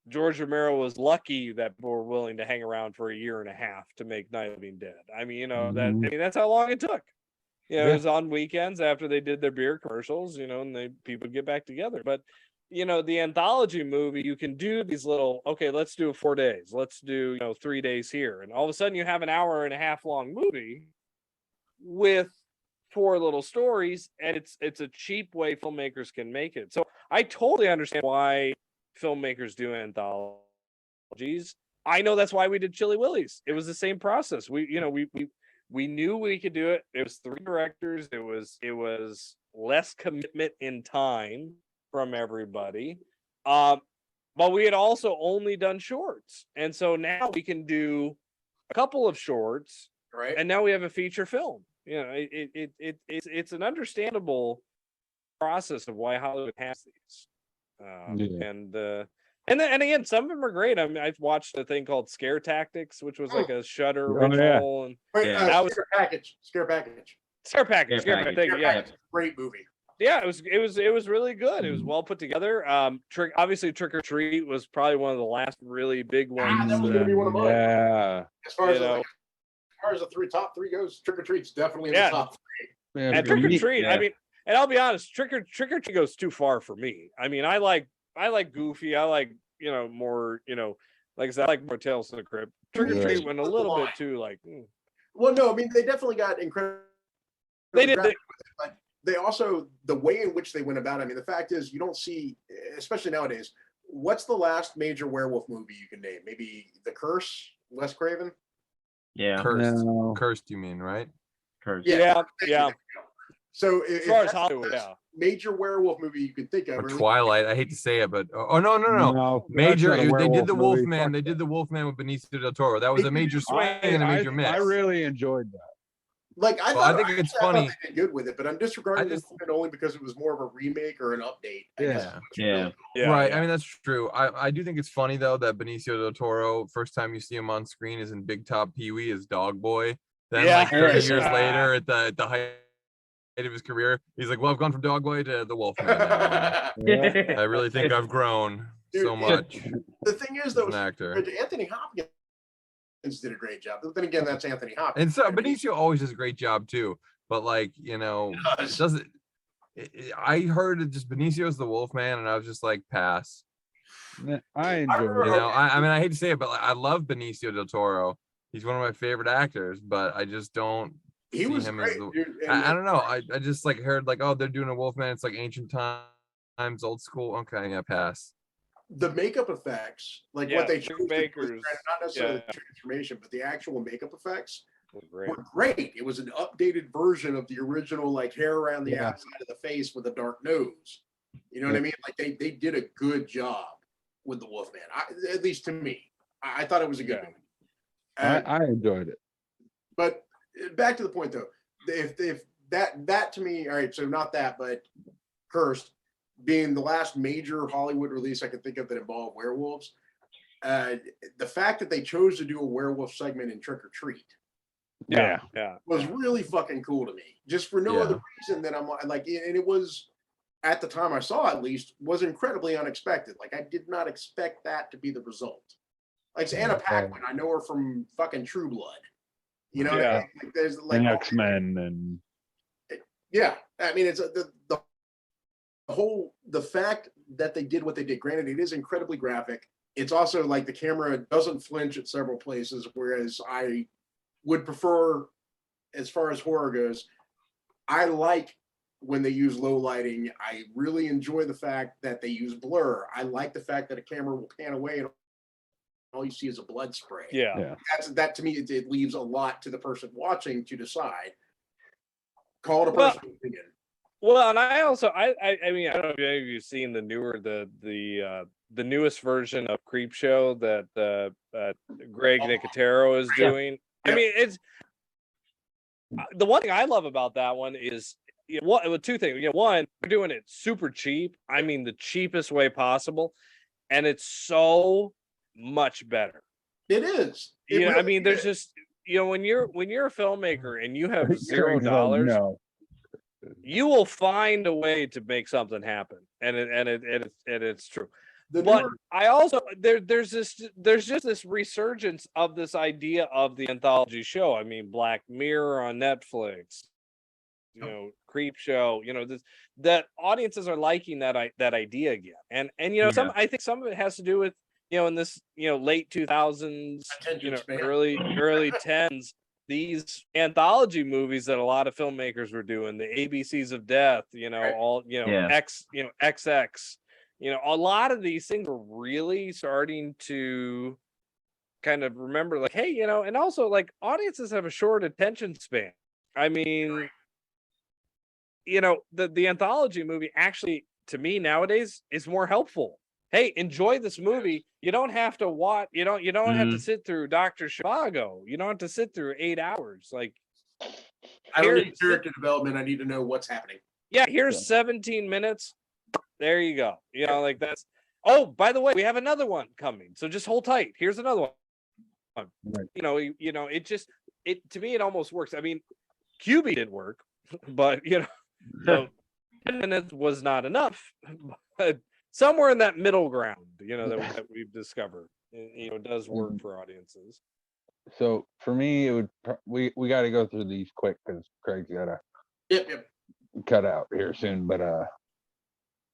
[SPEAKER 5] George Romero was lucky that people were willing to hang around for a year and a half to make Night of the Living Dead. I mean, that's how long it took. It was on weekends after they did their beer commercials, and people get back together. But the anthology movie, you can do these little, okay, let's do 4 days. Let's do 3 days here, and all of a sudden you have an hour and a half long movie with 4 little stories, and it's a cheap way filmmakers can make it. So I totally understand why filmmakers do anthologies. anthologies. I know that's why we did Chilly Willies. It was the same process. We knew we could do it. It was 3 directors. It was less commitment in time from everybody. But we had also only done shorts. And so now we can do a couple of shorts,
[SPEAKER 6] right?
[SPEAKER 5] And now we have a feature film. It's an understandable process of why Hollywood has these. And again, some of them are great. I mean, I've watched a thing called Scare Tactics, which was like a Shudder original. And
[SPEAKER 6] that was Scare Package. Great movie.
[SPEAKER 5] Yeah, it was really good. It was well put together. Obviously Trick or Treat was probably one of the last really big ones.
[SPEAKER 6] That was gonna be one of mine.
[SPEAKER 4] Yeah.
[SPEAKER 6] As far as the top 3 goes, Trick or Treat's definitely in the top 3.
[SPEAKER 5] And Trick or Treat, I mean, and I'll be honest, Trick or Treat goes too far for me. I mean, I like Goofy. I like, more, like I said, I like more Tales from the Crypt. Trick or Treat went a little bit too like.
[SPEAKER 6] Well, no, I mean, they definitely got incredible.
[SPEAKER 5] They did.
[SPEAKER 6] But they also, the way in which they went about it, I mean, the fact is you don't see, especially nowadays, what's the last major werewolf movie you can name? Maybe The Curse, Wes Craven?
[SPEAKER 1] Yeah.
[SPEAKER 7] Cursed, you mean, right?
[SPEAKER 1] Cursed.
[SPEAKER 5] Yeah.
[SPEAKER 6] So
[SPEAKER 5] as far as Hollywood,
[SPEAKER 6] major werewolf movie you could think of.
[SPEAKER 7] Or Twilight. I hate to say it, but no. Major. They did the Wolfman. They did the Wolfman with Benicio del Toro. That was a major swing and a major miss.
[SPEAKER 4] I really enjoyed that.
[SPEAKER 6] Like
[SPEAKER 7] I think it's funny.
[SPEAKER 6] They did good with it, but I'm disregarding it only because it was more of a remake or an update.
[SPEAKER 7] Yeah. Right. I mean, that's true. I do think it's funny though that Benicio del Toro, first time you see him on screen is in Big Top Pee-wee as Dog Boy. Then like 30 years later at the height of his career, he's like, well, I've gone from Dog Boy to the Wolfman. I really think I've grown so much.
[SPEAKER 6] The thing is though,
[SPEAKER 7] as an actor.
[SPEAKER 6] Anthony Hopkins did a great job. But then again, that's Anthony Hopkins.
[SPEAKER 7] And so Benicio always does a great job too. But like, it doesn't. I heard it just Benicio's the Wolfman, and I was just like, pass.
[SPEAKER 4] I enjoy it.
[SPEAKER 7] I mean, I hate to say it, but I love Benicio del Toro. He's one of my favorite actors, but I just don't see him
[SPEAKER 6] great,
[SPEAKER 7] as I don't know. I just like heard like, oh, they're doing a Wolfman. It's like ancient times, old school. Okay, yeah, pass.
[SPEAKER 6] The makeup effects, like what they chose, not necessarily the transformation, but the actual makeup effects were great. It was an updated version of the original, like hair around the outside of the face with a dark nose. You know what I mean? Like they did a good job with the Wolfman. At least to me, I thought it was a good movie.
[SPEAKER 4] I enjoyed it.
[SPEAKER 6] But back to the point though, if that to me, all right, so not that, but Cursed being the last major Hollywood release I can think of that involved werewolves, the fact that they chose to do a werewolf segment in Trick or Treat, was really fucking cool to me. Just for no other reason than I'm like, and it was at the time I saw at least was incredibly unexpected. Like I did not expect that to be the result. Like Anna Paquin, I know her from fucking True Blood. You know, what I mean? Like, there's like
[SPEAKER 4] X-Men and
[SPEAKER 6] I mean it's the fact that they did what they did. Granted, it is incredibly graphic. It's also like the camera doesn't flinch at several places, whereas I would prefer, as far as horror goes, I like when they use low lighting. I really enjoy the fact that they use blur. I like the fact that a camera will pan away and all you see is a blood spray. That to me, it leaves a lot to the person watching to decide. Call it a personal opinion.
[SPEAKER 5] Well, and I also I mean, I don't know if any of you've seen the newer the newest version of Creep Show that Greg Nicotero is doing. I mean, it's the one thing I love about that one is two things. One, they're doing it super cheap. I mean, the cheapest way possible, and it's so much better.
[SPEAKER 6] It is.
[SPEAKER 5] I mean, there's just when you're a filmmaker and you have $0, you will find a way to make something happen, and it's true. But I also there's just this resurgence of this idea of the anthology show. I mean, Black Mirror on Netflix, Creep Show. That audiences are liking that idea again, and I think some of it has to do with in this late 2000s, early 10s. These anthology movies that a lot of filmmakers were doing, the ABCs of Death, XX, a lot of these things were really starting to kind of remember, like, hey, and also like audiences have a short attention span. I mean, the anthology movie actually, to me nowadays, is more helpful. Hey, enjoy this movie. You don't have to watch. You don't have to sit through Dr. Zhivago. You don't have to sit through 8 hours. Like,
[SPEAKER 6] I don't need character development. I need to know what's happening.
[SPEAKER 5] Yeah, here's 17 minutes. There you go. Like that's. Oh, by the way, we have another one coming. So just hold tight. Here's another one.
[SPEAKER 4] Right.
[SPEAKER 5] It to me it almost works. I mean, QB did work, but so 10 minutes was not enough. But somewhere in that middle ground, that we've discovered, does work for audiences.
[SPEAKER 4] So for me, it would we got to go through these quick because Craig's gotta cut out here soon. But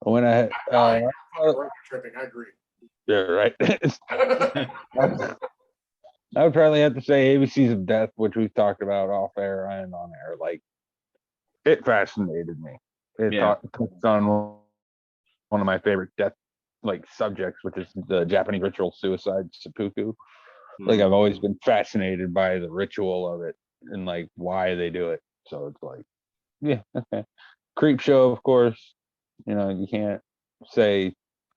[SPEAKER 4] when I
[SPEAKER 6] tripping, I agree.
[SPEAKER 4] Yeah, right. I would probably have to say ABCs of Death, which we've talked about off air and on air. Like, it fascinated me. It touched on one of my favorite death subjects, which is the Japanese ritual suicide seppuku. Like, I've always been fascinated by the ritual of it and like why they do it. So it's like, yeah, okay. Creep Show, of course. You can't say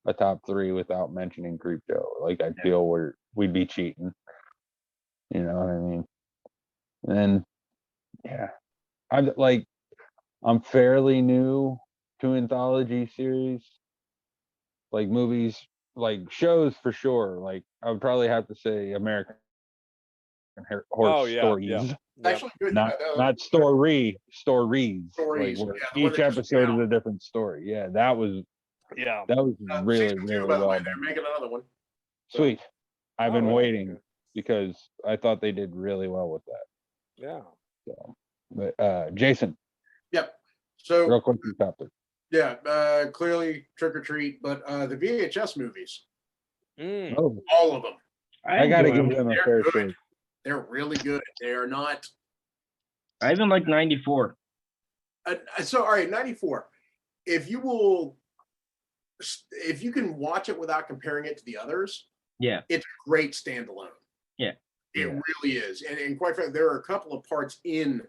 [SPEAKER 4] a top 3 without mentioning Creep Show. Like, I feel we'd be cheating. You know what I mean? And yeah, I'm fairly new to anthology series, like movies, like shows for sure. Like, I would probably have to say American Horror Stories.
[SPEAKER 6] Actually, good.
[SPEAKER 4] Not stories.
[SPEAKER 6] Stories.
[SPEAKER 4] Like, each episode is a different story. Yeah, that was really well done.
[SPEAKER 6] They're making another one.
[SPEAKER 4] Sweet. I've been waiting because I thought they did really well with that.
[SPEAKER 5] Yeah.
[SPEAKER 4] So, but Jason.
[SPEAKER 6] Yep. So
[SPEAKER 4] real quick topic.
[SPEAKER 6] Yeah, clearly Trick or Treat, but the VHS movies, all of them.
[SPEAKER 4] I gotta give them a fair shake.
[SPEAKER 6] They're really good. They are not.
[SPEAKER 1] I even like 94.
[SPEAKER 6] So all right, 94. If you can watch it without comparing it to the others, it's a great standalone.
[SPEAKER 1] Yeah,
[SPEAKER 6] it really is. And quite frankly, there are a couple of parts in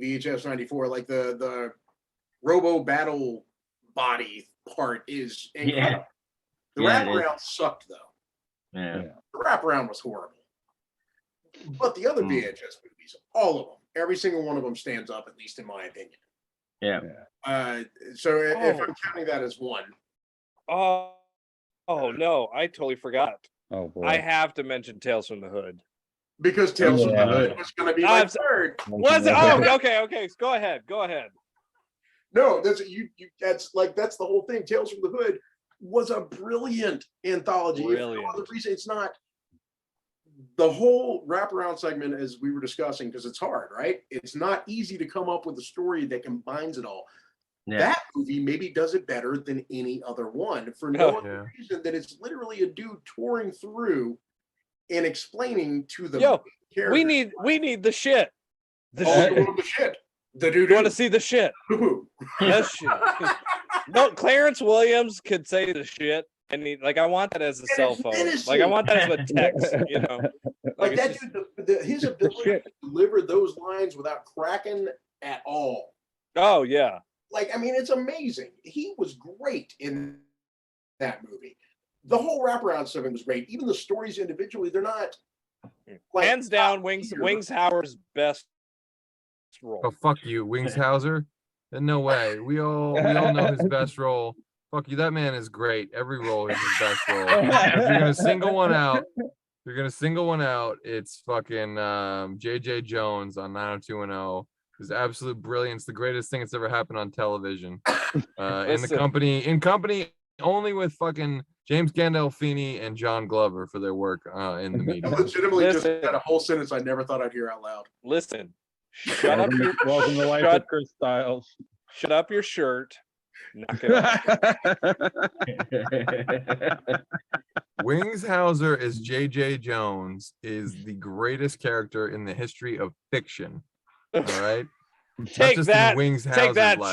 [SPEAKER 6] VHS 94, like the Robo Battle body part is incredible. The wraparound sucked though.
[SPEAKER 1] Yeah.
[SPEAKER 6] The wraparound was horrible. But the other VHS movies, all of them, every single one of them stands up, at least in my opinion.
[SPEAKER 1] Yeah.
[SPEAKER 6] So if I'm counting that as one.
[SPEAKER 5] Oh no, I totally forgot.
[SPEAKER 4] Oh boy.
[SPEAKER 5] I have to mention Tales from the Hood.
[SPEAKER 6] Because Tales from the Hood was going to be my third.
[SPEAKER 5] Was it? Oh, okay. Go ahead.
[SPEAKER 6] No, that's that's the whole thing. Tales from the Hood was a brilliant anthology.
[SPEAKER 5] Brilliant.
[SPEAKER 6] The reason it's not the whole wraparound segment, as we were discussing, because it's hard, right? It's not easy to come up with a story that combines it all. Yeah. That movie maybe does it better than any other one for no other reason that it's literally a dude touring through and explaining to the characters.
[SPEAKER 5] We need the shit.
[SPEAKER 6] The shit. The dude
[SPEAKER 5] want to see the shit. That shit. No, Clarence Williams could say the shit, and I want that as a cell phone. Like, I want that as a text.
[SPEAKER 6] Like that dude, his ability to deliver those lines without cracking at all.
[SPEAKER 5] Oh yeah.
[SPEAKER 6] Like, I mean, it's amazing. He was great in that movie. The whole wraparound stuff was great. Even the stories individually, they're not.
[SPEAKER 5] Hands down, Wings Hauer's best role.
[SPEAKER 7] Oh, fuck you, Wings Hauser. No way. We all know his best role. Fuck you. That man is great. Every role is his best role. If you're gonna single one out, it's fucking JJ Jones on 90210. His absolute brilliance, the greatest thing that's ever happened on television. In company only with fucking James Gandolfini and John Glover for their work in the media.
[SPEAKER 6] I legitimately just had a whole sentence I never thought I'd hear out loud.
[SPEAKER 5] Listen, shut up your
[SPEAKER 4] welcome to life with Chris Stiles.
[SPEAKER 5] Shut up your shirt. Knock it off.
[SPEAKER 7] Wings Hauser as JJ Jones is the greatest character in the history of fiction. All right.
[SPEAKER 5] Take that,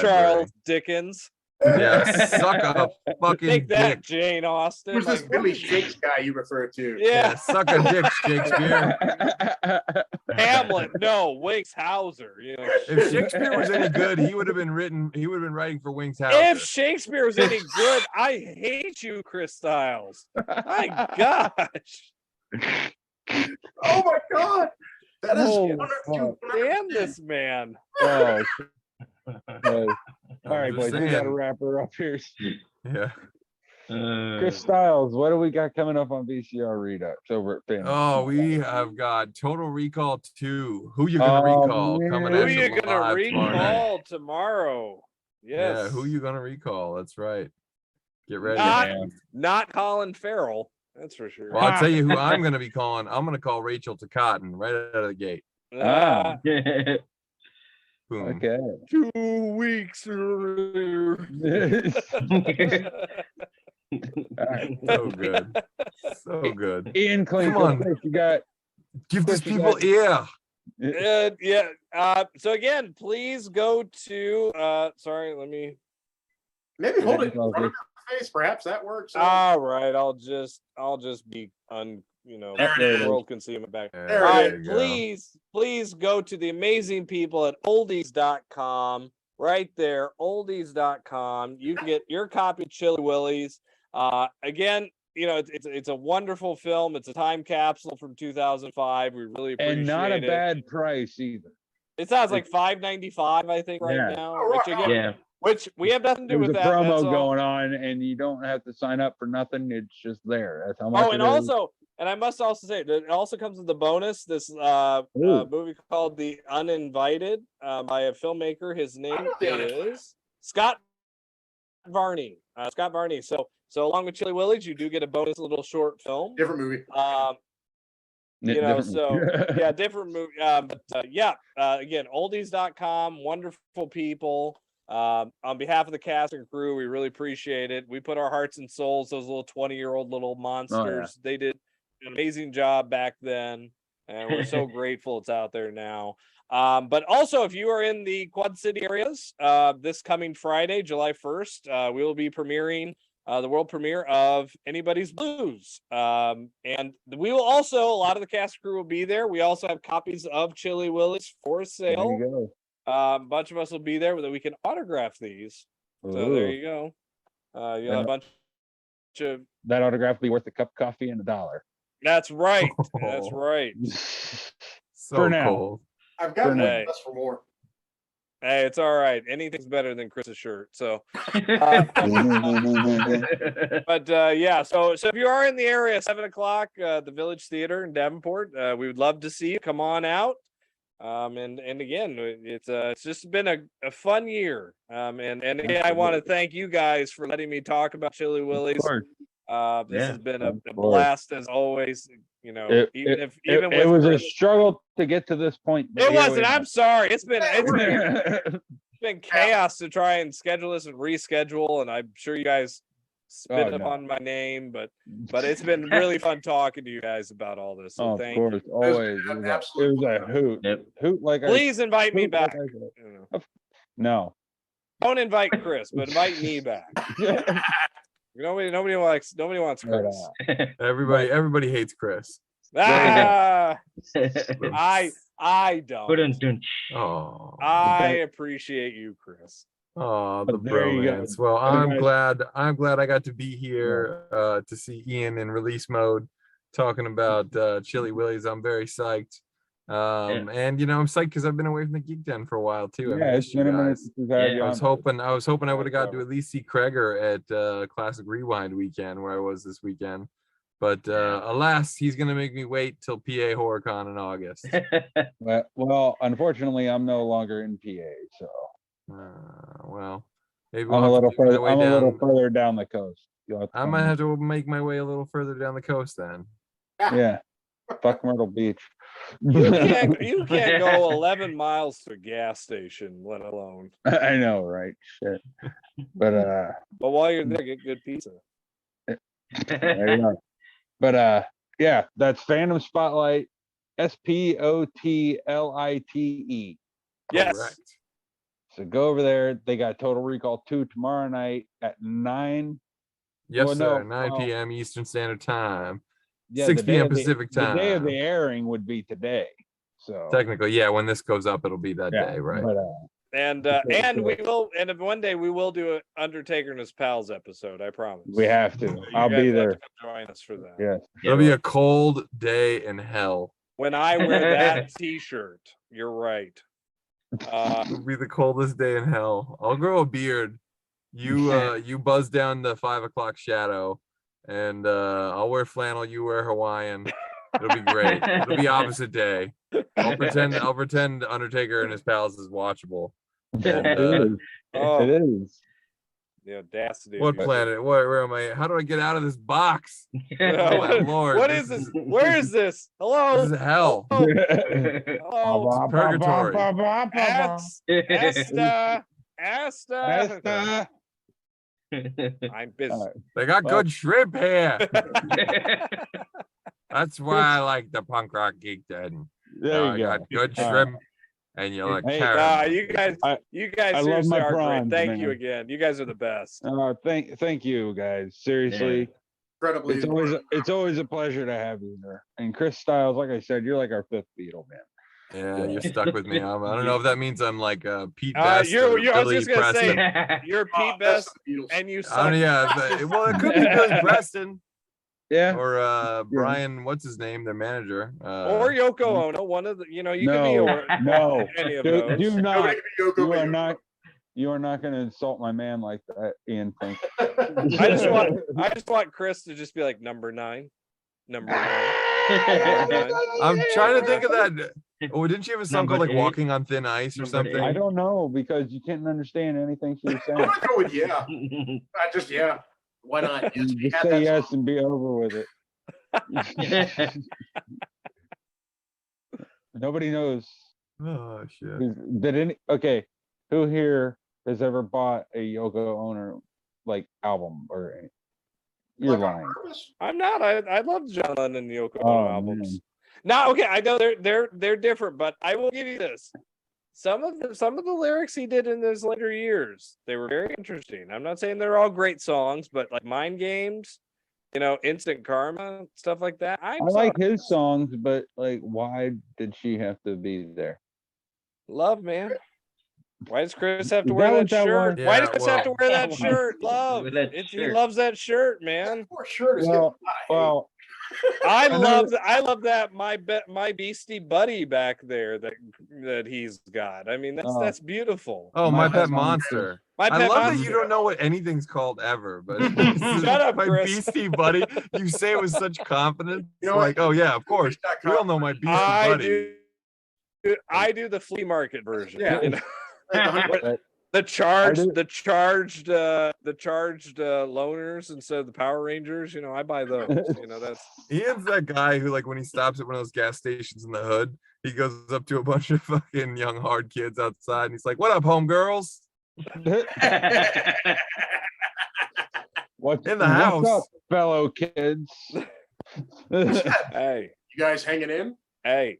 [SPEAKER 5] Charles Dickens.
[SPEAKER 7] Yeah, suck a fucking
[SPEAKER 5] Take that,
[SPEAKER 7] dick.
[SPEAKER 5] Jane Austen.
[SPEAKER 6] Who's this
[SPEAKER 5] Like,
[SPEAKER 6] Billy Shakes guy you refer to?
[SPEAKER 5] yeah,
[SPEAKER 7] Suck a dick, Shakespeare.
[SPEAKER 5] Hamlet. No, Winks Hauser. You know,
[SPEAKER 7] If Shakespeare was any good, he would have been writing for Wings House.
[SPEAKER 5] if Shakespeare was any good, I hate you, Chris Stiles. My gosh.
[SPEAKER 6] Oh my God. That is
[SPEAKER 4] Holy
[SPEAKER 6] 100
[SPEAKER 4] fuck.
[SPEAKER 5] Damn this man.
[SPEAKER 4] Oh, all right,
[SPEAKER 7] just
[SPEAKER 4] boys, we gotta
[SPEAKER 7] saying.
[SPEAKER 4] wrap her up here.
[SPEAKER 7] Yeah.
[SPEAKER 4] Chris Stiles, what do we got coming up on VCR Redux over at Phantom?
[SPEAKER 7] Oh, we have got Total Recall 2. Who you gonna
[SPEAKER 4] Oh,
[SPEAKER 7] recall? Coming
[SPEAKER 4] man.
[SPEAKER 7] at
[SPEAKER 5] Who
[SPEAKER 7] you
[SPEAKER 5] you gonna
[SPEAKER 7] live tomorrow night.
[SPEAKER 5] recall tomorrow? Yes.
[SPEAKER 7] Yeah, who you gonna recall? That's right. Get ready.
[SPEAKER 5] Not Colin Farrell. That's for sure.
[SPEAKER 7] Well, I'll tell you who I'm gonna be calling. I'm gonna call Rachel to Cotton right out of the gate.
[SPEAKER 5] Ah,
[SPEAKER 7] Boom.
[SPEAKER 4] Okay.
[SPEAKER 5] 2 weeks earlier.
[SPEAKER 7] So good. So good.
[SPEAKER 4] Ian Klink,
[SPEAKER 7] Come on.
[SPEAKER 4] what you got?
[SPEAKER 7] Give these
[SPEAKER 4] Chris, you
[SPEAKER 7] people
[SPEAKER 4] got-
[SPEAKER 7] ear.
[SPEAKER 5] Yeah. So again, please go to sorry, let me
[SPEAKER 6] Maybe hold it in
[SPEAKER 4] Okay.
[SPEAKER 6] front of your face. Perhaps that works.
[SPEAKER 5] all right. I'll just be
[SPEAKER 6] There it
[SPEAKER 5] the
[SPEAKER 6] is.
[SPEAKER 5] world can see my back.
[SPEAKER 6] There
[SPEAKER 5] All
[SPEAKER 6] it
[SPEAKER 5] right,
[SPEAKER 6] is.
[SPEAKER 5] please go to the amazing people at oldies.com. Right there, oldies.com. You can get your copy of Chilly Willies. Again, it's a wonderful film. It's a time capsule from 2005. We really appreciate
[SPEAKER 4] And not a
[SPEAKER 5] it.
[SPEAKER 4] bad price either.
[SPEAKER 5] It sounds like $5.95, I think, right
[SPEAKER 4] Yeah.
[SPEAKER 5] now.
[SPEAKER 6] Oh,
[SPEAKER 5] Which
[SPEAKER 6] right.
[SPEAKER 5] again,
[SPEAKER 1] Yeah.
[SPEAKER 5] which we have nothing to
[SPEAKER 4] There
[SPEAKER 5] do
[SPEAKER 4] was a
[SPEAKER 5] with that.
[SPEAKER 4] promo
[SPEAKER 5] that's all.
[SPEAKER 4] going on, and you don't have to sign up for nothing. It's just there. That's how much.
[SPEAKER 5] Oh, and
[SPEAKER 4] it is.
[SPEAKER 5] also, and I must also say, it also comes with the bonus. This
[SPEAKER 4] Ooh.
[SPEAKER 5] movie called The Uninvited by a filmmaker. His name
[SPEAKER 6] know The Uninvited.
[SPEAKER 5] is Scott Varney. Scott Varney. So along with Chilly Willies, you do get a bonus little short film.
[SPEAKER 6] Different movie.
[SPEAKER 5] Yeah, different movie. Again, oldies.com, wonderful people. On behalf of the cast and crew, we really appreciate it. We put our hearts and souls, those little 20-year-old little monsters. They did an amazing job back then, and we're so grateful it's out there now. But also, if you are in the Quad City areas, this coming Friday, July 1st, we will be premiering the world premiere of Anybody's Blues. And we will also, a lot of the cast crew will be there. We also have copies of Chilly Willies for
[SPEAKER 4] There
[SPEAKER 5] sale.
[SPEAKER 4] you go.
[SPEAKER 5] A bunch of us will be there so that we can autograph these. So there
[SPEAKER 4] Ooh.
[SPEAKER 5] you go. You'll have a bunch of.
[SPEAKER 4] That autograph will be worth a cup of coffee and $1.
[SPEAKER 5] That's right. That's right.
[SPEAKER 7] So
[SPEAKER 4] For now.
[SPEAKER 7] cold.
[SPEAKER 6] I've got
[SPEAKER 4] For
[SPEAKER 6] one
[SPEAKER 5] now.
[SPEAKER 6] less for more.
[SPEAKER 5] Hey, it's all right. Anything's better than Chris's shirt. So, but yeah. So if you are in the area, 7:00, the Village Theater in Davenport, we would love to see you. Come on out. And again, it's just been a fun year. And again, I want to thank you guys for letting me talk about Chilly Willies.
[SPEAKER 4] Of course.
[SPEAKER 5] This
[SPEAKER 1] Yeah,
[SPEAKER 5] has been
[SPEAKER 4] of
[SPEAKER 5] a
[SPEAKER 4] course.
[SPEAKER 5] blast as always.
[SPEAKER 4] It
[SPEAKER 5] with
[SPEAKER 4] was a
[SPEAKER 5] Chris-
[SPEAKER 4] struggle to get to this point. but
[SPEAKER 5] it
[SPEAKER 4] here
[SPEAKER 5] wasn't.
[SPEAKER 4] we
[SPEAKER 5] I'm
[SPEAKER 4] are.
[SPEAKER 5] sorry. It's been chaos to try and schedule this and reschedule, and I'm sure you guys spit
[SPEAKER 4] Oh,
[SPEAKER 5] up
[SPEAKER 4] no.
[SPEAKER 5] on my name, but it's been really fun talking to you guys about all this. So
[SPEAKER 4] Oh, of
[SPEAKER 5] thank
[SPEAKER 4] course,
[SPEAKER 5] you.
[SPEAKER 4] always.
[SPEAKER 6] an
[SPEAKER 4] It
[SPEAKER 6] absolute
[SPEAKER 4] was a
[SPEAKER 6] pleasure.
[SPEAKER 4] hoot.
[SPEAKER 1] Yep.
[SPEAKER 4] Hoot like
[SPEAKER 5] Please invite me
[SPEAKER 4] hoot like
[SPEAKER 5] back.
[SPEAKER 4] I said.
[SPEAKER 5] You know.
[SPEAKER 4] No.
[SPEAKER 5] Don't invite Chris, but invite me back. Nobody wants
[SPEAKER 4] But,
[SPEAKER 5] Chris.
[SPEAKER 7] Everybody hates Chris.
[SPEAKER 5] I don't.
[SPEAKER 1] Dun-dun-dun.
[SPEAKER 7] Oh.
[SPEAKER 5] I appreciate you, Chris.
[SPEAKER 7] Oh, the
[SPEAKER 4] But there you go.
[SPEAKER 7] bromance. Well,
[SPEAKER 4] Other
[SPEAKER 7] I'm glad I got to be here to see Ian in release mode talking about Chilly Willies. I'm very psyched. And I'm psyched because I've been away from the Geek Den for a while too. I
[SPEAKER 4] Yeah,
[SPEAKER 7] missed
[SPEAKER 4] it's
[SPEAKER 7] you
[SPEAKER 4] been a minute
[SPEAKER 7] guys.
[SPEAKER 4] since we've had you
[SPEAKER 7] I
[SPEAKER 4] on.
[SPEAKER 7] was hoping I would have got to at least see Kreger at Classic Rewind weekend where I was this weekend. But alas, he's gonna make me wait till PA HorrorCon in August.
[SPEAKER 4] Well, unfortunately, I'm no longer in PA, so
[SPEAKER 7] Well, maybe
[SPEAKER 4] I'm a little further.
[SPEAKER 7] way
[SPEAKER 4] I'm a
[SPEAKER 7] down.
[SPEAKER 4] little further down the coast. You'll have to
[SPEAKER 7] I
[SPEAKER 4] come
[SPEAKER 7] might
[SPEAKER 4] in.
[SPEAKER 7] have to make my way a little further down the coast then.
[SPEAKER 4] Yeah, fuck Myrtle Beach.
[SPEAKER 5] You can't go 11 miles to a gas station, let alone.
[SPEAKER 4] I know, right? Shit. But
[SPEAKER 5] But while you're there, get good pizza.
[SPEAKER 4] there you go. But yeah, that's Phantom Spotlight, SPOTLITE.
[SPEAKER 5] Yes.
[SPEAKER 7] Correct.
[SPEAKER 4] So go over there. They got Total Recall 2 tomorrow night at 9.
[SPEAKER 7] Yes,
[SPEAKER 4] Well,
[SPEAKER 7] sir.
[SPEAKER 4] no,
[SPEAKER 7] 9
[SPEAKER 4] well,
[SPEAKER 7] p.m. Eastern Standard Time.
[SPEAKER 4] yeah,
[SPEAKER 7] 6
[SPEAKER 4] the day
[SPEAKER 7] p.m.
[SPEAKER 4] of the-
[SPEAKER 7] Pacific
[SPEAKER 4] The day of
[SPEAKER 7] Time.
[SPEAKER 4] the airing would be today. So
[SPEAKER 7] Technically, yeah. When this goes up, it'll be that
[SPEAKER 4] yeah,
[SPEAKER 7] day, right?
[SPEAKER 4] But
[SPEAKER 5] And we will, and one day we will do an Undertaker and his pals episode. I promise.
[SPEAKER 4] we have to.
[SPEAKER 5] You
[SPEAKER 4] I'll
[SPEAKER 5] guys
[SPEAKER 4] be
[SPEAKER 5] have
[SPEAKER 4] there.
[SPEAKER 5] to come join us for that.
[SPEAKER 4] Yes.
[SPEAKER 7] It'll be a cold day in hell.
[SPEAKER 5] When I wear that T-shirt, you're right.
[SPEAKER 7] It'll be the coldest day in hell. I'll grow a beard. You buzz down the 5 o'clock shadow, and I'll wear flannel. You wear Hawaiian. It'll be great. It'll be opposite day. I'll pretend Undertaker and his pals is watchable. And,
[SPEAKER 4] It is.
[SPEAKER 5] The audacity.
[SPEAKER 7] what planet? Where am I? How do I get out of this box? Oh my lord!
[SPEAKER 5] What is this? Where is this? Hello?
[SPEAKER 7] This is hell.
[SPEAKER 5] Hello?
[SPEAKER 7] It's purgatory.
[SPEAKER 5] Asta. I'm busy.
[SPEAKER 7] They got good shrimp here. That's why I like the punk rock geek then.
[SPEAKER 4] There you go.
[SPEAKER 7] Got good shrimp, and you like
[SPEAKER 4] Hey,
[SPEAKER 7] carrot.
[SPEAKER 5] You guys
[SPEAKER 4] I
[SPEAKER 5] seriously
[SPEAKER 4] love my
[SPEAKER 5] are
[SPEAKER 4] prawns,
[SPEAKER 5] great. Thank
[SPEAKER 4] man.
[SPEAKER 5] you again. You guys are the best.
[SPEAKER 4] Thank you guys. Seriously.
[SPEAKER 6] Incredibly.
[SPEAKER 4] It's always a pleasure to have you there. And Chris Stiles, like I said, you're like our 5th Beatle, man.
[SPEAKER 7] Yeah, you're stuck with me. I don't know if that means I'm like Pete Best or
[SPEAKER 5] I was
[SPEAKER 7] Billy
[SPEAKER 5] just gonna
[SPEAKER 7] Preston.
[SPEAKER 5] say you're Pete Best, and you
[SPEAKER 7] I
[SPEAKER 5] suck.
[SPEAKER 7] don't know, yeah, well, it could be Billy Preston.
[SPEAKER 4] Yeah.
[SPEAKER 7] Or Brian, what's his name? Their manager.
[SPEAKER 5] Or Yoko Ono. One of the, you can be
[SPEAKER 4] no.
[SPEAKER 5] any of those.
[SPEAKER 4] Do not.
[SPEAKER 6] Yoko
[SPEAKER 4] You are not going to insult my man like that, Ian. Think.
[SPEAKER 5] I just want Chris to just be like number 9. Number 9.
[SPEAKER 7] I'm trying to think of that. Oh, didn't she have a song called like Walking on Thin Ice or something?
[SPEAKER 4] I don't know because you can't understand anything she was saying.
[SPEAKER 6] I'm gonna go with yeah. Yeah. Why not? Yes, we
[SPEAKER 4] Just
[SPEAKER 6] had
[SPEAKER 4] say
[SPEAKER 6] that
[SPEAKER 4] yes
[SPEAKER 6] song.
[SPEAKER 4] and be over with it. Nobody knows.
[SPEAKER 7] Oh shit.
[SPEAKER 4] Did any? Okay, who here has ever bought a Yoko Ono like album or? You're
[SPEAKER 6] Like on
[SPEAKER 4] lying.
[SPEAKER 6] purpose?
[SPEAKER 5] I'm not. I love John Lennon and the Yoko Ono
[SPEAKER 4] Oh,
[SPEAKER 5] albums.
[SPEAKER 4] man.
[SPEAKER 5] No, okay, I know they're different, but I will give you this. Some of the lyrics he did in his later years, they were very interesting. I'm not saying they're all great songs, but like Mind Games, Instant Karma, stuff like that.
[SPEAKER 4] I like his songs, but like, why did she have to be there?
[SPEAKER 5] Love, man. Why does Chris have to
[SPEAKER 4] Is
[SPEAKER 5] wear
[SPEAKER 4] that
[SPEAKER 5] that
[SPEAKER 4] what that
[SPEAKER 5] shirt?
[SPEAKER 4] was?
[SPEAKER 5] Why
[SPEAKER 7] Yeah,
[SPEAKER 5] does Chris have to wear that
[SPEAKER 1] well,
[SPEAKER 5] shirt? Love.
[SPEAKER 1] with that
[SPEAKER 5] He
[SPEAKER 1] shirt.
[SPEAKER 5] loves that shirt, man.
[SPEAKER 6] Poor shirt is
[SPEAKER 4] Well,
[SPEAKER 6] getting a lot of hate.
[SPEAKER 5] I love that my beastie buddy back there that he's got. I mean, that's beautiful.
[SPEAKER 7] Oh,
[SPEAKER 4] My
[SPEAKER 7] my pet
[SPEAKER 4] Pet
[SPEAKER 7] monster.
[SPEAKER 5] My
[SPEAKER 7] I
[SPEAKER 5] Pet
[SPEAKER 7] love that
[SPEAKER 5] Monster.
[SPEAKER 7] you don't know what anything's called ever, but
[SPEAKER 5] Shut up,
[SPEAKER 7] my
[SPEAKER 5] Chris.
[SPEAKER 7] beastie buddy. You say it with such confidence.
[SPEAKER 6] You know
[SPEAKER 7] Like,
[SPEAKER 6] what?
[SPEAKER 7] oh yeah, of course. We all know my beastie buddy.
[SPEAKER 5] I do the flea market version.
[SPEAKER 6] Yeah.
[SPEAKER 5] The charged
[SPEAKER 4] do-
[SPEAKER 5] loners instead of the Power Rangers. I buy those. That's
[SPEAKER 7] Ian's that guy who, like, when he stops at one of those gas stations in the hood, he goes up to a bunch of fucking young hard kids outside, and he's like, "What up, homegirls?"
[SPEAKER 4] What's
[SPEAKER 7] In the house.
[SPEAKER 4] What's up, fellow kids?
[SPEAKER 5] hey,
[SPEAKER 6] You guys hanging in?
[SPEAKER 5] hey,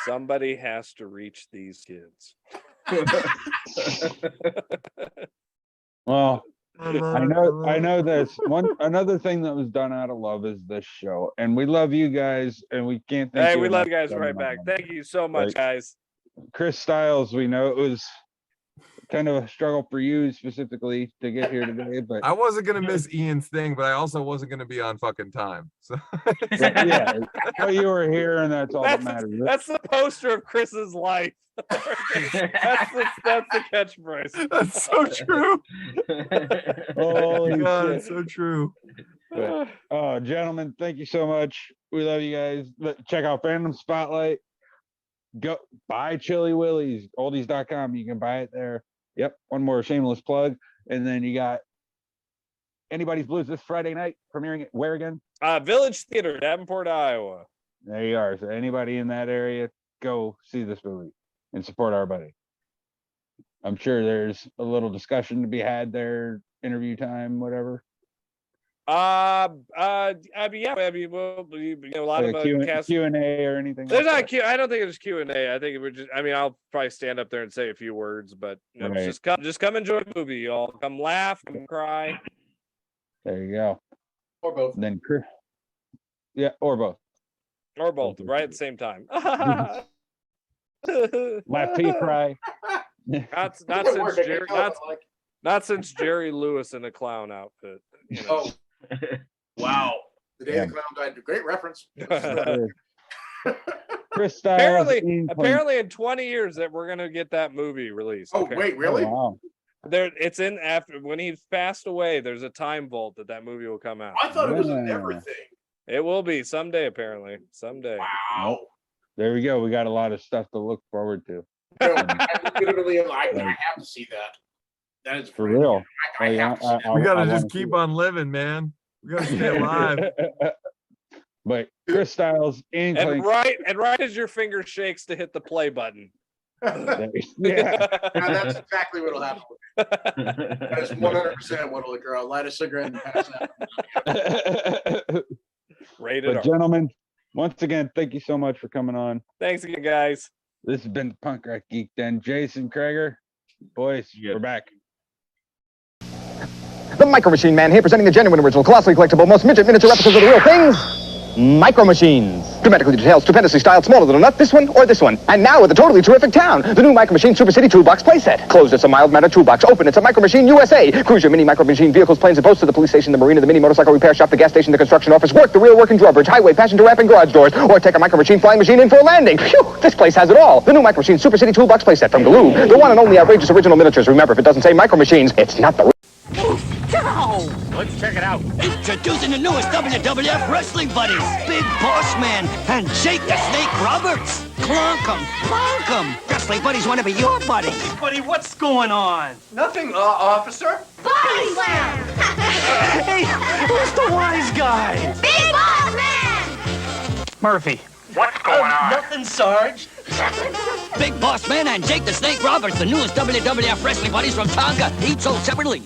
[SPEAKER 5] somebody has to reach these kids.
[SPEAKER 4] Well, I know this. Another thing that was done out of love is this show, and we love you guys, and we can't thank
[SPEAKER 5] Hey,
[SPEAKER 4] you
[SPEAKER 5] we love
[SPEAKER 4] enough
[SPEAKER 5] you guys
[SPEAKER 4] for
[SPEAKER 5] right
[SPEAKER 4] coming
[SPEAKER 5] back.
[SPEAKER 4] on.
[SPEAKER 5] Thank you so much,
[SPEAKER 4] Like-
[SPEAKER 5] guys.
[SPEAKER 4] Chris Stiles, we know it was kind of a struggle for you specifically to get here today, but
[SPEAKER 7] I wasn't gonna miss Ian's thing, but I also wasn't gonna be on fucking time. So
[SPEAKER 4] yeah, well, you were here, and that's all that matters.
[SPEAKER 5] That's the poster of Chris's life. that's the catchphrase.
[SPEAKER 7] that's so true.
[SPEAKER 4] Holy
[SPEAKER 7] God,
[SPEAKER 4] shit.
[SPEAKER 7] it's so true.
[SPEAKER 4] But, oh, gentlemen, thank you so much. We love you guys. Check out Fandom Spotlight. Go buy Chilly Willies, oldies.com. You can buy it there. Yep. One more shameless plug. And then you got Anybody's Blues this Friday night, premiering it where again?
[SPEAKER 5] Village Theater, Davenport, Iowa.
[SPEAKER 4] There you are. So anybody in that area, go see this movie and support our buddy. I'm sure there's a little discussion to be had there, interview time, whatever.
[SPEAKER 5] Yeah, I mean, well, a lot
[SPEAKER 4] Like
[SPEAKER 5] of
[SPEAKER 4] a
[SPEAKER 5] cast.
[SPEAKER 4] Q&A or anything?
[SPEAKER 5] There's
[SPEAKER 4] like
[SPEAKER 5] not
[SPEAKER 4] that?
[SPEAKER 5] Q. I don't think it's Q&A. I think it would just. I mean, I'll probably stand up there and say a few words, but you know,
[SPEAKER 4] Right.
[SPEAKER 5] just come enjoy the movie, y'all. Come laugh, come cry.
[SPEAKER 4] There you go.
[SPEAKER 6] Or both.
[SPEAKER 4] Then yeah, or both.
[SPEAKER 5] Or both, right at the same time.
[SPEAKER 4] Laugh till you cry.
[SPEAKER 5] not
[SPEAKER 6] Good
[SPEAKER 5] since
[SPEAKER 6] word,
[SPEAKER 5] Jerry, not since Jerry Lewis in a clown outfit. You know.
[SPEAKER 6] Oh, wow. The day
[SPEAKER 4] Yeah.
[SPEAKER 6] the clown died. Great reference.
[SPEAKER 4] Chris Stiles.
[SPEAKER 5] apparently in 20 years that we're gonna get that movie released.
[SPEAKER 6] Oh,
[SPEAKER 5] apparently.
[SPEAKER 6] wait, really?
[SPEAKER 4] Wow.
[SPEAKER 5] It's in after when he passed away. There's a time vault that movie will come out.
[SPEAKER 6] I thought it was an
[SPEAKER 4] Yeah.
[SPEAKER 6] everything.
[SPEAKER 5] It will be someday, apparently. Someday.
[SPEAKER 6] Wow.
[SPEAKER 4] There we go. We got a lot of stuff to look forward to.
[SPEAKER 6] No, I literally, I have to see that. That is
[SPEAKER 4] For real.
[SPEAKER 6] I have to see that.
[SPEAKER 7] We gotta
[SPEAKER 4] I
[SPEAKER 7] just
[SPEAKER 4] wanna see
[SPEAKER 7] keep
[SPEAKER 4] it.
[SPEAKER 7] on living, man. We gotta stay alive.
[SPEAKER 4] But Chris Stiles and
[SPEAKER 5] And
[SPEAKER 4] Klink.
[SPEAKER 5] right as your finger shakes to hit the play button.
[SPEAKER 4] Yeah.
[SPEAKER 6] Now, that's exactly what'll happen. That is 100% what'll occur. I'll light a cigarette and pass out.
[SPEAKER 5] Rated
[SPEAKER 4] But
[SPEAKER 5] R.
[SPEAKER 4] gentlemen, once again, thank you so much for coming on.
[SPEAKER 5] Thanks again, guys.
[SPEAKER 4] This has been the Punk Rock Geek Den. Jason Krager, boys, we're back.
[SPEAKER 9] The Micro Machine Man here, presenting the genuine, original, colossally collectible, most midget miniature replicas of the real things. Micro Machines. Dramatically detailed, stupendously styled, smaller than a nut, this one or this one. And now with a totally terrific town, the new Micro Machine Super City Toolbox playset. Closed, it's a mild mannered toolbox. Open, it's a Micro Machine USA. Cruise your mini Micro Machine vehicles, planes, and boats to the police station, the marina, the mini motorcycle repair shop, the gas station, the construction office, work, the real working drawbridge, highway, passenger ramp, and garage doors. Or take a Micro Machine flying machine in for a landing. Phew, this place has it all. The new Micro Machine Super City Toolbox playset from Galoob. The one and only outrageous original miniatures. Remember, if it doesn't say Micro Machines, it's not the
[SPEAKER 2] Let's check it out.
[SPEAKER 12] Introducing the newest WWF wrestling buddies, Big Boss Man and Jake the Snake Roberts. Clunk 'em, plonk 'em. Wrestling buddies want to be your buddy.
[SPEAKER 2] Hey, buddy, what's going on? Nothing, officer.
[SPEAKER 8] Body slam!
[SPEAKER 2] Hey, who's the wise guy?
[SPEAKER 8] Big Boss Man!
[SPEAKER 2] Murphy. What's going on? Nothing, Sarge.
[SPEAKER 12] Big Boss Man and Jake the Snake Roberts, the newest WWF wrestling buddies from Tonga, each sold separately.